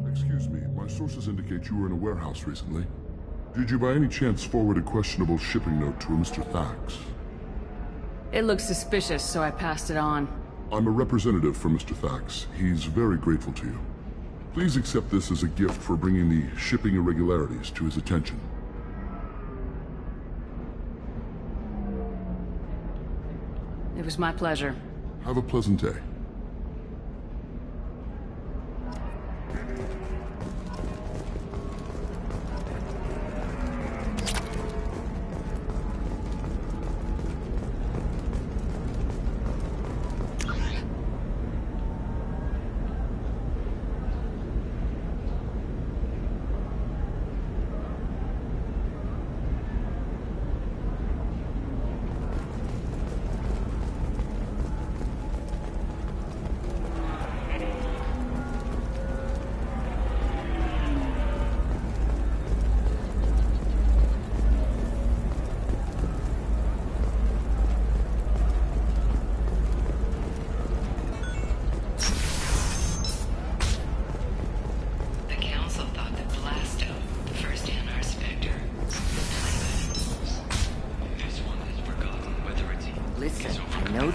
Excuse me, my sources indicate you were in a warehouse recently. Did you by any chance forward a questionable shipping note to a Mr. Thax? It looked suspicious, so I passed it on. I'm a representative for Mr. Thax. He's very grateful to you. Please accept this as a gift for bringing the shipping irregularities to his attention. It was my pleasure. Have a pleasant day.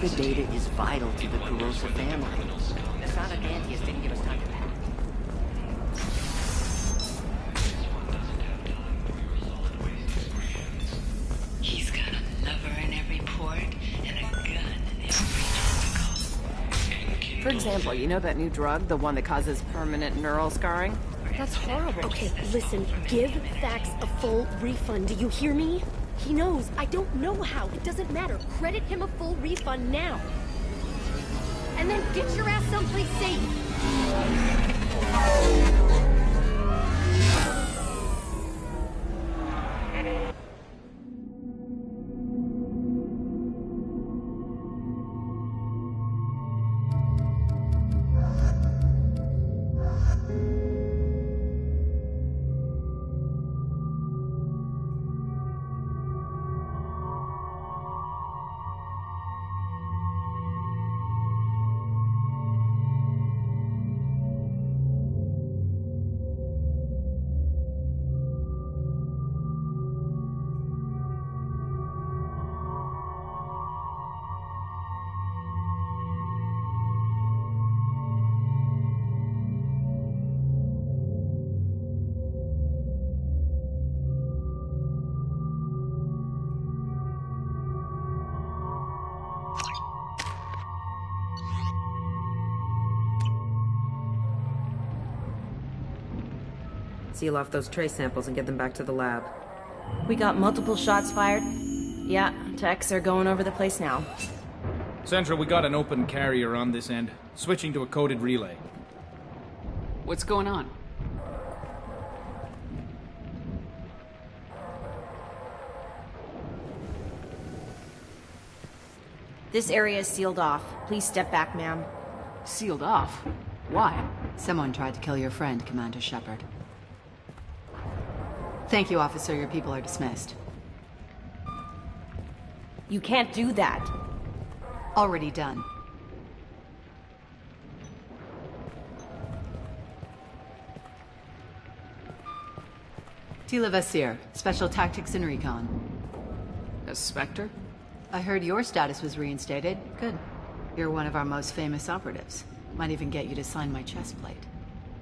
the data is vital to the Kurosa family. The Son of Mantius didn't give us time to pack. He's got a lover in every port and a gun in every tentacle. For example, you know that new drug, the one that causes permanent neural scarring? That's horrible. Okay, listen, give Thax a full refund. Do you hear me? He knows. I don't know how. It doesn't matter. Credit him a full refund now. And then get your ass someplace safe. Seal off those trace samples and get them back to the lab. We got multiple shots fired. Yeah, techs are going over the place now. Central, we got an open carrier on this end. Switching to a coded relay. What's going on? This area is sealed off. Please step back, ma'am. Sealed off? Why? Someone tried to kill your friend, Commander Shepard. Thank you, officer. Your people are dismissed. You can't do that. Already done. Tila Vasir, Special Tactics and Recon. A Spectre? I heard your status was reinstated. Good. You're one of our most famous operatives. Might even get you to sign my chest plate.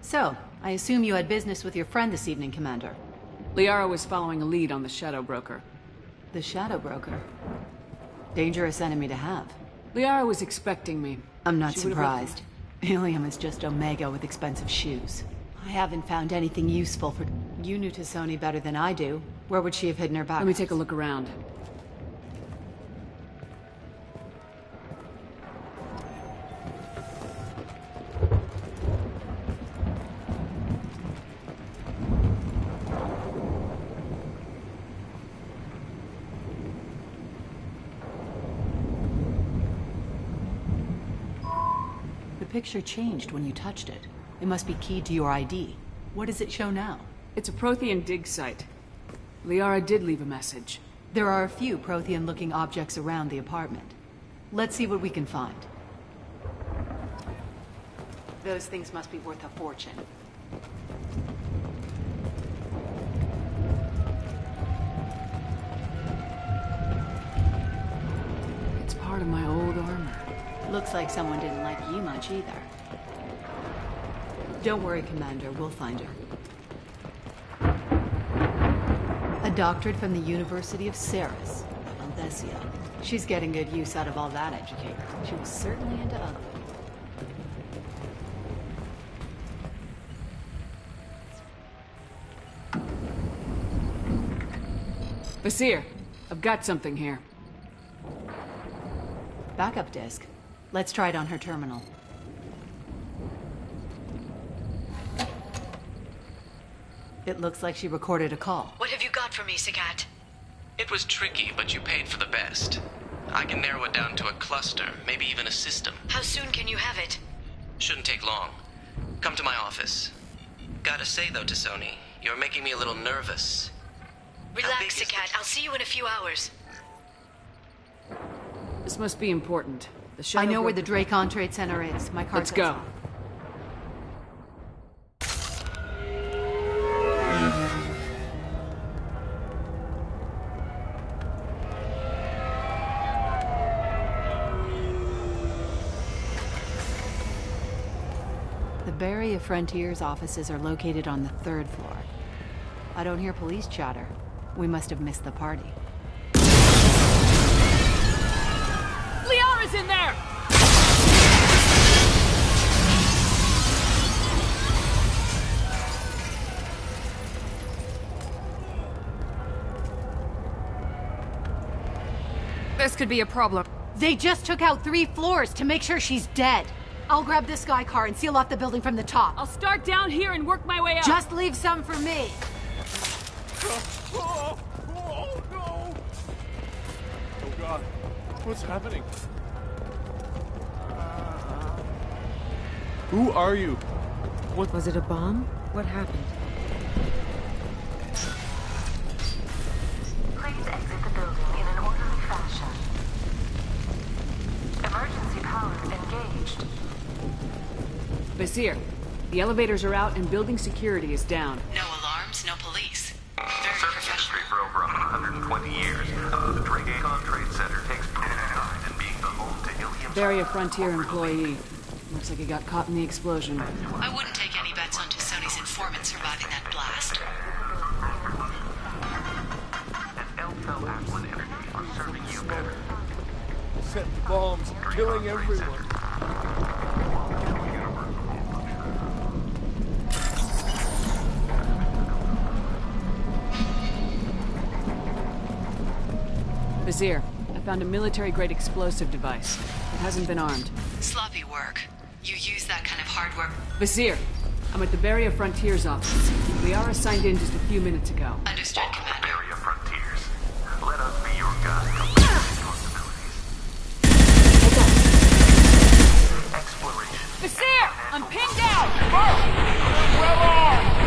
So, I assume you had business with your friend this evening, Commander. Liara was following a lead on the Shadow Broker. The Shadow Broker? Dangerous enemy to have. Liara was expecting me. I'm not surprised. Ilium is just Omega with expensive shoes. I haven't found anything useful for... You knew Tassoni better than I do. Where would she have hidden her back? Let me take a look around. The picture changed when you touched it. It must be keyed to your ID. What does it show now? It's a Prothean dig site. Liara did leave a message. There are a few Prothean-looking objects around the apartment. Let's see what we can find. Those things must be worth a fortune. It's part of my old armor. Looks like someone didn't like you much either. Don't worry, Commander. We'll find her. A doctorate from the University of Ceres, Aldesia. She's getting good use out of all that education. She was certainly into ugly. Vasir, I've got something here. Backup disk. Let's try it on her terminal. It looks like she recorded a call. What have you got for me, Sagat? It was tricky, but you paid for the best. I can narrow it down to a cluster, maybe even a system. How soon can you have it? Shouldn't take long. Come to my office. Gotta say though, Tassoni, you're making me a little nervous. Relax, Sagat. I'll see you in a few hours. This must be important. I know where the Dracon Trade Center is. My car. Let's go. The Bay Area Frontier's offices are located on the 3rd floor. I don't hear police chatter. We must have missed the party. Liara's in there! This could be a problem. They just took out 3 floors to make sure she's dead. I'll grab this Sky car and seal off the building from the top. I'll start down here and work my way up. Just leave some for me. Oh no! Oh God, what's happening? Who are you? What was it? A bomb? What happened? Please exit the building in an orderly fashion. Emergency power engaged. Basir, the elevators are out and building security is down. No alarms, no police. Very Serving industry for over 120 years. The Dracon Trade Center takes pride in being the home to Ilium. Bay Area Frontier employee. Looks like he got caught in the explosion. I wouldn't take any bets on Sony's informant surviving that blast. And Elfell Aslan Energy are serving you better. Set bombs, killing everyone. Basir, I found a military-grade explosive device. It hasn't been armed. Sloppy work. You use that kind of hard work. Basir, I'm at the Bay Area Frontier's office. We are signed in just a few minutes ago. Understood, Commander. Bay Area Frontiers. Let us be your guide. Exploration. Basir, I'm pinned out! Well on!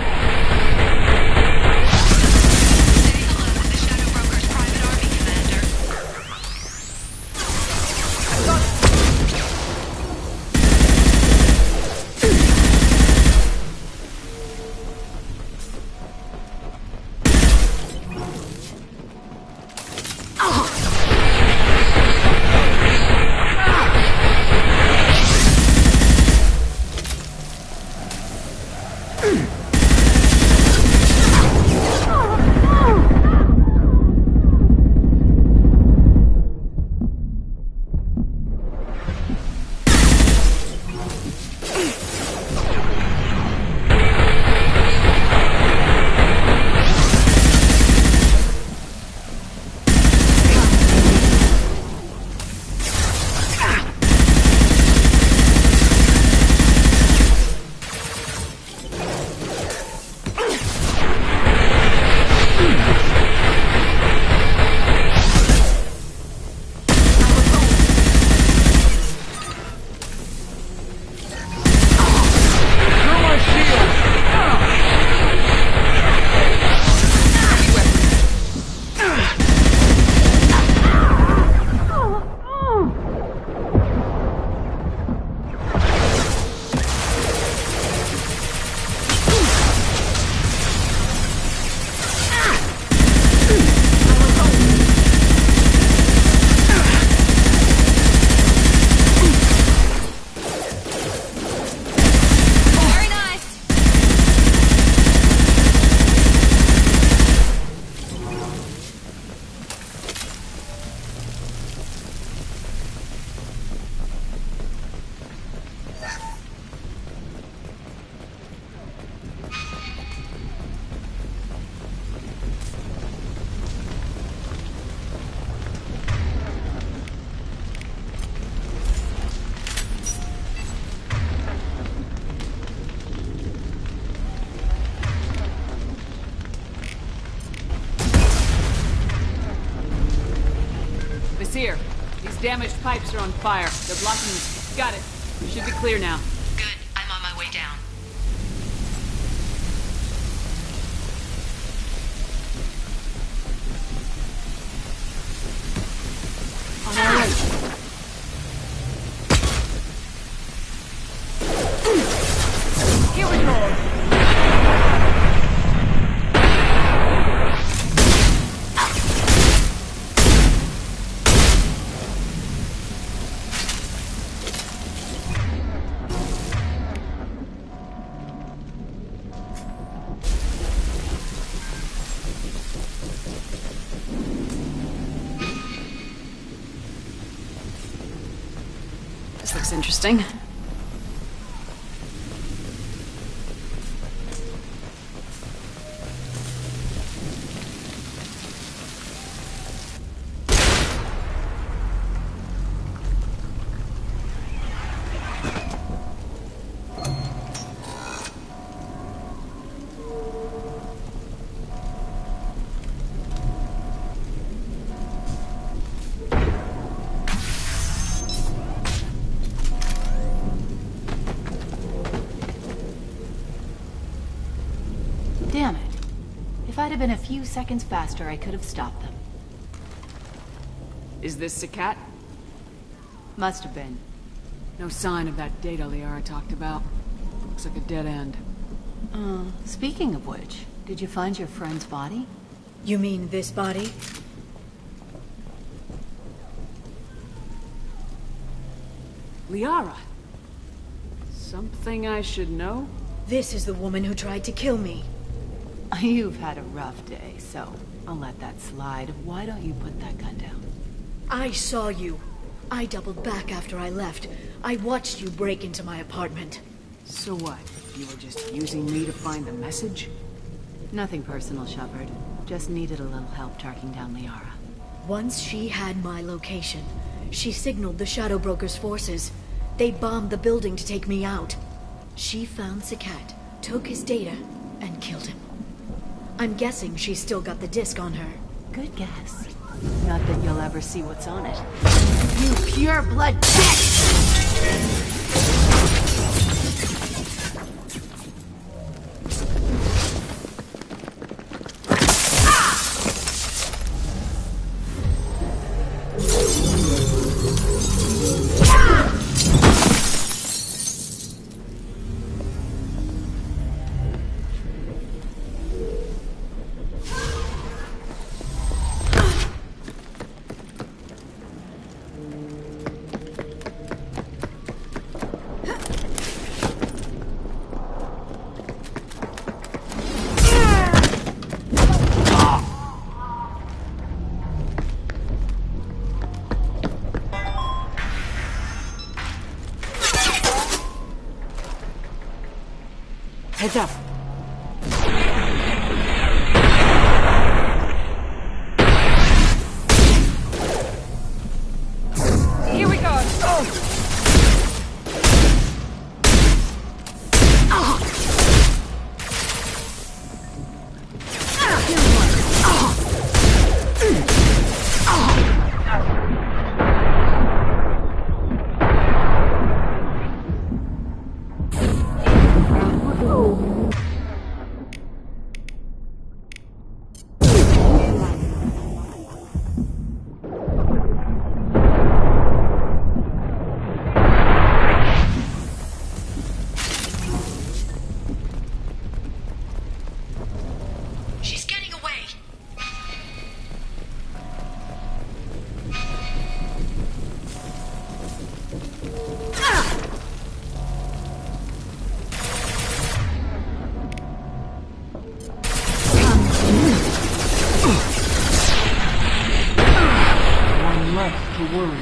Basir, these damaged pipes are on fire. They're blocking the... Got it. We should be clear now. Good. I'm on my way down. On our way. Here we go. That's interesting. Damn it. If I'd have been a few seconds faster, I could have stopped them. Is this Sakat? Must have been. No sign of that data Liara talked about. Looks like a dead end. Speaking of which, did you find your friend's body? You mean this body? Liara! Something I should know? This is the woman who tried to kill me. You've had a rough day, so I'll let that slide. Why don't you put that gun down? I saw you. I doubled back after I left. I watched you break into my apartment. So what? You were just using me to find the message? Nothing personal, Shepard. Just needed a little help tracking down Liara. Once she had my location, she signaled the Shadow Broker's forces. They bombed the building to take me out. She found Sakat, took his data, and killed him. I'm guessing she's still got the disc on her. Good guess. Not that you'll ever see what's on it. You pure blood bitch! Heads up. Here we go! She's getting away. One left to worry.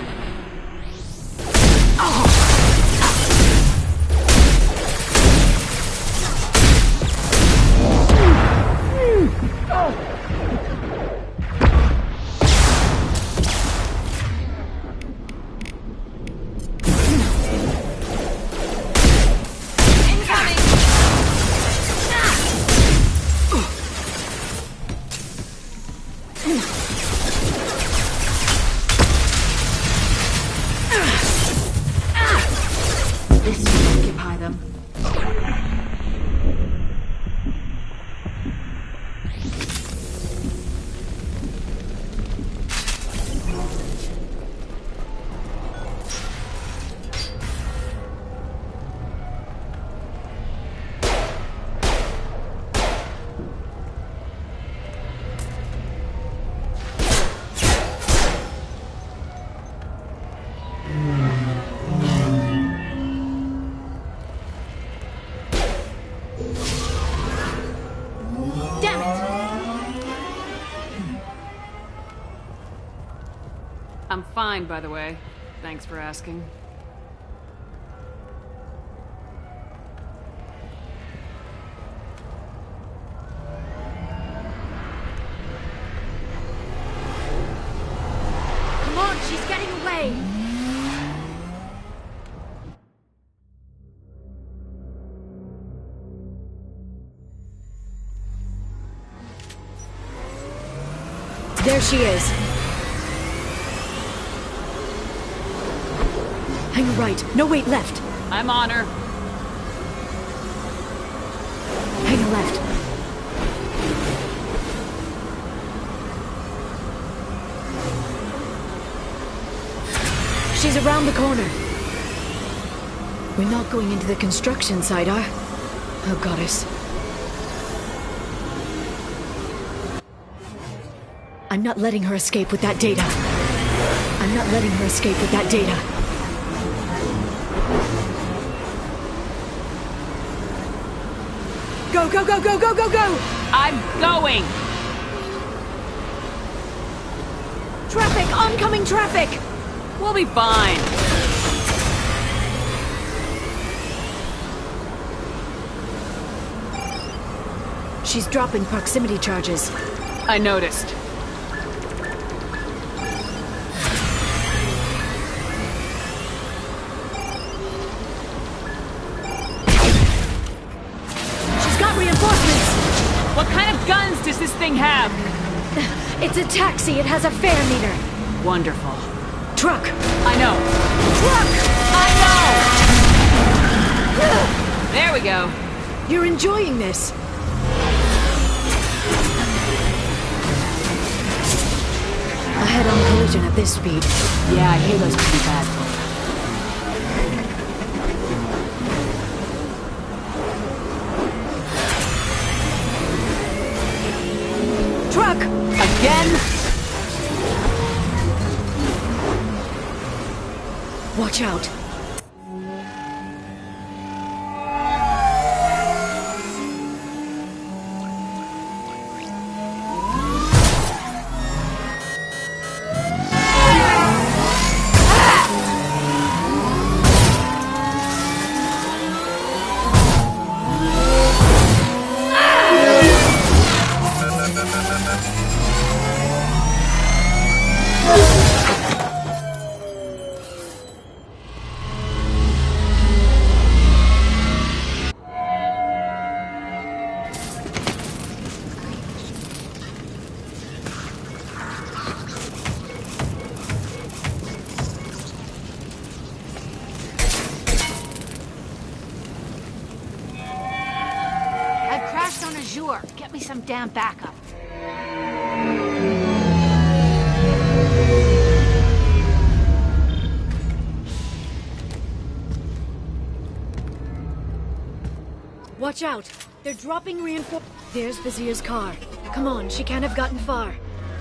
This will occupy them. Damn it! I'm fine, by the way. Thanks for asking. There she is. Hang a right. No, wait, left. I'm on her. Hang a left. She's around the corner. We're not going into the construction site, are? Oh, goddess. I'm not letting her escape with that data. I'm not letting her escape with that data. Go, go, go, go, go, go, go! I'm going! Traffic! Oncoming traffic! We'll be fine. She's dropping proximity charges. I noticed. What kind of guns does this thing have? It's a taxi. It has a fare meter. Wonderful. Truck. I know. Truck! I know! There we go. You're enjoying this. A head-on collision at this speed. Yeah, Halo's pretty bad for you. Truck! Again? Watch out. Get me some damn backup. Watch out! They're dropping reinforcements. There's Vizier's car. Come on, she can't have gotten far.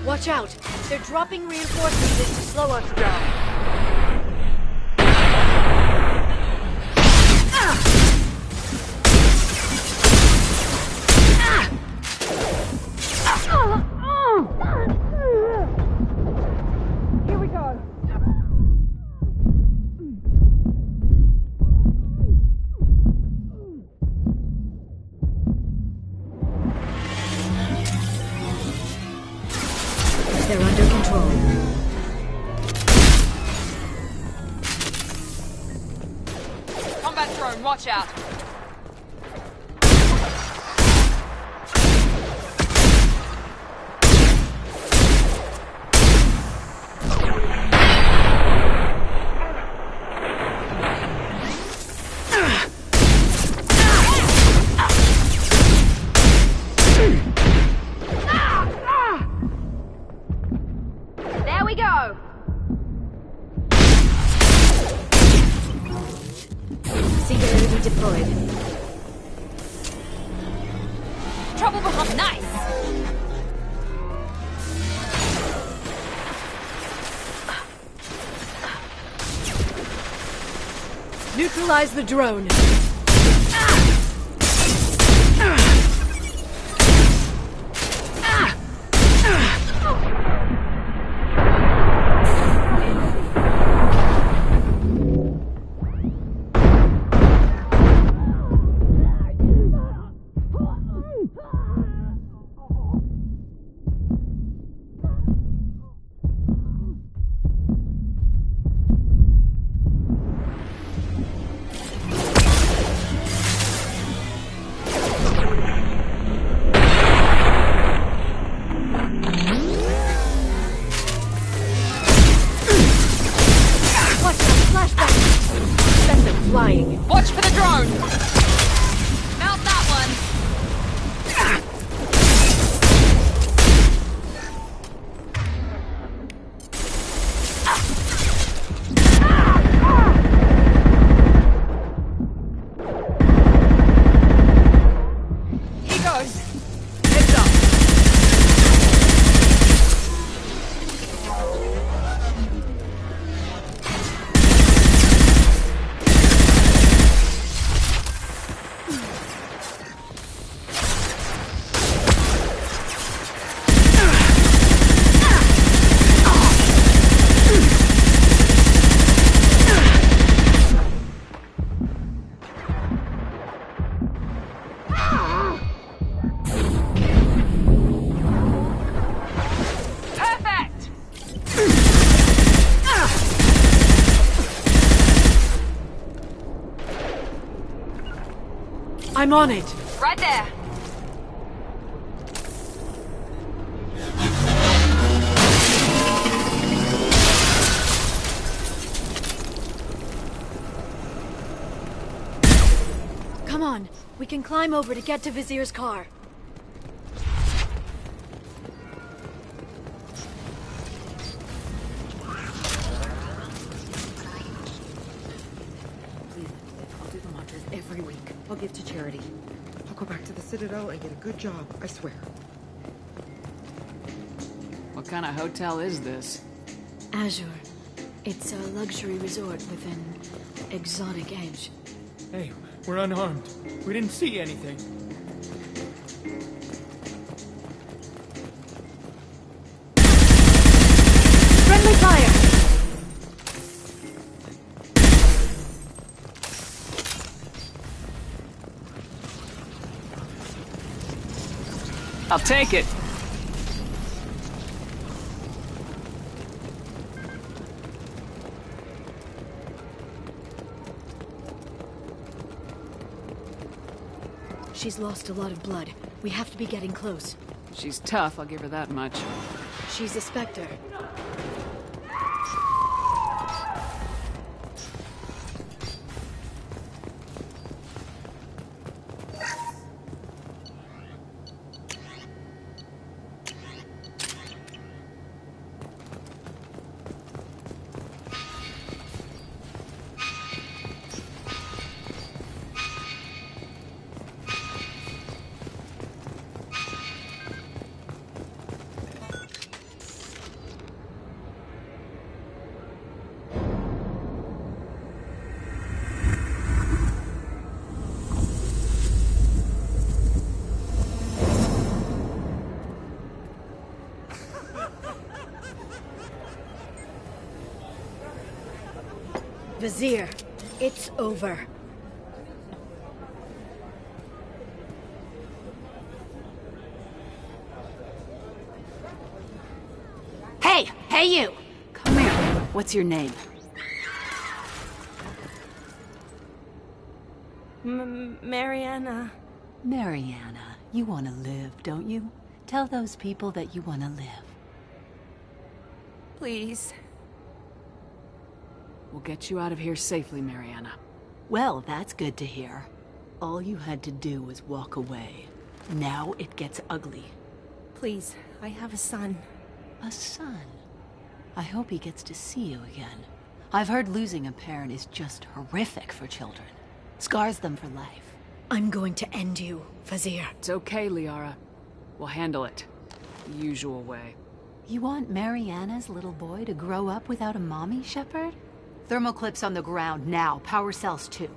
Watch out! They're dropping reinforcements to slow us down. Here we go. They're under control. Combat drone, watch out. There we go. Singularity deployed. Trouble behind. Nice. Neutralize the drone. I'm on it. Right there. Come on. We can climb over to get to Vizier's car. I'll do the mantras every week. I'll give to charity. I'll go back to the Citadel and get a good job, I swear. What kind of hotel is this? Azure. It's a luxury resort with an exotic edge. Hey, we're unarmed. We didn't see anything. Friendly fire! I'll take it. She's lost a lot of blood. We have to be getting close. She's tough, I'll give her that much. She's a Spectre. Vizier, it's over. Hey you! Come here. What's your name? Mariana. Mariana, you want to live, don't you? Tell those people that you want to live. Please. We'll get you out of here safely, Mariana. Well, that's good to hear. All you had to do was walk away. Now it gets ugly. Please, I have a son. A son? I hope he gets to see you again. I've heard losing a parent is just horrific for children. Scars them for life. I'm going to end you, Vizier. It's okay, Liara. We'll handle it. The usual way. You want Mariana's little boy to grow up without a mommy, Shepard? Thermal clips on the ground now. Power cells too.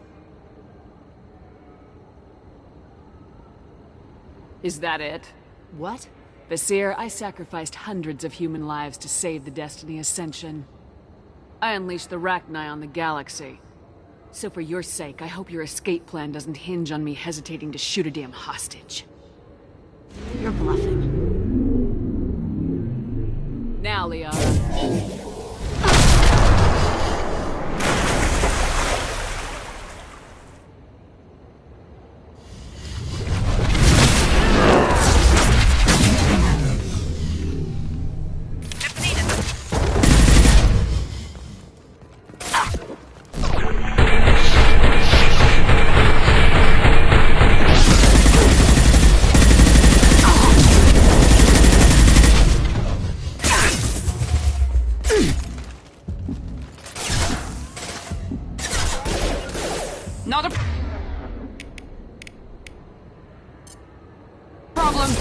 Is that it? What? Vizier, I sacrificed hundreds of human lives to save the Destiny Ascension. I unleashed the Rachni on the galaxy. So for your sake, I hope your escape plan doesn't hinge on me hesitating to shoot a damn hostage. You're bluffing. Now, Liara. Not a problem.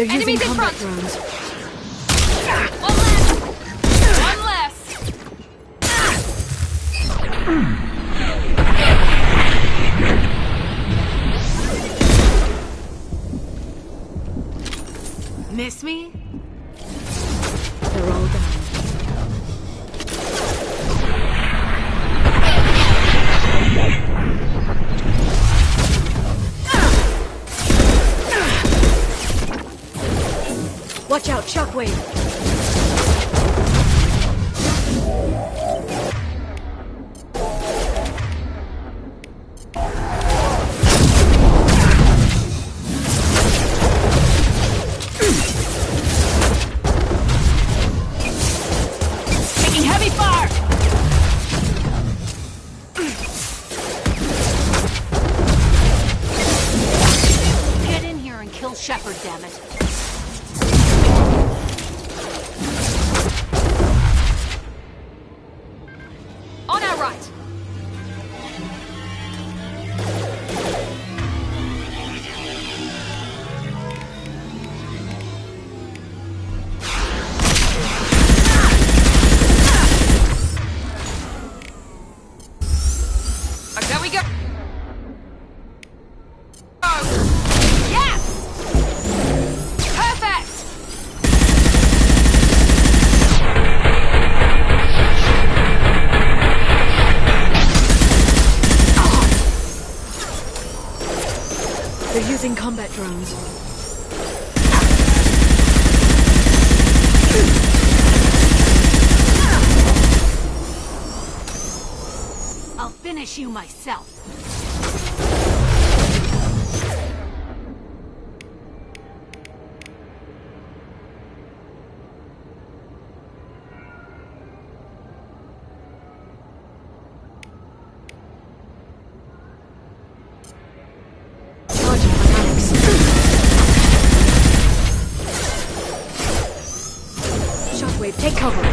They're using Enemies in combat front. drones. One less. Miss me? They're all down. Watch out, shockwave! Taking heavy fire! Get in here and kill Shepard, damn it. On our right. There we go. Yes! Perfect! They're using combat drones. I'll finish you myself. Shockwave, take cover.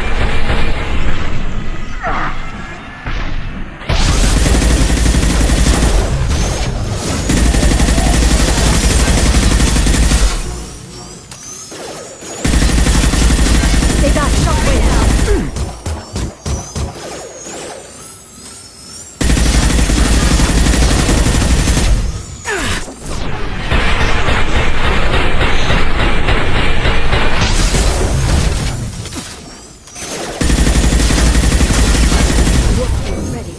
Stay back, shockwave. Ready.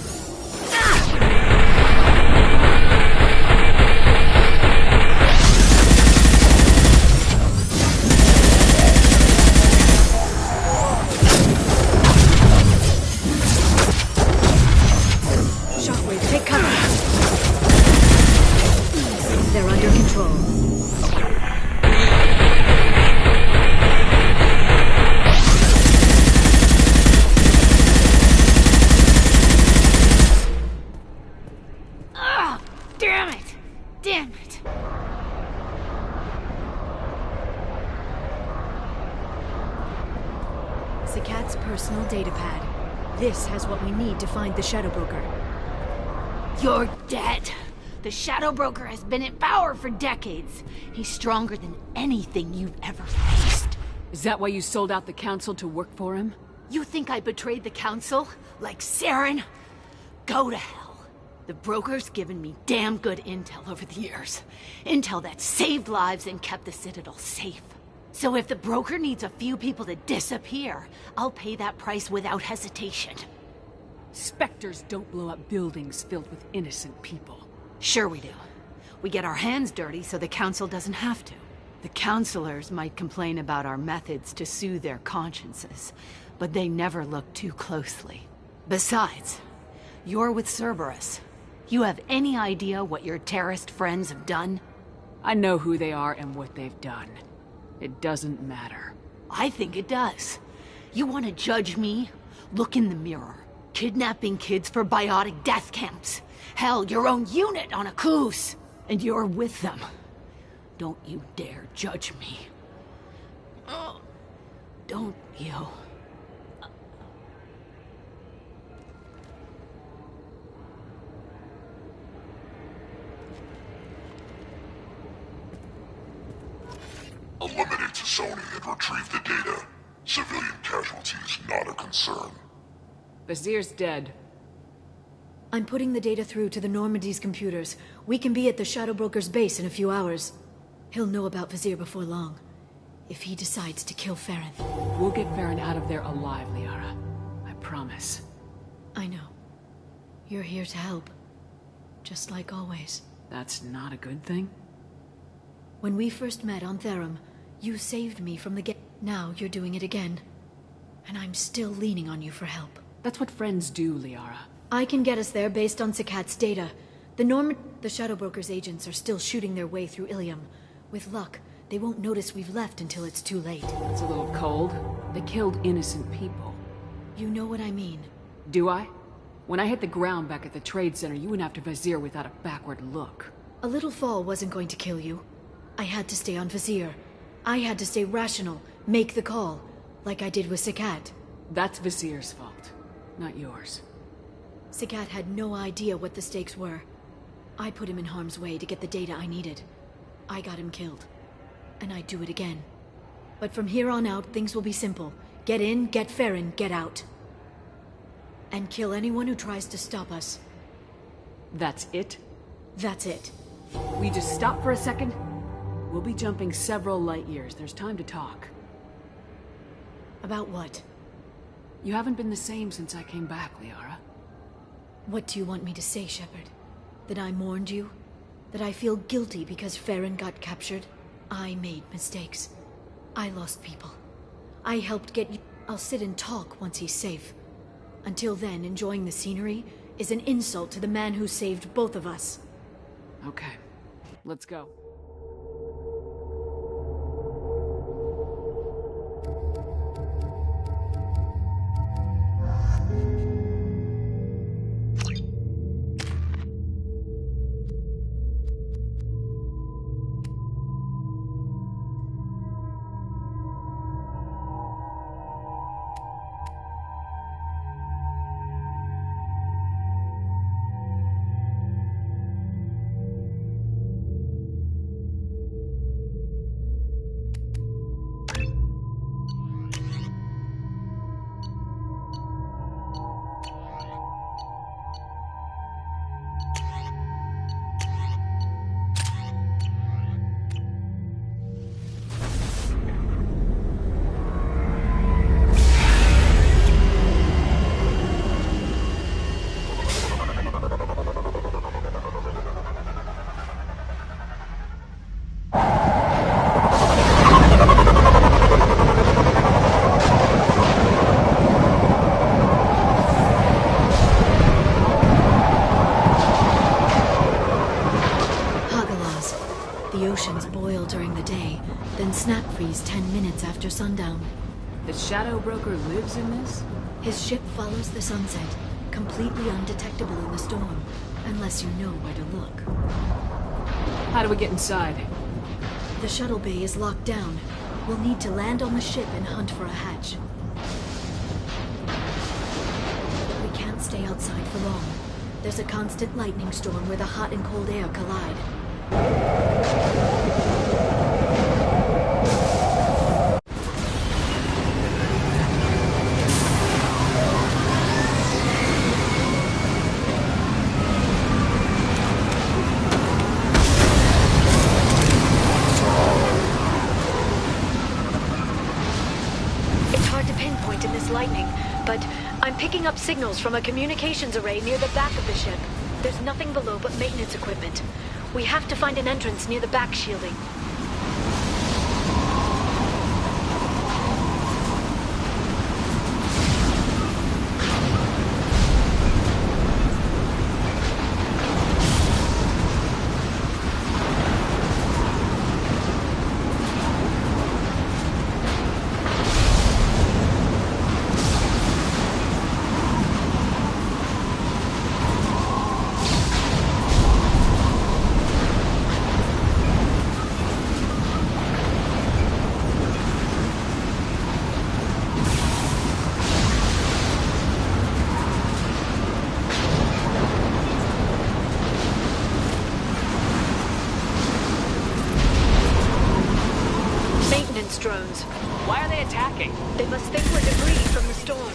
Shockwave, take cover. They're under control. Ugh! Damn it! Damn it! Sakat's personal data pad. This has what we need to find the Shadow Broker. You're dead. The Shadow Broker has been in power for decades. He's stronger than anything you've ever faced. Is that why you sold out the Council to work for him? You think I betrayed the Council? Like Saren? Go to hell. The Broker's given me damn good intel over the years. Intel that saved lives and kept the Citadel safe. So if the Broker needs a few people to disappear, I'll pay that price without hesitation. Spectres don't blow up buildings filled with innocent people. Sure we do. We get our hands dirty so the Council doesn't have to. The Councilors might complain about our methods to soothe their consciences, but they never look too closely. Besides, you're with Cerberus. You have any idea what your terrorist friends have done? I know who they are and what they've done. It doesn't matter. I think it does. You want to judge me? Look in the mirror. Kidnapping kids for biotic death camps. Hell, your own unit on a cruise. And you're with them. Don't you dare judge me. Don't you? Eliminate Sony and retrieve the data. Civilian casualties not a concern. Vazir's dead. I'm putting the data through to the Normandy's computers. We can be at the Shadow Broker's base in a few hours. He'll know about Vazir before long. If he decides to kill Farron. We'll get Farron out of there alive, Liara. I promise. I know. You're here to help. Just like always. That's not a good thing? When we first met on Therum, you saved me from the Now you're doing it again. And I'm still leaning on you for help. That's what friends do, Liara. I can get us there based on Sakat's data. The Shadow Broker's agents are still shooting their way through Ilium. With luck, they won't notice we've left until it's too late. That's a little cold. They killed innocent people. You know what I mean. Do I? When I hit the ground back at the trade center, you went after Vazir without a backward look. A little fall wasn't going to kill you. I had to stay on Vazir. I had to stay rational, make the call, like I did with Sakat. That's Vazir's fault, not yours. Sakat had no idea what the stakes were. I put him in harm's way to get the data I needed. I got him killed. And I'd do it again. But from here on out, things will be simple. Get in, get Farron, get out. And kill anyone who tries to stop us. That's it? That's it. We just stop for a second? We'll be jumping several light years. There's time to talk. About what? You haven't been the same since I came back, Liara. What do you want me to say, Shepard? That I mourned you? That I feel guilty because Farron got captured? I made mistakes. I lost people. I helped get you. I'll sit and talk once he's safe. Until then, enjoying the scenery is an insult to the man who saved both of us. Okay. Let's go. Snap freeze 10 minutes after sundown. The Shadow Broker lives in this? His ship follows the sunset, completely undetectable in the storm, unless you know where to look. How do we get inside? The shuttle bay is locked down. We'll need to land on the ship and hunt for a hatch. We can't stay outside for long. There's a constant lightning storm where the hot and cold air collide. Picking up signals from a communications array near the back of the ship. There's nothing below but maintenance equipment. We have to find an entrance near the back shielding. zones. Why are they attacking? They must think we're debris from the storm.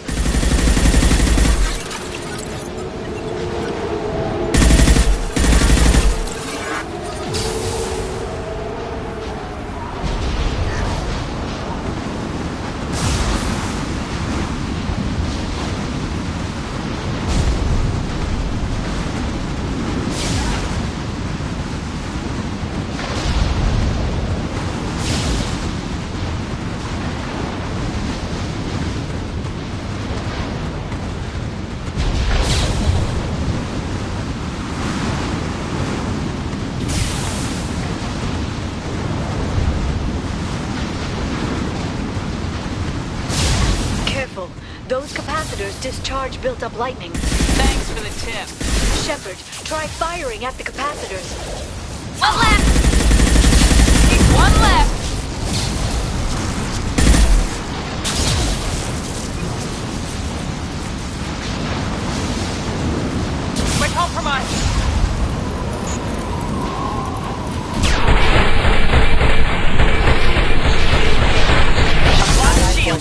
Those capacitors discharge built-up lightning. Thanks for the tip. Shepard, try firing at the capacitors. One left! One left! We're compromised! Apply shield!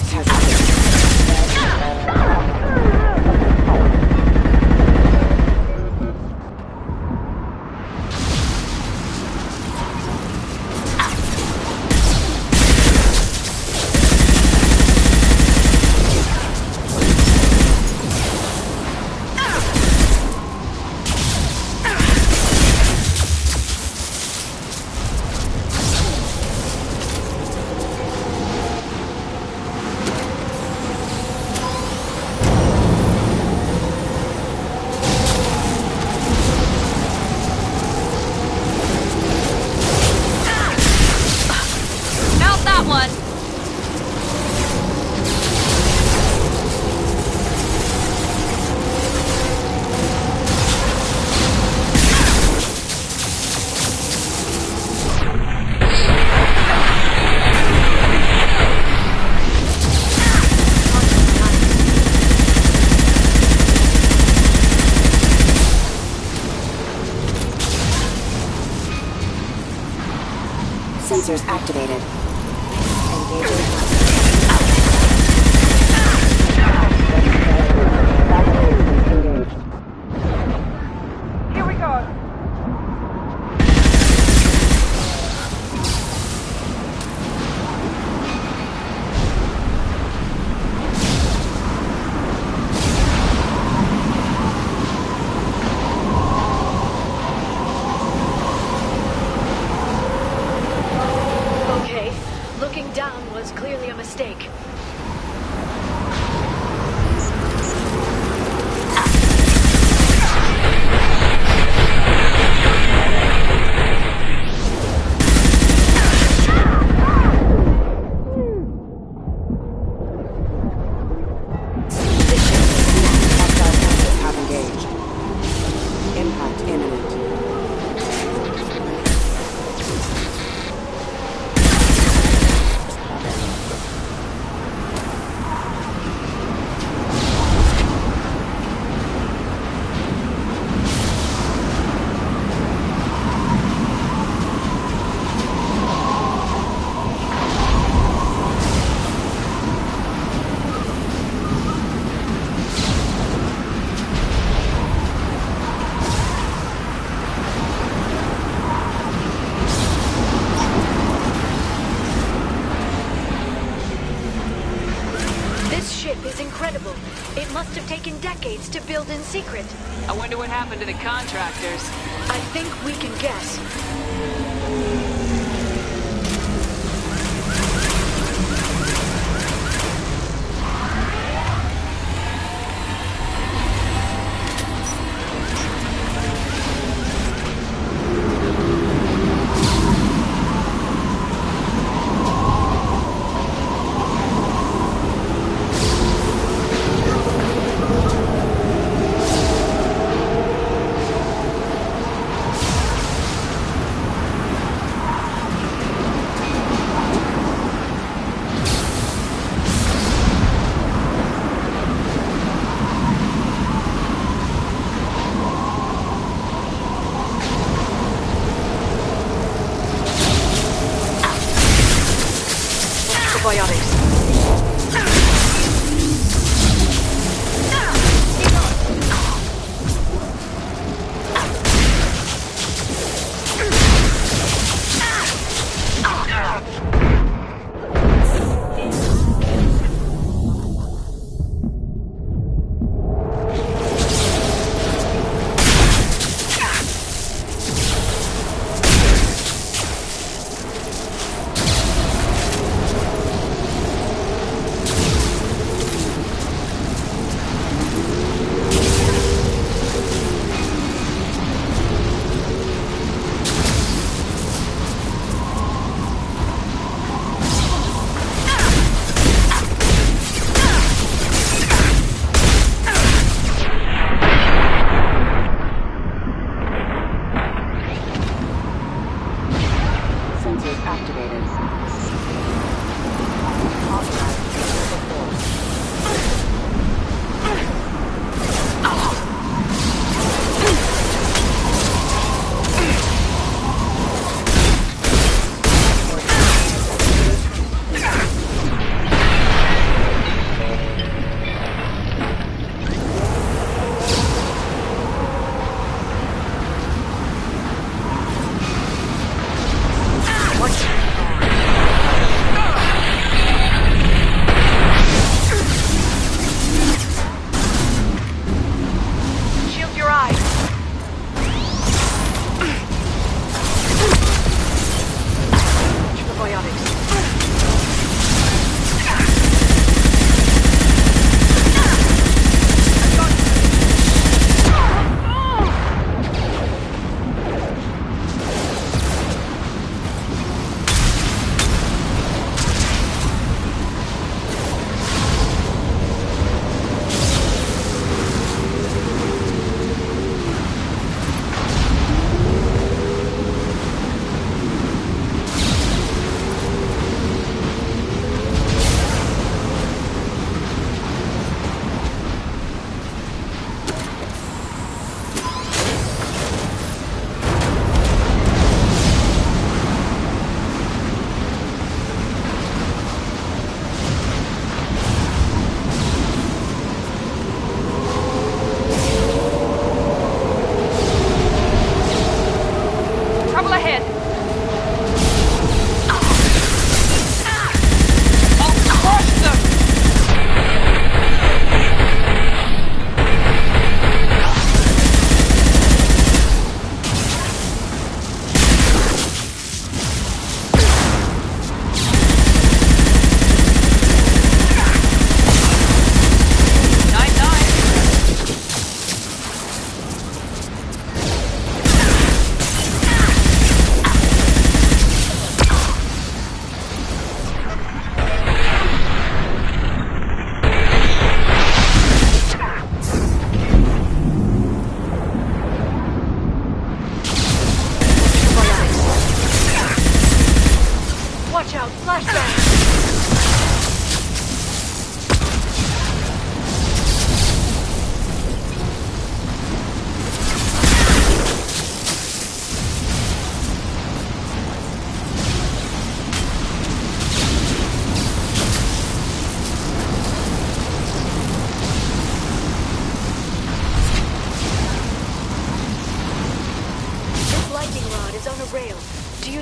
Sensors activated. Here we go! Looking down was clearly a mistake. Is incredible. It must have taken decades to build in secret. I wonder what happened to the contractors. I think we can guess.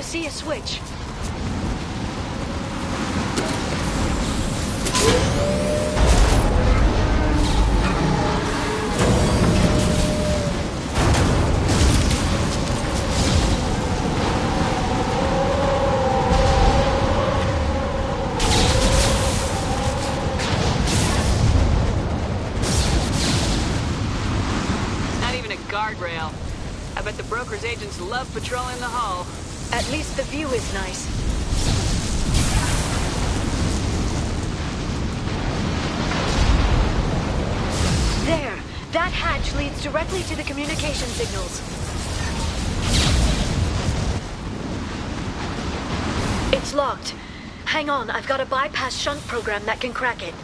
see a switch. Not even a guardrail. I bet the broker's agents love patrolling the hall. At least the view is nice. There! That hatch leads directly to the communication signals. It's locked. Hang on, I've got a bypass shunt program that can crack it.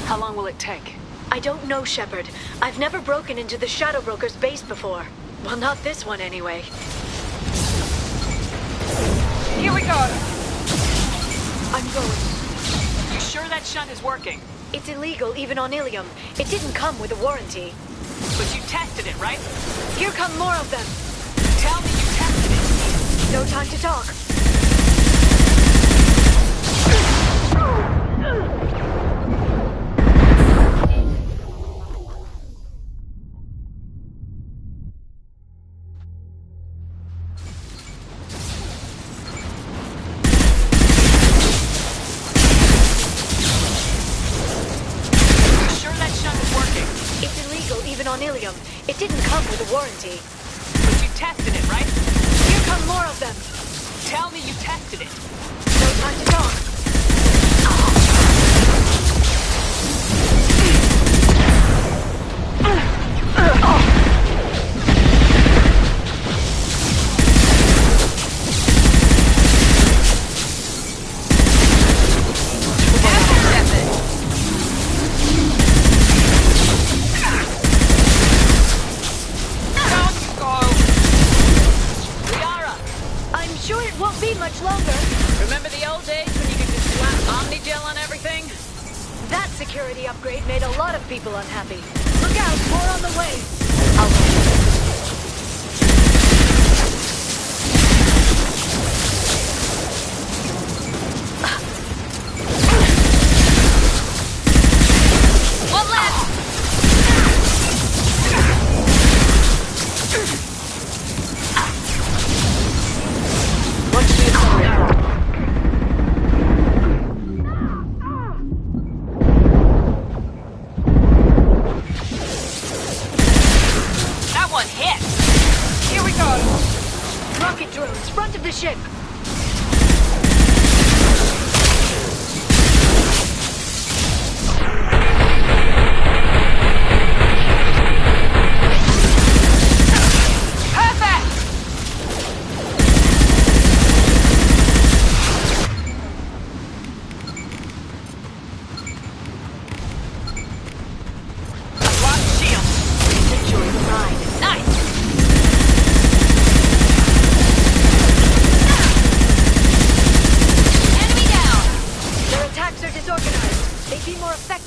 How long will it take? I don't know, Shepard. I've never broken into the Shadow Broker's base before. Well, not this one anyway. that shunt is working? It's illegal, even on Ilium. It didn't come with a warranty. But you tested it, right? Here come more of them. Tell me you tested it. No time to talk. On Ilium. It didn't come with a warranty. But you tested it, right? Here come more of them. Tell me you tested it. No time to talk. Much longer. Remember the old days when you could just slap Omnigel on everything? That security upgrade made a lot of people unhappy. Look out, more on the way. One left! Rocket drones, front of the ship.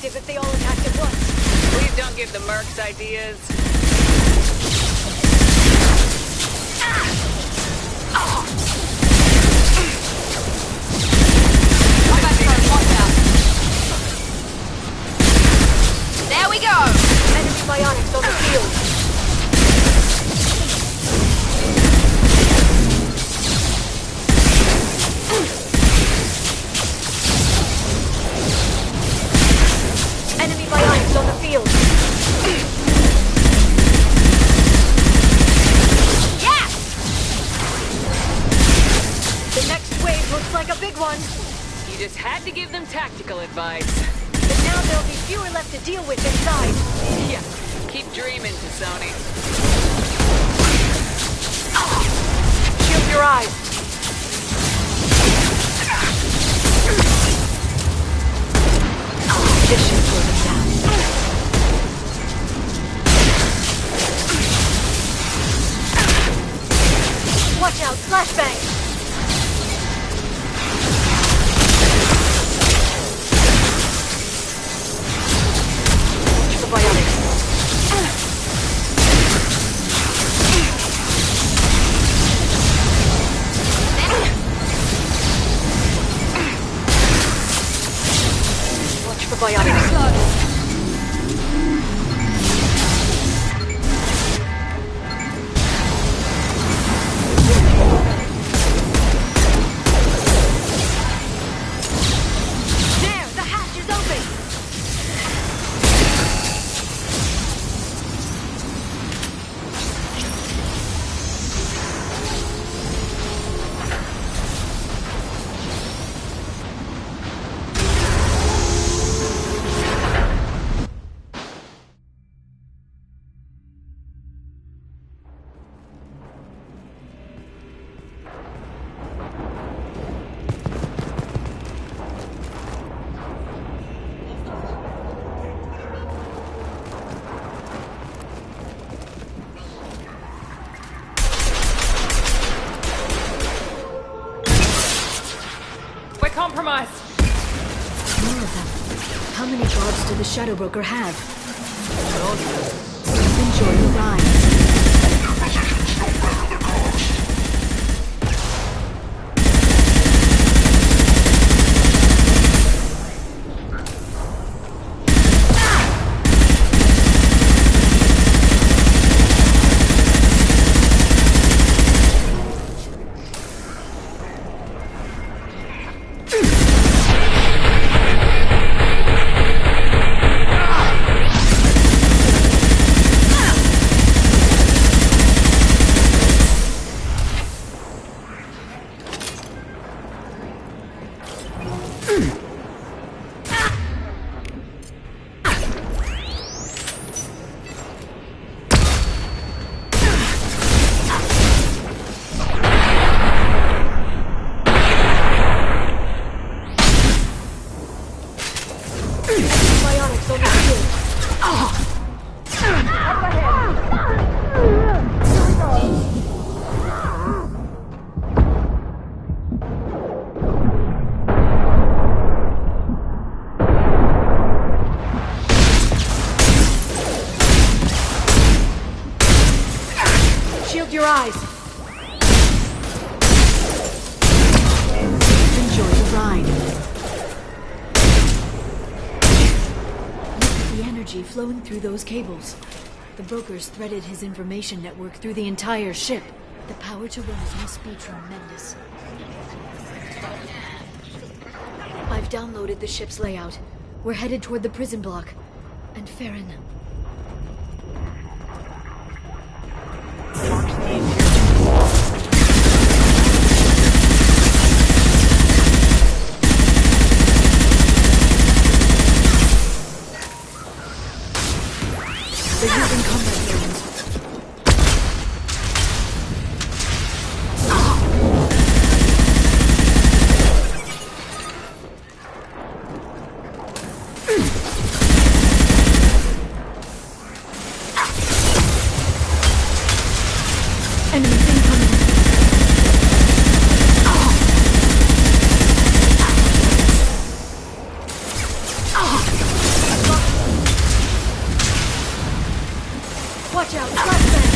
If they all attacked at once. Please don't give the mercs ideas. There we go! Enemy bionics on the field. Enemy bionics on the field. Yeah! The next wave looks like a big one. You just had to give them tactical advice. But now there'll be fewer left to deal with inside. Yeah, keep dreaming, Sony. Shield your eyes. This should slow them down. Watch out, flashbang! Watch for bionics. There, the hatch is open. We're compromised. More of them. How many guards do the Shadow Broker have? Enjoy the ride. Shield your eyes. Enjoy the ride. Look at the energy flowing through those cables. The brokers threaded his information network through the entire ship. The power to run it must be tremendous. I've downloaded the ship's layout. We're headed toward the prison block. And Farron. They're using combat weapons. Enemies incoming. Watch out, flashbang!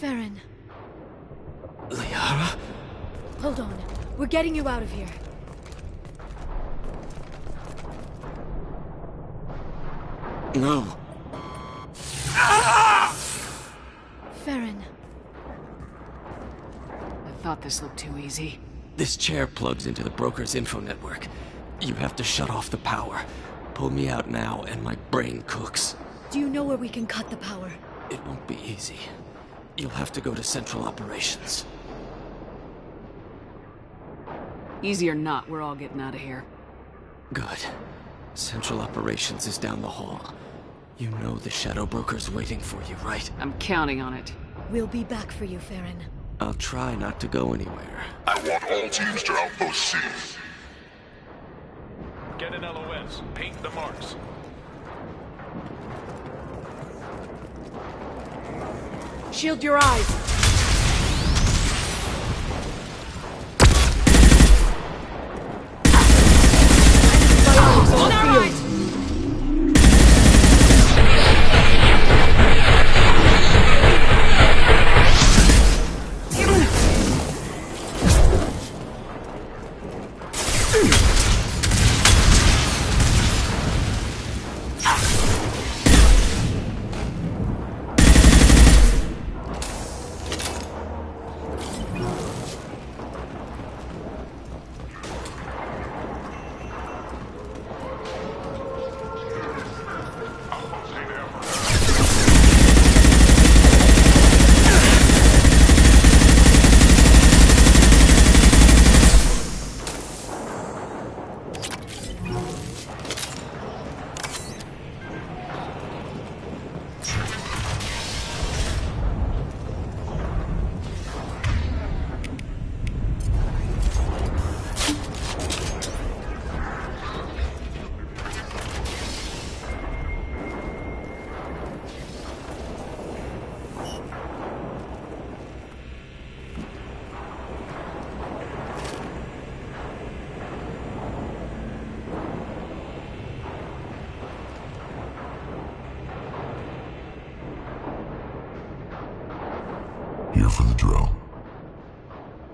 Farron. Liara? Hold on. We're getting you out of here. No. Farron. I thought this looked too easy. This chair plugs into the broker's info network. You have to shut off the power. Pull me out now and my brain cooks. Do you know where we can cut the power? It won't be easy. You'll have to go to Central Operations. Easy or not, we're all getting out of here. Good. Central Operations is down the hall. You know the Shadow Broker's waiting for you, right? I'm counting on it. We'll be back for you, Farron. I'll try not to go anywhere. I want all teams to Outpost C. Get an LOS. Paint the marks. Shield your eyes. On our eyes.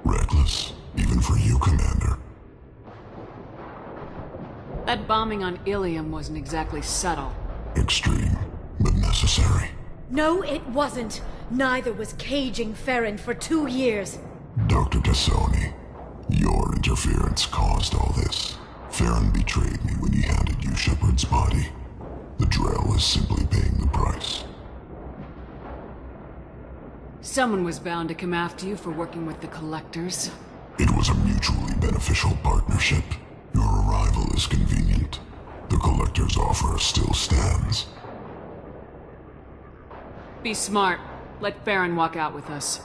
Reckless, even for you, Commander. That bombing on Ilium wasn't exactly subtle. Extreme, but necessary. No, it wasn't. Neither was caging Farron for 2 years. Dr. Tassoni, your interference caused all this. Farron betrayed me when he handed you Shepard's body. The Drell is simply paying the price. Someone was bound to come after you for working with the Collectors. It was a mutually beneficial partnership. Your arrival is convenient. The Collector's offer still stands. Be smart. Let Farron walk out with us.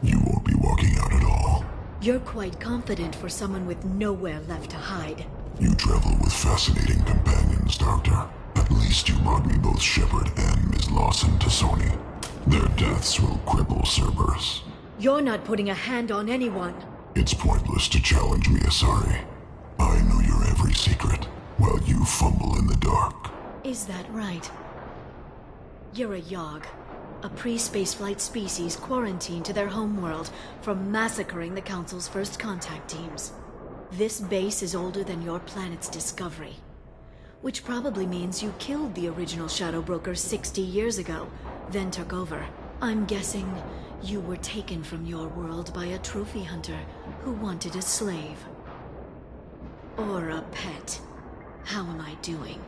You won't be walking out at all. You're quite confident for someone with nowhere left to hide. You travel with fascinating companions, Doctor. At least you brought me both Shepard and Ms. Lawson Tassoni. Their deaths will cripple Cerberus. You're not putting a hand on anyone. It's pointless to challenge me, Asari. I know your every secret, while you fumble in the dark. Is that right? You're a Yogg, a pre-spaceflight species quarantined to their homeworld from massacring the Council's first contact teams. This base is older than your planet's discovery, which probably means you killed the original Shadow Broker 60 years ago, then took over. I'm guessing you were taken from your world by a trophy hunter who wanted a slave. Or a pet. How am I doing?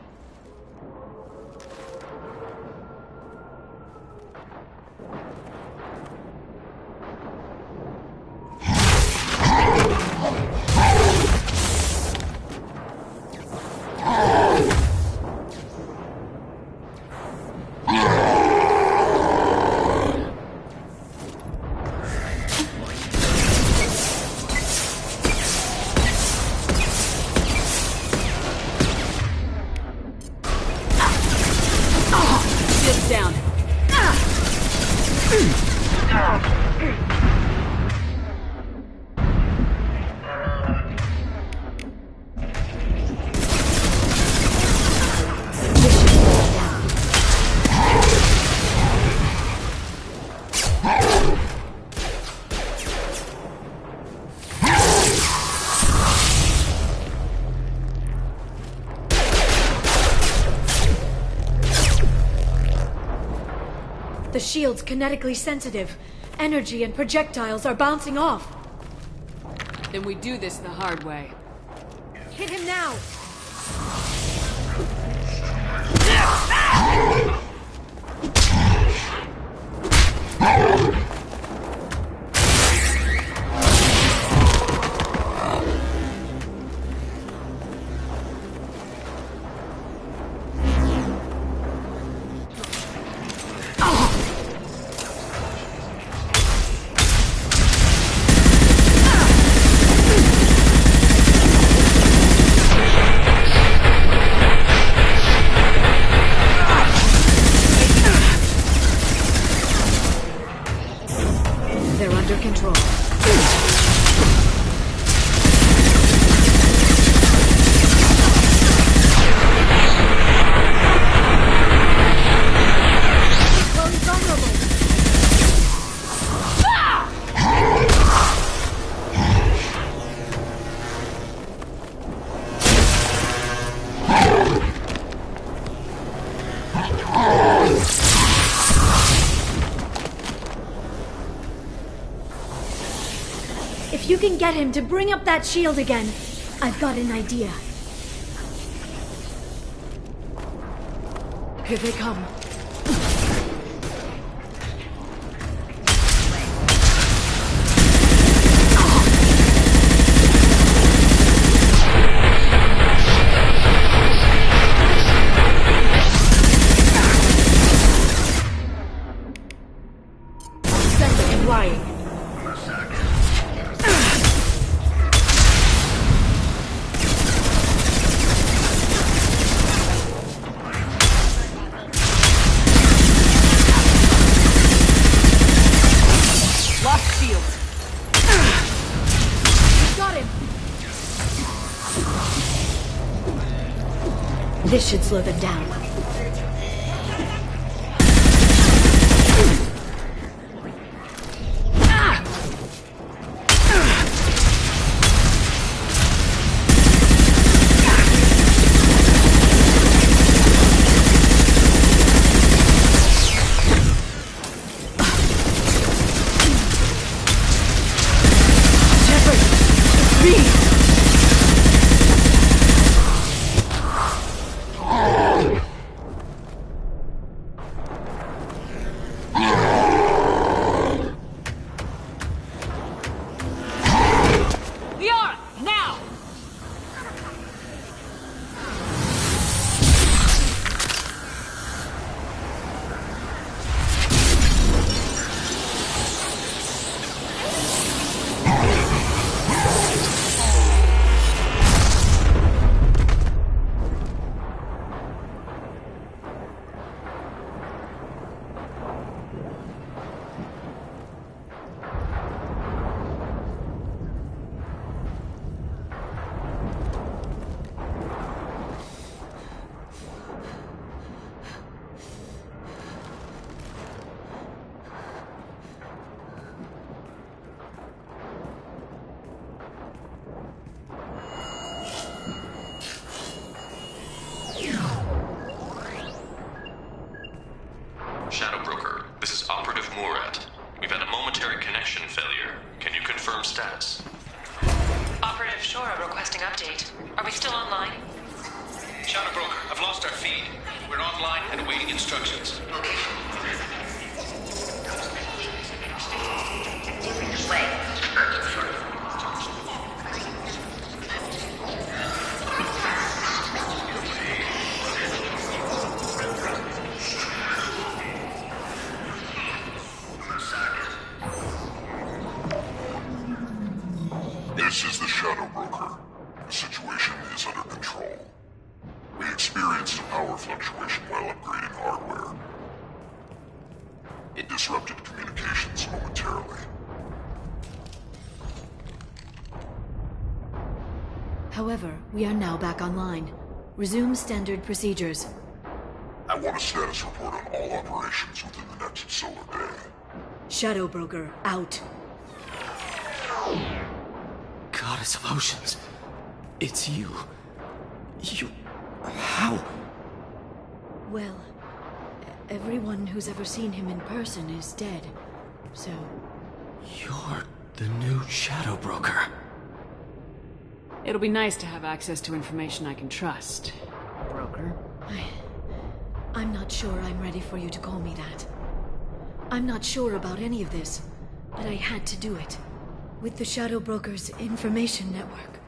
The shield's kinetically sensitive. Energy and projectiles are bouncing off. Then we do this the hard way. Hit him now! They're under control. If you can get him to bring up that shield again, I've got an idea. Here they come. Send it flying. This should slow them down. Liara, now! Shadow Broker, this is Operative Murat. We've had a momentary connection failure. Can you confirm status? Operative Shora requesting update. Are we still online? Shadow Broker, I've lost our feed. We're online and awaiting instructions. This is the Shadow Broker. The situation is under control. We experienced a power fluctuation while upgrading hardware. It disrupted communications momentarily. However, we are now back online. Resume standard procedures. I want a status report on all operations within the next solar day. Shadow Broker, out. Goddess of Oceans. It's you. How? Well, everyone who's ever seen him in person is dead. So... You're the new Shadow Broker. It'll be nice to have access to information I can trust, Broker. I'm not sure I'm ready for you to call me that. I'm not sure about any of this, but I had to do it. With the Shadow Broker's information network,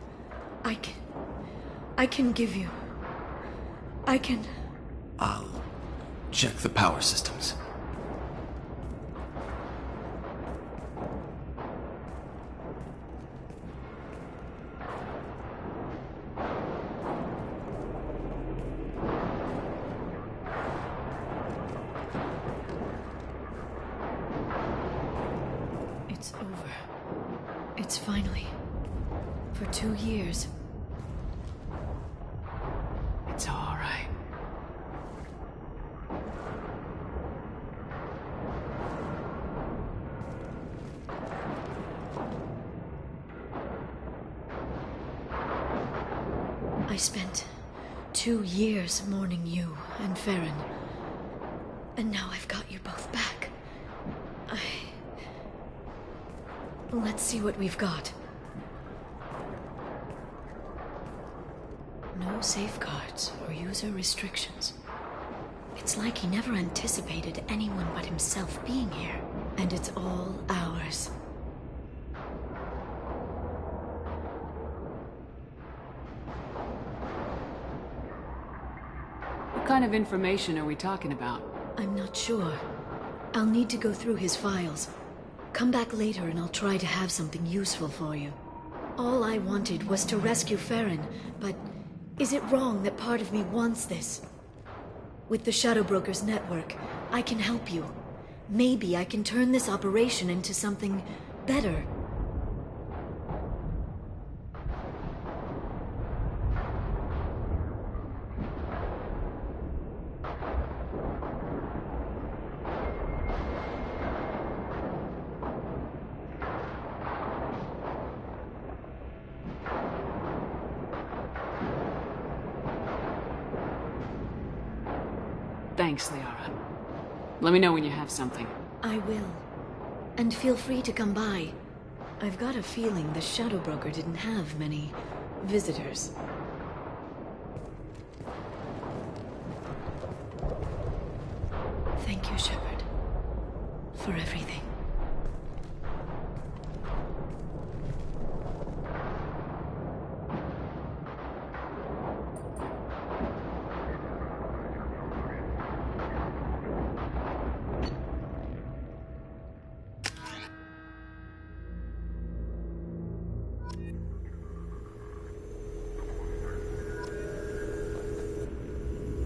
I can give you... I'll check the power systems. It's over. It's finally... For 2 years. It's all right. I spent 2 years mourning you and Farron. And now I've got you both back. Let's see what we've got. No safeguards or user restrictions. It's like he never anticipated anyone but himself being here. And it's all ours. What kind of information are we talking about? I'm not sure. I'll need to go through his files. Come back later and I'll try to have something useful for you. All I wanted was to rescue Farron, but is it wrong that part of me wants this? With the Shadow Broker's network, I can help you. Maybe I can turn this operation into something better. Thanks, Liara. Let me know when you have something. I will. And feel free to come by. I've got a feeling the Shadow Broker didn't have many visitors. Thank you, Shepard, for everything.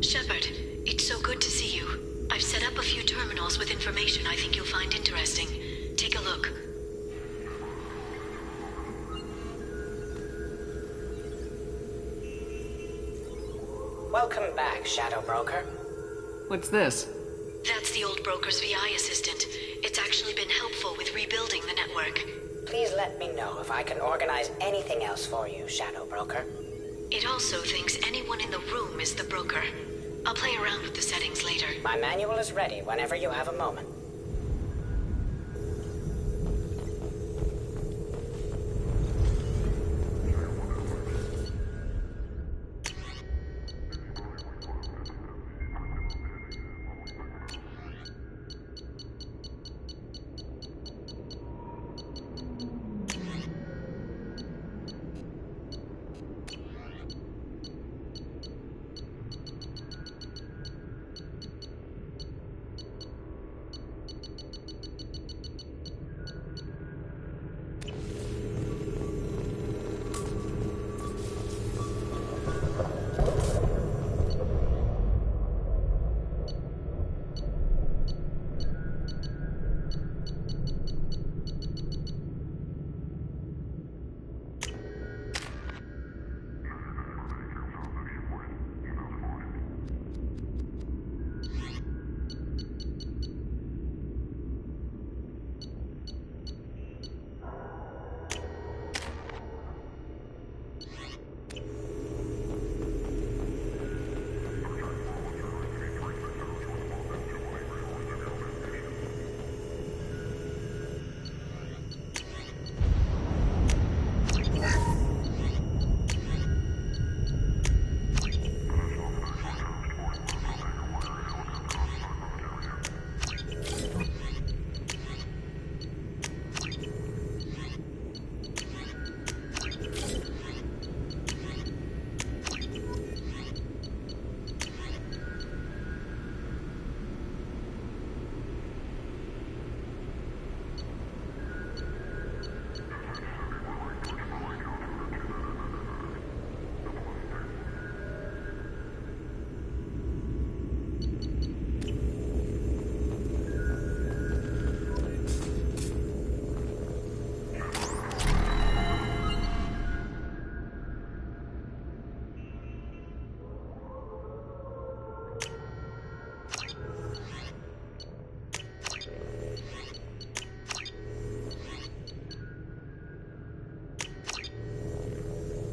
Shepard, it's so good to see you. I've set up a few terminals with information I think you'll find interesting. Take a look. Welcome back, Shadow Broker. What's this? That's the old broker's VI assistant. It's actually been helpful with rebuilding the network. Please let me know if I can organize anything else for you, Shadow Broker. It also thinks anyone in the room is the broker. I'll play around with the settings later. My manual is ready whenever you have a moment.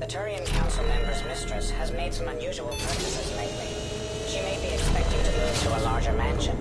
The Turian Council member's mistress has made some unusual purchases lately. She may be expecting to move to a larger mansion.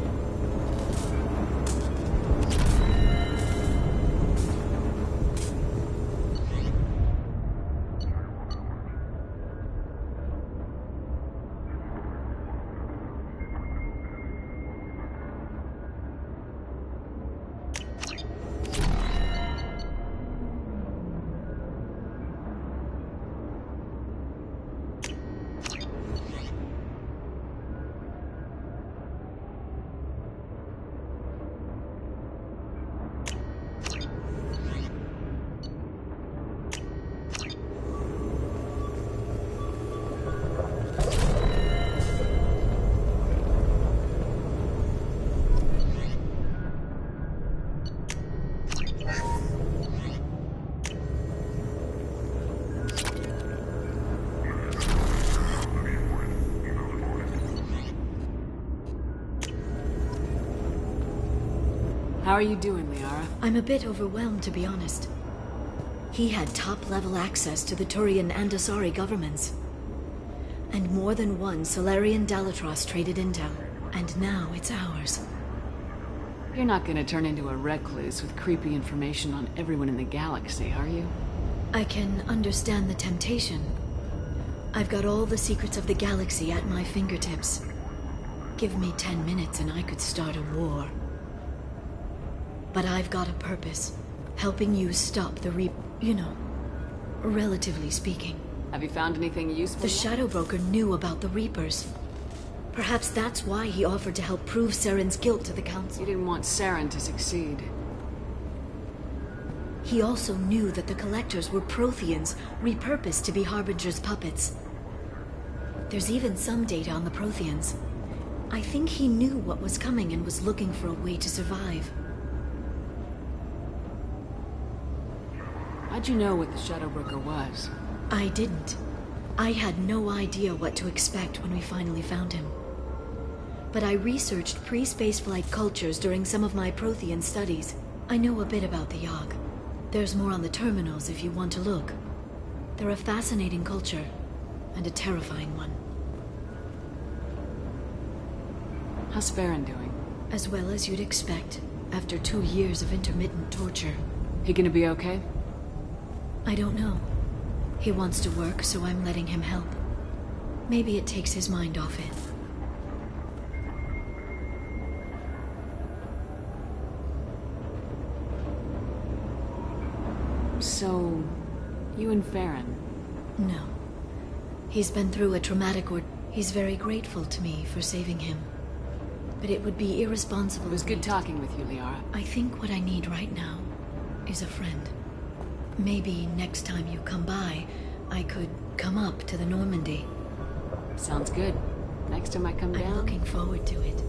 How are you doing, Liara? I'm a bit overwhelmed, to be honest. He had top-level access to the Turian and Asari governments. And more than one Solarian Dalatros traded intel. And now it's ours. You're not gonna turn into a recluse with creepy information on everyone in the galaxy, are you? I can understand the temptation. I've got all the secrets of the galaxy at my fingertips. Give me 10 minutes and I could start a war. But I've got a purpose. Helping you stop the you know, relatively speaking. Have you found anything useful? The Shadow Broker knew about the Reapers. Perhaps that's why he offered to help prove Saren's guilt to the Council. He didn't want Saren to succeed. He also knew that the Collectors were Protheans, repurposed to be Harbinger's puppets. There's even some data on the Protheans. I think he knew what was coming and was looking for a way to survive. How'd you know what the Shadow Broker was? I didn't. I had no idea what to expect when we finally found him. But I researched pre-spaceflight cultures during some of my Prothean studies. I know a bit about the Yogg. There's more on the terminals if you want to look. They're a fascinating culture, and a terrifying one. How's Farron doing? As well as you'd expect, after 2 years of intermittent torture. He gonna be okay? I don't know. He wants to work, so I'm letting him help. Maybe it takes his mind off it. So, you and Farron? No. He's been through a traumatic He's very grateful to me for saving him. But it would be irresponsible. It was good talking with you, Liara. I think what I need right now is a friend. Maybe next time you come by, I could come up to the Normandy. Sounds good. Next time I come down... I'm looking forward to it.